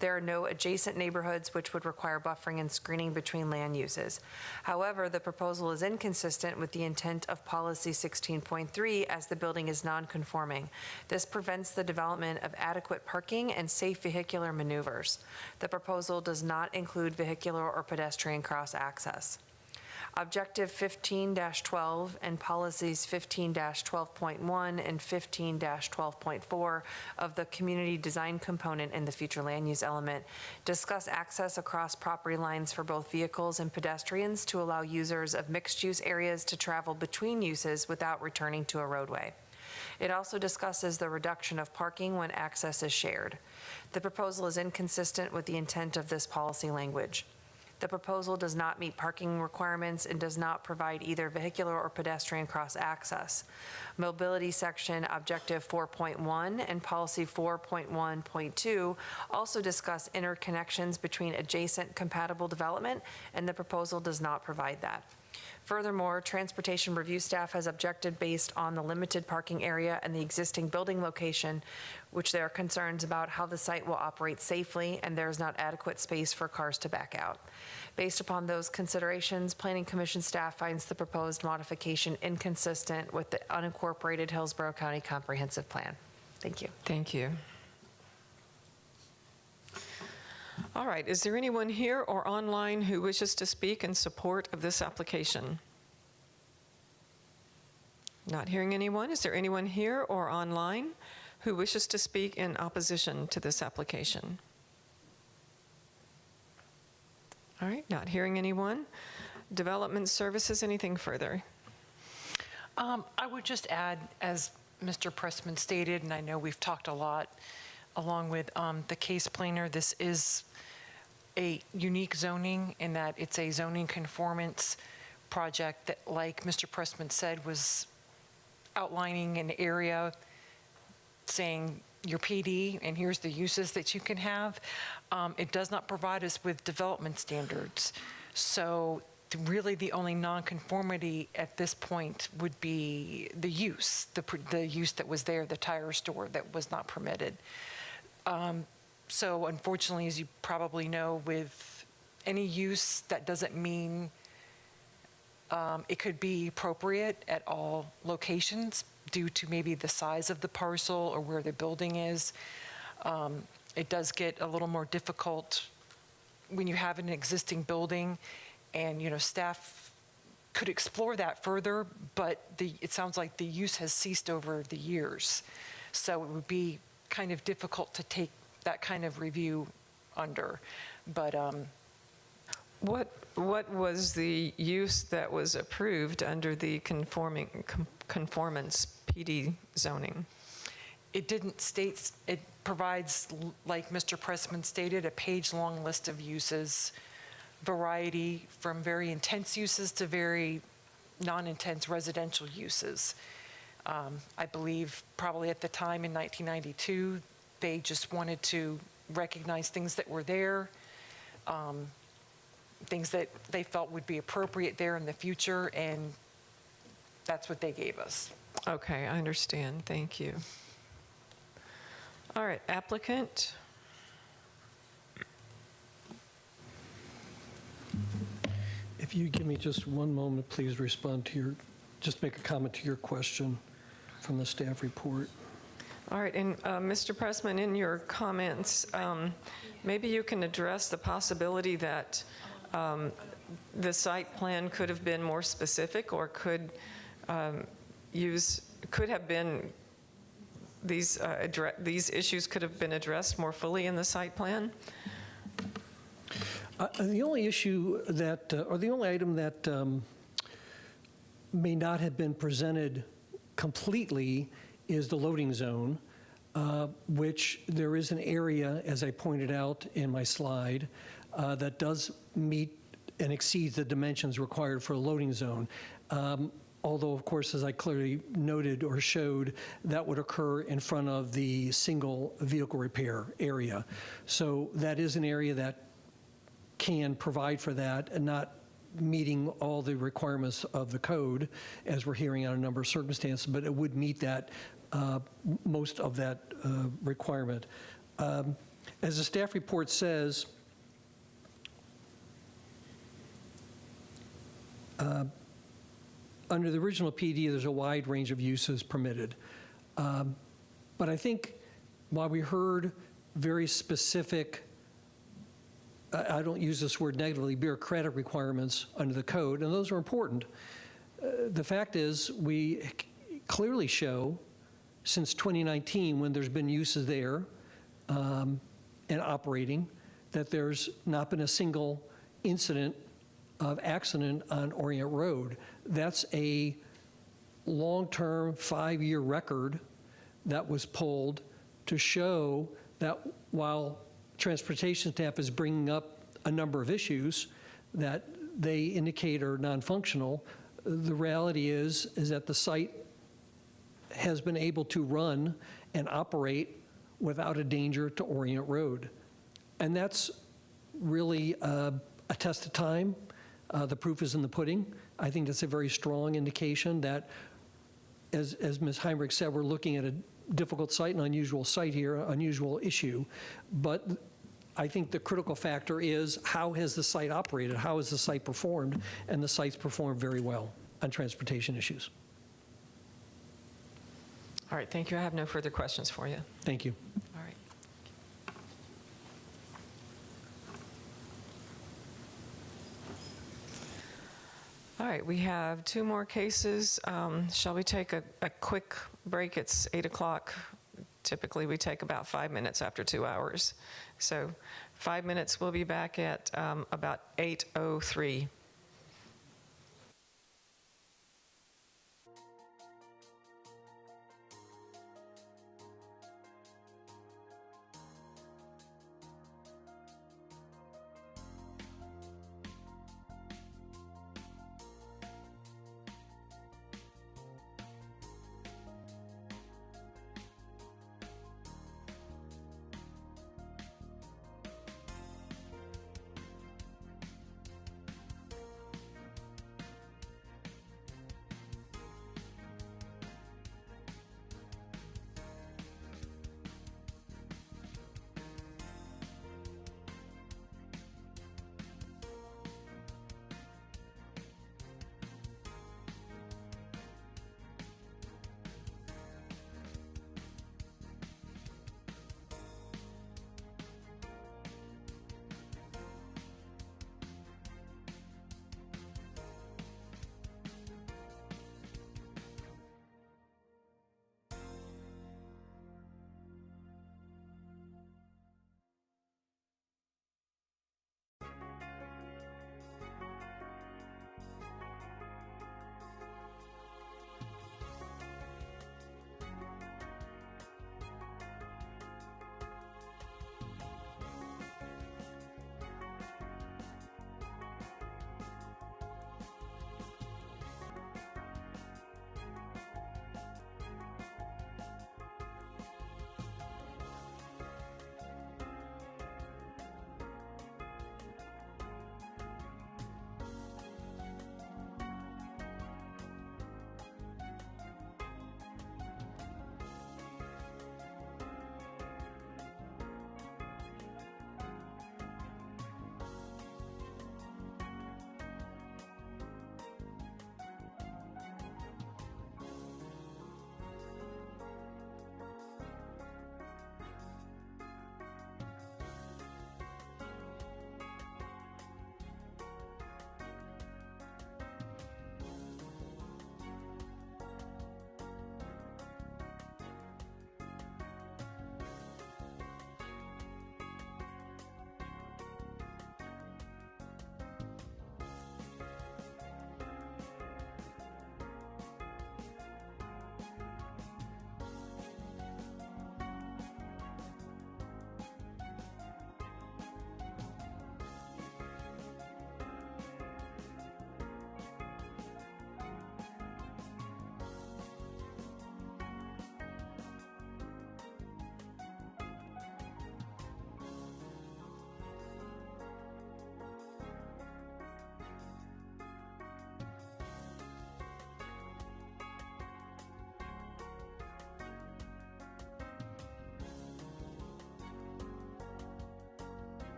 There are no adjacent neighborhoods which would require buffering and screening between land uses. However, the proposal is inconsistent with the intent of Policy 16.3 as the building is non-conforming. This prevents the development of adequate parking and safe vehicular maneuvers. The proposal does not include vehicular or pedestrian cross-access. Objective 15-12 and Policies 15-12.1 and 15-12.4 of the Community Design Component in the Future Land Use Element discuss access across property lines for both vehicles and pedestrians to allow users of mixed-use areas to travel between uses without returning to a roadway. It also discusses the reduction of parking when access is shared. The proposal is inconsistent with the intent of this policy language. The proposal does not meet parking requirements and does not provide either vehicular or pedestrian cross-access. Mobility Section Objective 4.1 and Policy 4.1.2 also discuss interconnections between adjacent compatible development, and the proposal does not provide that. Furthermore, Transportation Review staff has objected based on the limited parking area and the existing building location, which there are concerns about how the site will operate safely and there is not adequate space for cars to back out. Based upon those considerations, Planning Commission staff finds the proposed modification inconsistent with the unincorporated Hillsborough County Comprehensive Plan. Thank you. Thank you. All right, is there anyone here or online who wishes to speak in support of this application? Not hearing anyone. Is there anyone here or online who wishes to speak in opposition to this application? All right, not hearing anyone. Development Services, anything further? I would just add, as Mr. Pressman stated, and I know we've talked a lot along with the case planner, this is a unique zoning in that it's a zoning conformance project that, like Mr. Pressman said, was outlining an area saying your PD and here's the uses that you can have. It does not provide us with development standards. So really the only nonconformity at this point would be the use, the use that was there, the tire store that was not permitted. So unfortunately, as you probably know, with any use, that doesn't mean it could be appropriate at all locations due to maybe the size of the parcel or where the building is. It does get a little more difficult when you have an existing building, and staff could explore that further, but it sounds like the use has ceased over the years. So it would be kind of difficult to take that kind of review under. But what was the use that was approved under the conformance PD zoning? It didn't state, it provides, like Mr. Pressman stated, a page-long list of uses variety from very intense uses to very non-intense residential uses. I believe probably at the time in 1992, they just wanted to recognize things that were there, things that they felt would be appropriate there in the future, and that's what they gave us. Okay, I understand. Thank you. All right, applicant. If you give me just one moment, please respond to just make a comment to your question from the staff report. All right, and Mr. Pressman, in your comments, maybe you can address the possibility that the site plan could have been more specific, or could have been these issues could have been addressed more fully in the site plan? The only issue that, or the only item that may not have been presented completely is the loading zone, which there is an area, as I pointed out in my slide, that does meet and exceeds the dimensions required for a loading zone. Although, of course, as I clearly noted or showed, that would occur in front of the single vehicle repair area. So that is an area that can provide for that, and not meeting all the requirements of the code, as we're hearing on a number of circumstances, but it would meet that, most of that requirement. As the staff report says, under the original PD, there's a wide range of uses permitted. But I think while we heard very specific, I don't use this word negatively, bureaucratic requirements under the code, and those are important. The fact is, we clearly show since 2019, when there's been uses there and operating, that there's not been a single incident of accident on Orient Road. That's a long-term 5-year record that was pulled to show that while transportation staff is bringing up a number of issues that they indicate are non-functional, the reality is that the site has been able to run and operate without a danger to Orient Road. And that's really a test of time. The proof is in the pudding. I think that's a very strong indication that, as Ms. Heinrich said, we're looking at a difficult site, an unusual site here, unusual issue. But I think the critical factor is, how has the site operated? How has the site performed? And the site's performed very well on transportation issues. All right, thank you. I have no further questions for you. Thank you. All right. All right, we have 2 more cases. Shall we take a quick break? It's 8 o'clock. Typically, we take about 5 minutes after 2 hours. So 5 minutes, we'll be back at about 8:03.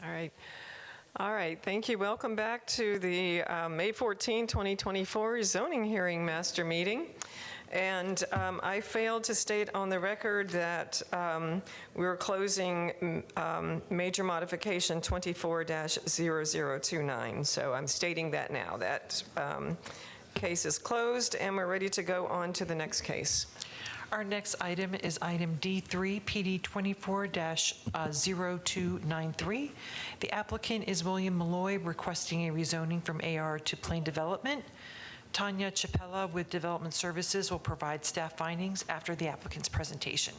All right. All right, thank you. Welcome back to the May 14, 2024 zoning hearing master meeting. And I failed to state on the record that we were closing major modification 24-0029. So I'm stating that now. That case is closed, and we're ready to go on to the next case. Our next item is item D3, PD 24-0293. The applicant is William Malloy, requesting a rezoning from AR to plain development. Tanya Chapella with Development Services will provide staff findings after the applicant's presentation.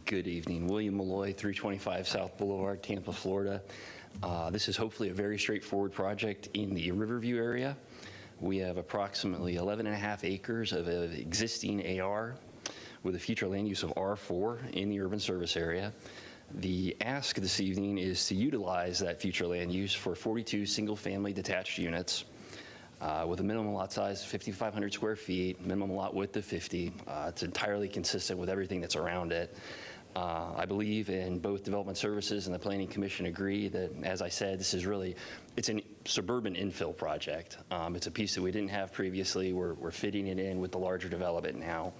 Good evening. William Malloy, 325 South Boulevard, Tampa, Florida. This is hopefully a very straightforward project in the Riverview area. We have approximately 11.5 acres of existing AR with a future land use of R4 in the urban service area. The ask this evening is to utilize that future land use for 42 single-family detached units with a minimum lot size of 5,500 square feet, minimum lot width of 50. It's entirely consistent with everything that's around it. I believe in both Development Services and the Planning Commission agree that, as I said, this is really, it's a suburban infill project. It's a piece that we didn't have previously. We're fitting it in with the larger development now.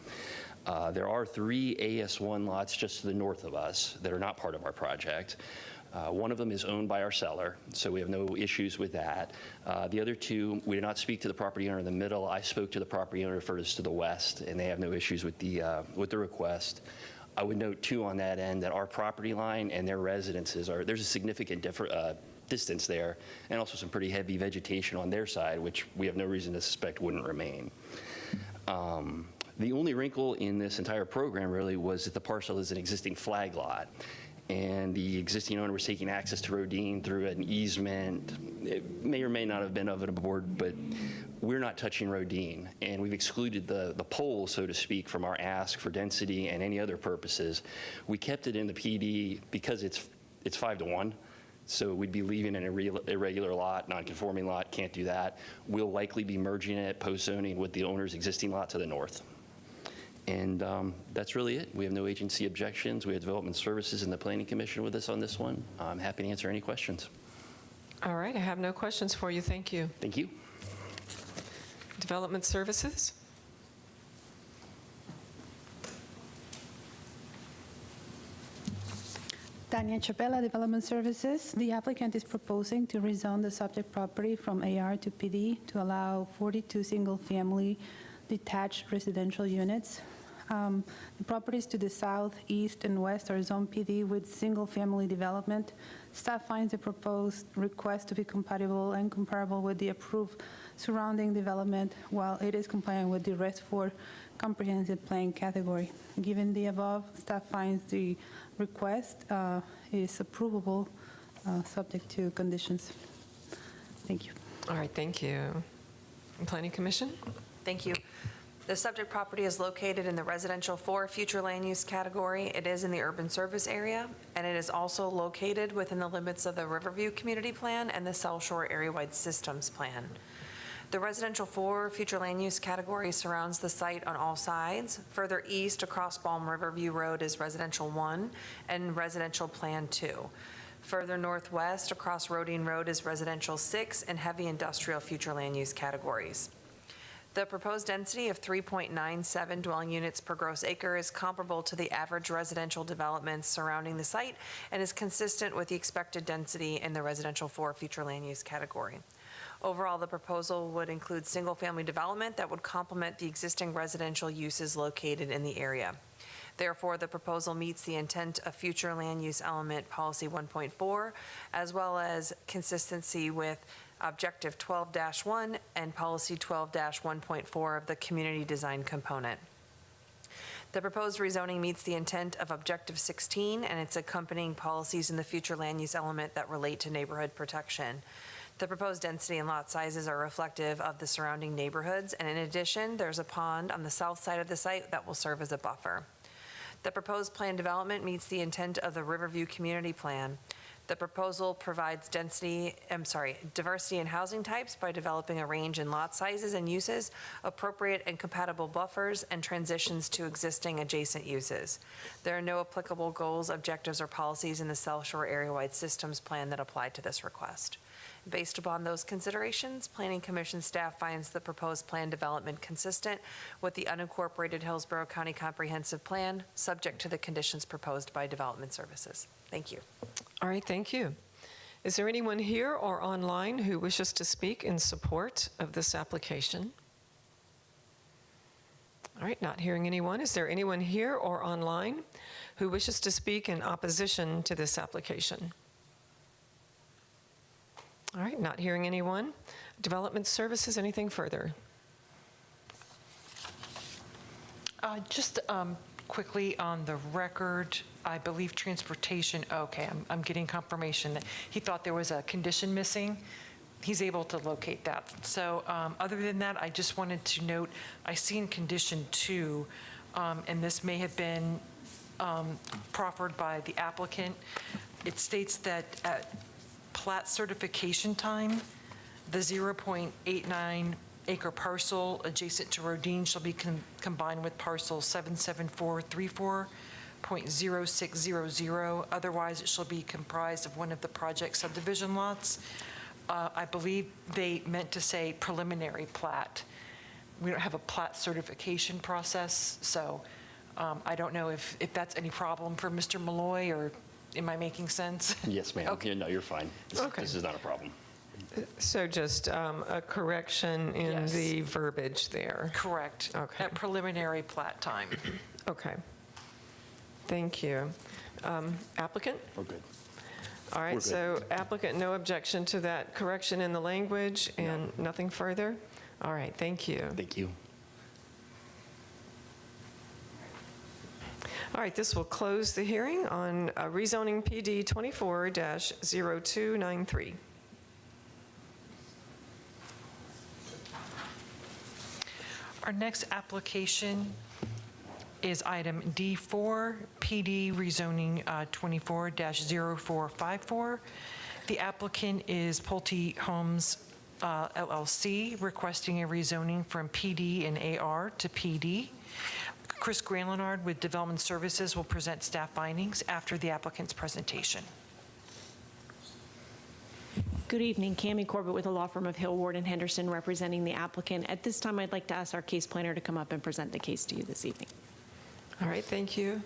There are 3 AS1 lots just to the north of us that are not part of our project. One of them is owned by our seller, so we have no issues with that. The other 2, we did not speak to the property owner in the middle. I spoke to the property owner furthest to the west, and they have no issues with the request. I would note, too, on that end that our property line and their residences there's a significant distance there, and also some pretty heavy vegetation on their side, which we have no reason to suspect wouldn't remain. The only wrinkle in this entire program really was that the parcel is an existing flag lot, and the existing owner was taking access to Rodine through an easement. It may or may not have been of an board, but we're not touching Rodine, and we've excluded the pole, so to speak, from our ask for density and any other purposes. We kept it in the PD because it's 5-to-1, so we'd be leaving an irregular lot, non-conforming lot, can't do that. We'll likely be merging it post-zoning with the owner's existing lot to the north. And that's really it. We have no agency objections. We have Development Services and the Planning Commission with us on this one. I'm happy to answer any questions. All right, I have no questions for you. Thank you. Thank you. Development Services? Tanya Chapella, Development Services. The applicant is proposing to rezone the subject property from AR to PD to allow 42 single-family detached residential units. The properties to the south, east, and west are zone PD with single-family development. Staff finds the proposed request to be compatible and comparable with the approved surrounding development, while it is compliant with the RES 4 comprehensive plan category. Given the above, staff finds the request is approvable, subject to conditions. Thank you. All right, thank you. Planning Commission? Thank you. The subject property is located in the residential 4 future land use category. It is in the urban service area, and it is also located within the limits of the Riverview Community Plan and the South Shore Area-Wide Systems Plan. The residential 4 future land use category surrounds the site on all sides. Further east across Balm Riverview Road is residential 1 and residential plan 2. Further northwest across Rodine Road is residential 6 and heavy industrial future land use categories. The proposed density of 3.97 dwelling units per gross acre is comparable to the average residential developments surrounding the site and is consistent with the expected density in the residential 4 future land use category. Overall, the proposal would include single-family development that would complement the existing residential uses located in the area. Therefore, the proposal meets the intent of future land use element policy 1.4, as well as consistency with Objective 12-1 and Policy 12-1.4 of the Community Design Component. The proposed rezoning meets the intent of Objective 16 and its accompanying policies in the future land use element that relate to neighborhood protection. The proposed density and lot sizes are reflective of the surrounding neighborhoods, and in addition, there's a pond on the south side of the site that will serve as a buffer. The proposed planned development meets the intent of the Riverview Community Plan. The proposal provides diversity in housing types by developing a range in lot sizes and uses, appropriate and compatible buffers, and transitions to existing adjacent uses. There are no applicable goals, objectives, or policies in the South Shore Area-Wide Systems Plan that apply to this request. Based upon those considerations, Planning Commission staff finds the proposed plan development consistent with the unincorporated Hillsborough County Comprehensive Plan, subject to the conditions proposed by Development Services. Thank you. All right, thank you. Is there anyone here or online who wishes to speak in support of this application? All right, not hearing anyone. Is there anyone here or online who wishes to speak in opposition to this application? All right, not hearing anyone. Development Services, anything further? Just quickly on the record, I believe transportation, okay, I'm getting confirmation that he thought there was a condition missing. He's able to locate that. So other than that, I just wanted to note, I see in condition 2, and this may have been proffered by the applicant, it states that at plat certification time, the 0.89 acre parcel adjacent to Rodine shall be combined with parcel 77434.0600. Otherwise, it shall be comprised of one of the project subdivision lots. I believe they meant to say preliminary plat. We don't have a plat certification process, so I don't know if that's any problem for Mr. Malloy, or am I making sense? Yes, ma'am. Okay. Yeah, no, you're fine. Okay. This is not a problem. So just a correction in Yes. the verbiage there. Correct. Okay. At preliminary plat time. Okay. Thank you. Applicant? We're good. All We're right, good. so applicant, no objection to that correction in the language, and nothing further? All right, thank you. Thank you. All right, this will close the hearing on rezoning PD 24-0293. Our next application is item D4, PD rezoning 24-0454. The applicant is Pulte Homes LLC, requesting a rezoning from PD and AR to PD. Chris Granlenard with Development Services will present staff findings after the applicant's presentation. Good evening, Cammie Corbett with the law firm of Hill, Ward & Henderson, representing the applicant. At this time, I'd like to ask our case planner to come up and present the case to you this evening. All right, thank you.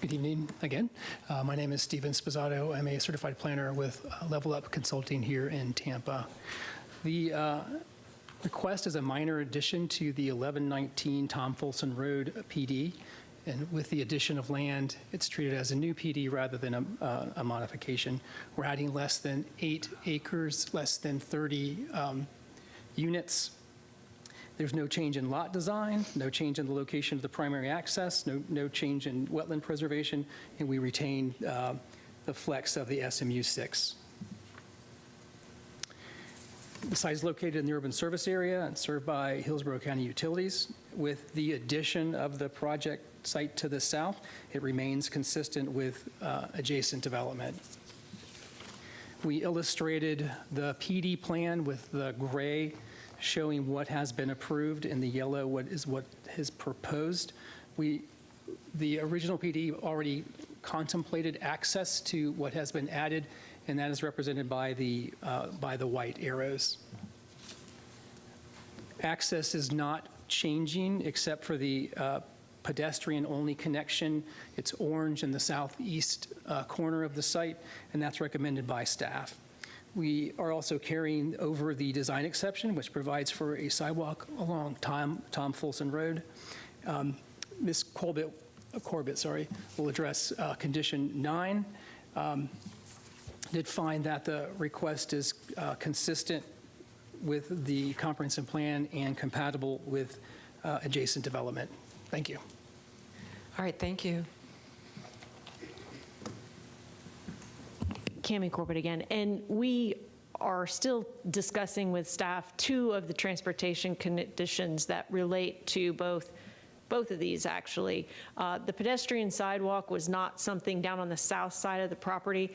Good evening again. My name is Steven Sposato. I'm a certified planner with Level Up Consulting here in Tampa. The request is a minor addition to the 1119 Tom Folsom Road PD, and with the addition of land, it's treated as a new PD rather than a modification. We're adding less than 8 acres, less than 30 units. There's no change in lot design, no change in the location of the primary access, no change in wetland preservation, and we retain the flex of the SMU 6. The site is located in the urban service area and served by Hillsborough County Utilities. With the addition of the project site to the south, it remains consistent with adjacent development. We illustrated the PD plan with the gray showing what has been approved, and the yellow what is proposed. The original PD already contemplated access to what has been added, and that is represented by the white arrows. Access is not changing except for the pedestrian-only connection. It's orange in the southeast corner of the site, and that's recommended by staff. We are also carrying over the design exception, which provides for a sidewalk along Tom Folsom Road. Ms. Corbett, will address condition 9. Did find that the request is consistent with the comprehensive plan and compatible with adjacent development. Thank you. All right, thank you. Cammie Corbett again, and we are still discussing with staff 2 of the transportation conditions that relate to both both of these, actually. The pedestrian sidewalk was not something down on the south side of the property.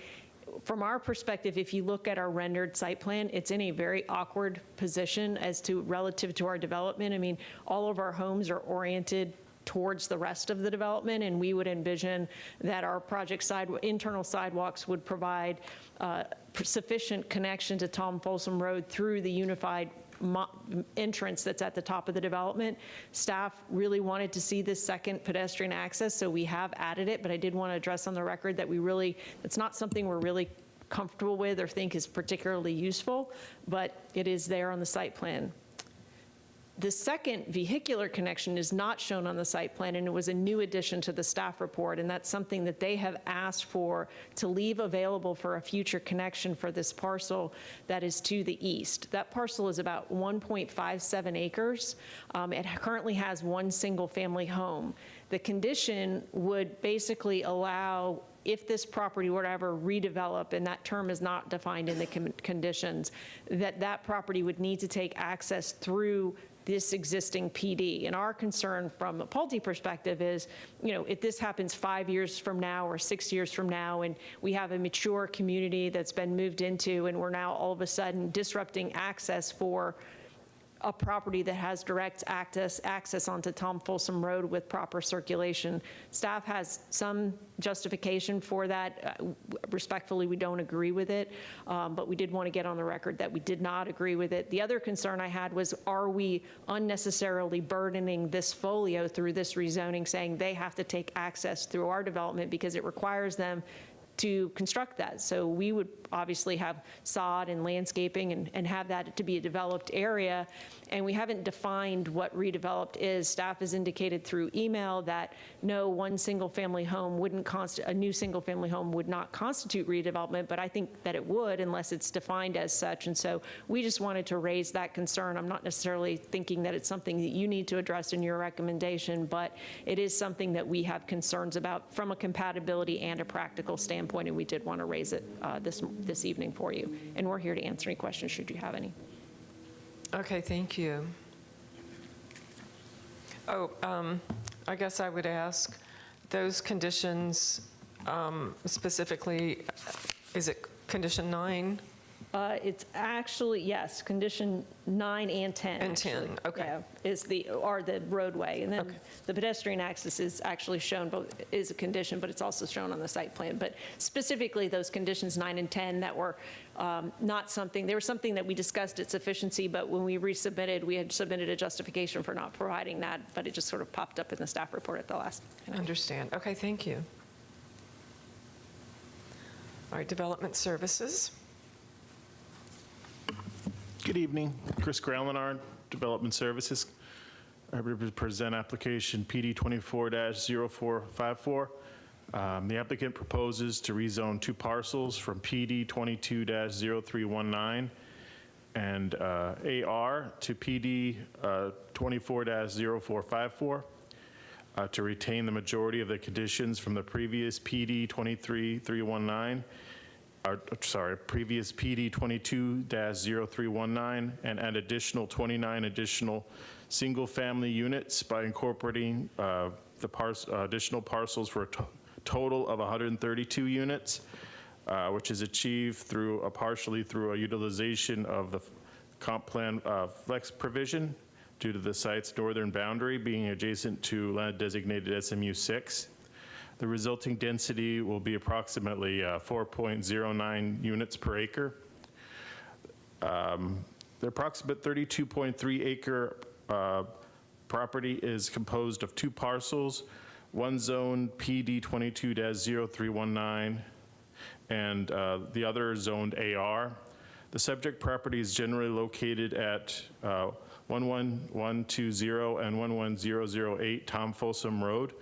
From our perspective, if you look at our rendered site plan, it's in a very awkward position as to relative to our development. I mean, all of our homes are oriented towards the rest of the development, and we would envision that our project internal sidewalks would provide sufficient connection to Tom Folsom Road through the unified entrance that's at the top of the development. Staff really wanted to see this second pedestrian access, so we have added it, but I did want to address on the record that it's not something we're really comfortable with or think is particularly useful, but it is there on the site plan. The second vehicular connection is not shown on the site plan, and it was a new addition to the staff report, and that's something that they have asked for to leave available for a future connection for this parcel that is to the east. That parcel is about 1.57 acres. It currently has one single-family home. The condition would basically allow, if this property were to ever redevelop, and that term is not defined in the conditions, that property would need to take access through this existing PD. And our concern from a Pulte perspective is, if this happens 5 years from now or 6 years from now, and we have a mature community that's been moved into, and we're now all of a sudden disrupting access for a property that has direct access onto Tom Folsom Road with proper circulation. Staff has some justification for that. Respectfully, we don't agree with it, but we did want to get on the record that we did not agree with it. The other concern I had was, are we unnecessarily burdening this folio through this rezoning, saying they have to take access through our development because it requires them to construct that. So we would obviously have sod and landscaping and have that to be a developed area. And we haven't defined what redeveloped is. Staff has indicated through email that no, one single-family home a new single-family home would not constitute redevelopment, but I think that it would unless it's defined as such. And so we just wanted to raise that concern. I'm not necessarily thinking that it's something that you need to address in your recommendation, but it is something that we have concerns about from a compatibility and a practical standpoint, and we did want to raise it this evening for you. And we're here to answer any questions should you have any. Okay, thank you. I guess I would ask, those conditions specifically, is it condition 9? It's actually, yes, condition 9 and 10. And 10, actually. okay. Yeah, are the roadway. And then the pedestrian access is actually shown, is a condition, but it's also shown on the site plan. But specifically those conditions 9 and 10 that were not something, they were something that we discussed at sufficiency, but when we resubmitted, we had submitted a justification for not providing that, but it just sort of popped up in the staff report at the last. Understand. Okay, thank you. All right, development services. Good evening, Chris Graulenard, Development Services. I present application PD 24-0454. The applicant proposes to rezone 2 parcels from PD 22-0319 and AR to PD 24-0454 to retain the majority of the conditions from the previous PD 23-319. Previous PD 22-0319 and add 29 additional single-family units by incorporating the additional parcels for a total of 132 units, which is achieved partially through a utilization of the comp plan flex provision due to the site's northern boundary being adjacent to land designated SMU 6. The resulting density will be approximately 4.09 units per acre. The approximate 32.3 acre property is composed of 2 parcels, one zoned PD 22-0319 and the other zoned AR. The subject property is generally located at 11120 and 11008 Tom Folsom Road.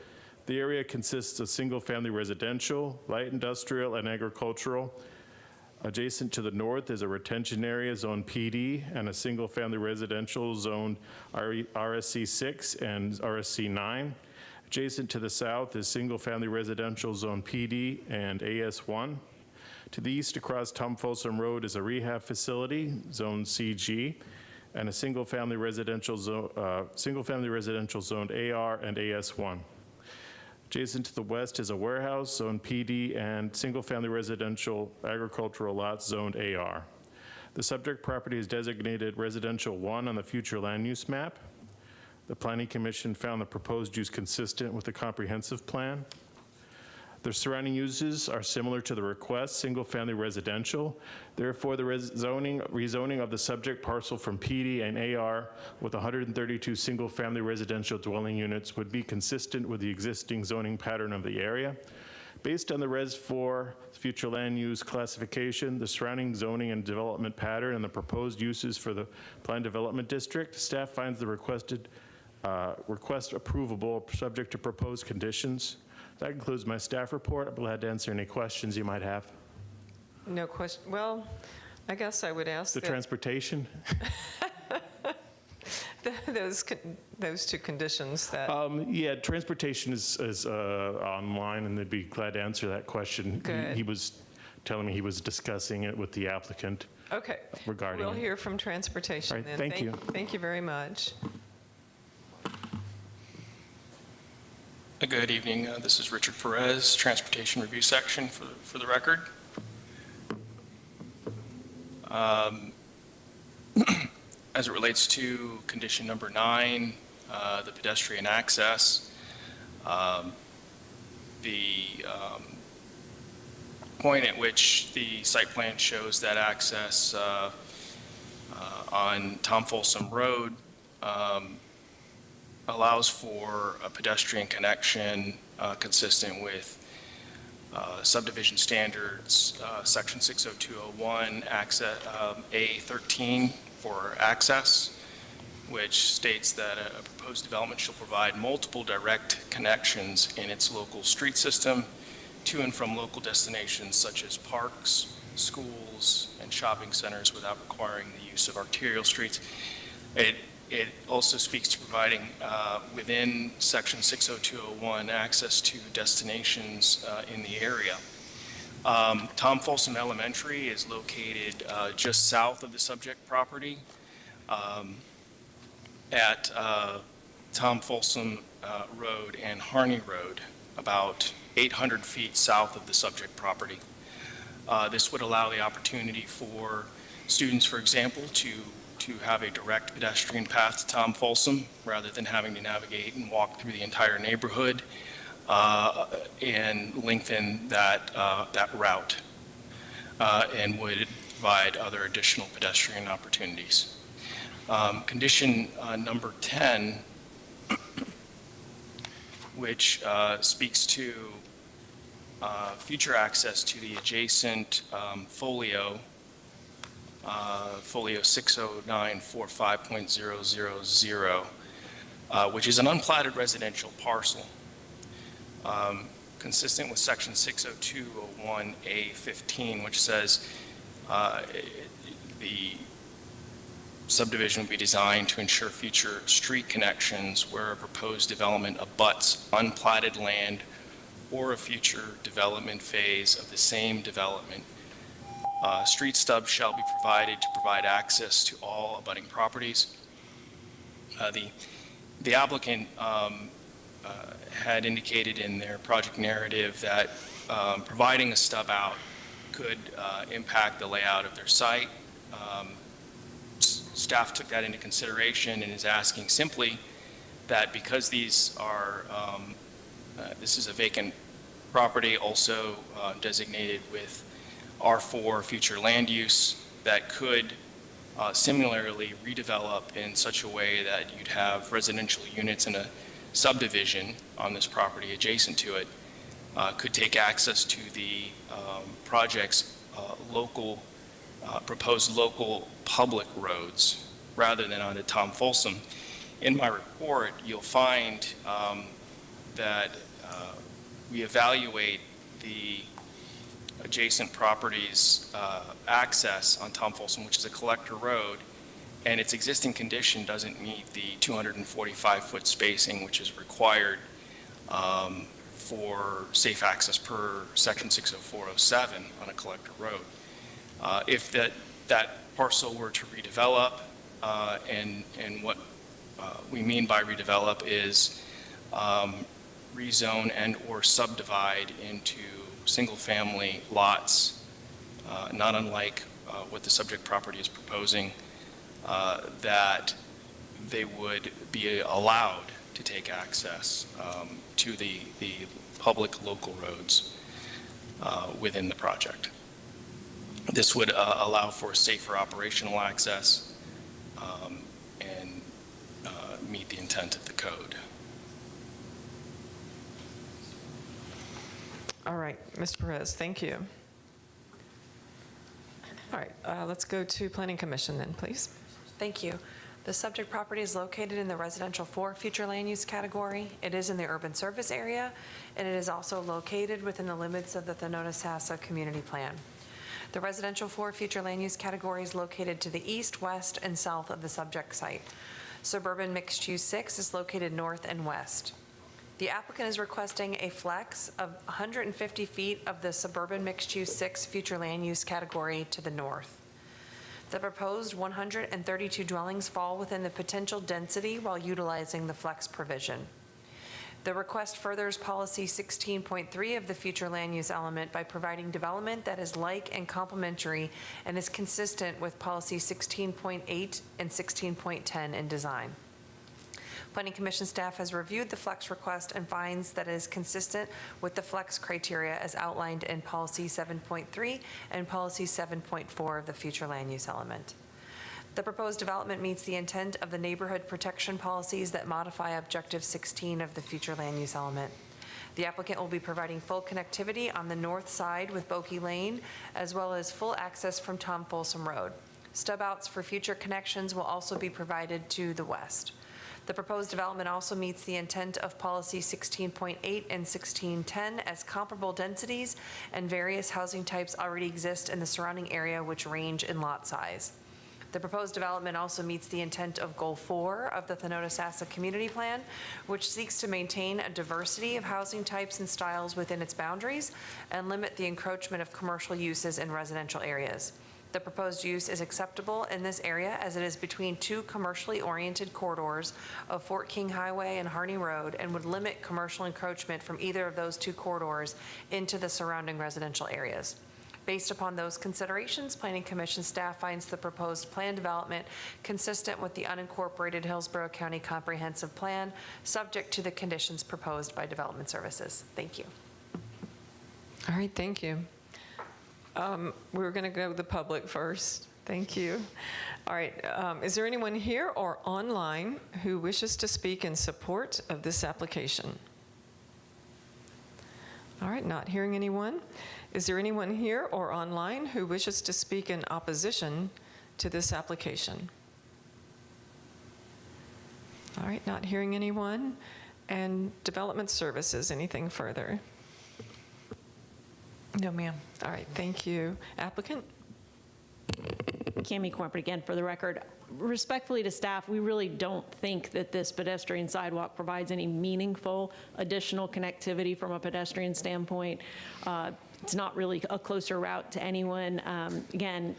The area consists of single-family residential, light industrial, and agricultural. Adjacent to the north is a retention area, zone PD, and a single-family residential zoned RSC 6 and RSC 9. Adjacent to the south is single-family residential zone PD and AS 1. To the east across Tom Folsom Road is a rehab facility, zone CG, and a single-family residential zoned AR and AS1. Adjacent to the west is a warehouse, zone PD, and single-family residential agricultural lots, zoned AR. The subject property is designated Residential 1 on the future land use map. The Planning Commission found the proposed use consistent with the comprehensive plan. The surrounding uses are similar to the request, single-family residential. Therefore, the rezoning of the subject parcel from PD and AR with 132 single-family residential dwelling units would be consistent with the existing zoning pattern of the area. Based on the Res 4 future land use classification, the surrounding zoning and development pattern, and the proposed uses for the planned development district, staff finds the request approvable subject to proposed conditions. That concludes my staff report. I'm glad to answer any questions you might have. No question. Well, I guess I would ask The transportation? those two conditions that. Yeah, transportation is online, and they'd be glad to answer that question. Good. He was telling me he was discussing it with the applicant. Okay. Regarding We'll it. hear from transportation All right, then. thank you. Thank you very much. Good evening. This is Richard Perez, Transportation Review Section for the record. As it relates to condition number 9, the pedestrian access, the point at which the site plan shows that access on Tom Folsom Road allows for a pedestrian connection consistent with subdivision standards, section 60201, access, A13 for access, which states that a proposed development shall provide multiple direct connections in its local street system to and from local destinations such as parks, schools, and shopping centers without requiring the use of arterial streets. It also speaks to providing within section 60201 access to destinations in the area. Tom Folsom Elementary is located just south of the subject property at Tom Folsom Road and Harney Road, about 800 feet south of the subject property. This would allow the opportunity for students, for example, to have a direct pedestrian path to Tom Folsom rather than having to navigate and walk through the entire neighborhood and lengthen that route and would provide other additional pedestrian opportunities. Condition number 10, which speaks to future access to the adjacent folio 60945.000, which is an unplatted residential parcel, consistent with section 60201A15, which says the subdivision will be designed to ensure future street connections where a proposed development abuts unplatted land or a future development phase of the same development. Street stubs shall be provided to provide access to all abutting properties. The applicant had indicated in their project narrative that providing a stub out could impact the layout of their site. Staff took that into consideration and is asking simply that because these are, this is a vacant property also designated with R4 future land use that could similarly redevelop in such a way that you'd have residential units in a subdivision on this property adjacent to it, could take access to the project's proposed local public roads rather than onto Tom Folsom. In my report, you'll find that we evaluate the adjacent property's access on Tom Folsom, which is a collector road, and its existing condition doesn't meet the 245-foot spacing, which is required for safe access per section 60407 on a collector road. If that parcel were to redevelop And what we mean by redevelop is rezone and/or subdivide into single-family lots, not unlike what the subject property is proposing, that they would be allowed to take access to the public local roads within the project. This would allow for safer operational access and meet the intent of the code. All right, Mr. Perez, thank you. All right, let's go to Planning Commission then, please. Thank you. The subject property is located in the residential 4 future land use category. It is in the urban service area, and it is also located within the limits of the Thonotosassa Community Plan. The residential 4 future land use category is located to the east, west, and south of the subject site. Suburban mixed use 6 is located north and west. The applicant is requesting a flex of 150 feet of the suburban mixed use 6 future land use category to the north. The proposed 132 dwellings fall within the potential density while utilizing the flex provision. The request furthers policy 16.3 of the future land use element by providing development that is like and complementary and is consistent with policy 16.8 and 16.10 in design. Planning Commission staff has reviewed the flex request and finds that it is consistent with the flex criteria as outlined in policy 7.3 and policy 7.4 of the future land use element. The proposed development meets the intent of the neighborhood protection policies that modify Objective 16 of the future land use element. The applicant will be providing full connectivity on the north side with Boki Lane, as well as full access from Tom Folsom Road. Stub outs for future connections will also be provided to the west. The proposed development also meets the intent of policy 16.8 and 1610 as comparable densities and various housing types already exist in the surrounding area which range in lot size. The proposed development also meets the intent of Goal 4 of the Thonotosassa Community Plan, which seeks to maintain a diversity of housing types and styles within its boundaries and limit the encroachment of commercial uses in residential areas. The proposed use is acceptable in this area as it is between 2 commercially oriented corridors of Fort King Highway and Harney Road and would limit commercial encroachment from either of those 2 corridors into the surrounding residential areas. Based upon those considerations, Planning Commission staff finds the proposed plan development consistent with the unincorporated Hillsborough County Comprehensive Plan, subject to the conditions proposed by Development Services. Thank you. All right, thank you. We're going to go to the public first. Thank you. All right, is there anyone here or online who wishes to speak in support of this application? All right, not hearing anyone. Is there anyone here or online who wishes to speak in opposition to this application? All right, not hearing anyone. And Development Services, anything further? No, ma'am. All right, thank you. Applicant? Cami Corporate again for the record. Respectfully to staff, we really don't think that this pedestrian sidewalk provides any meaningful additional connectivity from a pedestrian standpoint. It's not really a closer route to anyone. Again,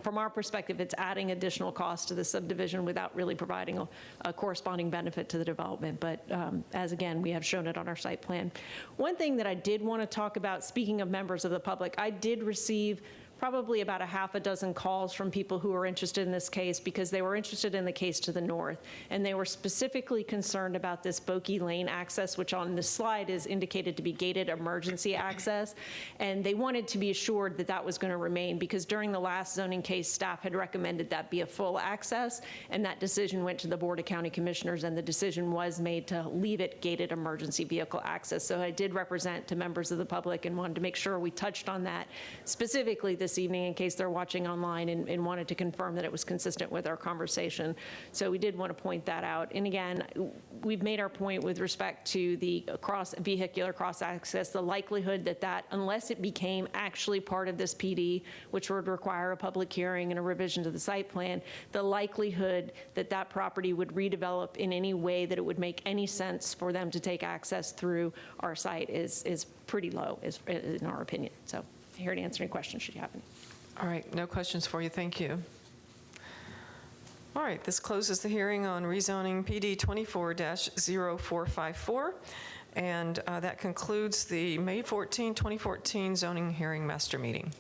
from our perspective, it's adding additional cost to the subdivision without really providing a corresponding benefit to the development. But as again, we have shown it on our site plan. One thing that I did want to talk about, speaking of members of the public, I did receive probably about a half a dozen calls from people who were interested in this case because they were interested in the case to the north. And they were specifically concerned about this Boki Lane access, which on this slide is indicated to be gated emergency access. And they wanted to be assured that that was going to remain because during the last zoning case, staff had recommended that be a full access. And that decision went to the Board of County Commissioners and the decision was made to leave it gated emergency vehicle access. So I did represent to members of the public and wanted to make sure we touched on that specifically this evening in case they're watching online and wanted to confirm that it was consistent with our conversation. So we did want to point that out. And again, we've made our point with respect to the vehicular cross access, the likelihood that unless it became actually part of this PD, which would require a public hearing and a revision to the site plan, the likelihood that that property would redevelop in any way that it would make any sense for them to take access through our site is pretty low, in our opinion. So I'm here to answer any questions should you have any. All right, no questions for you. Thank you. All right, this closes the hearing on rezoning PD 24-0454, and that concludes the May 14, 2014 zoning hearing master meeting.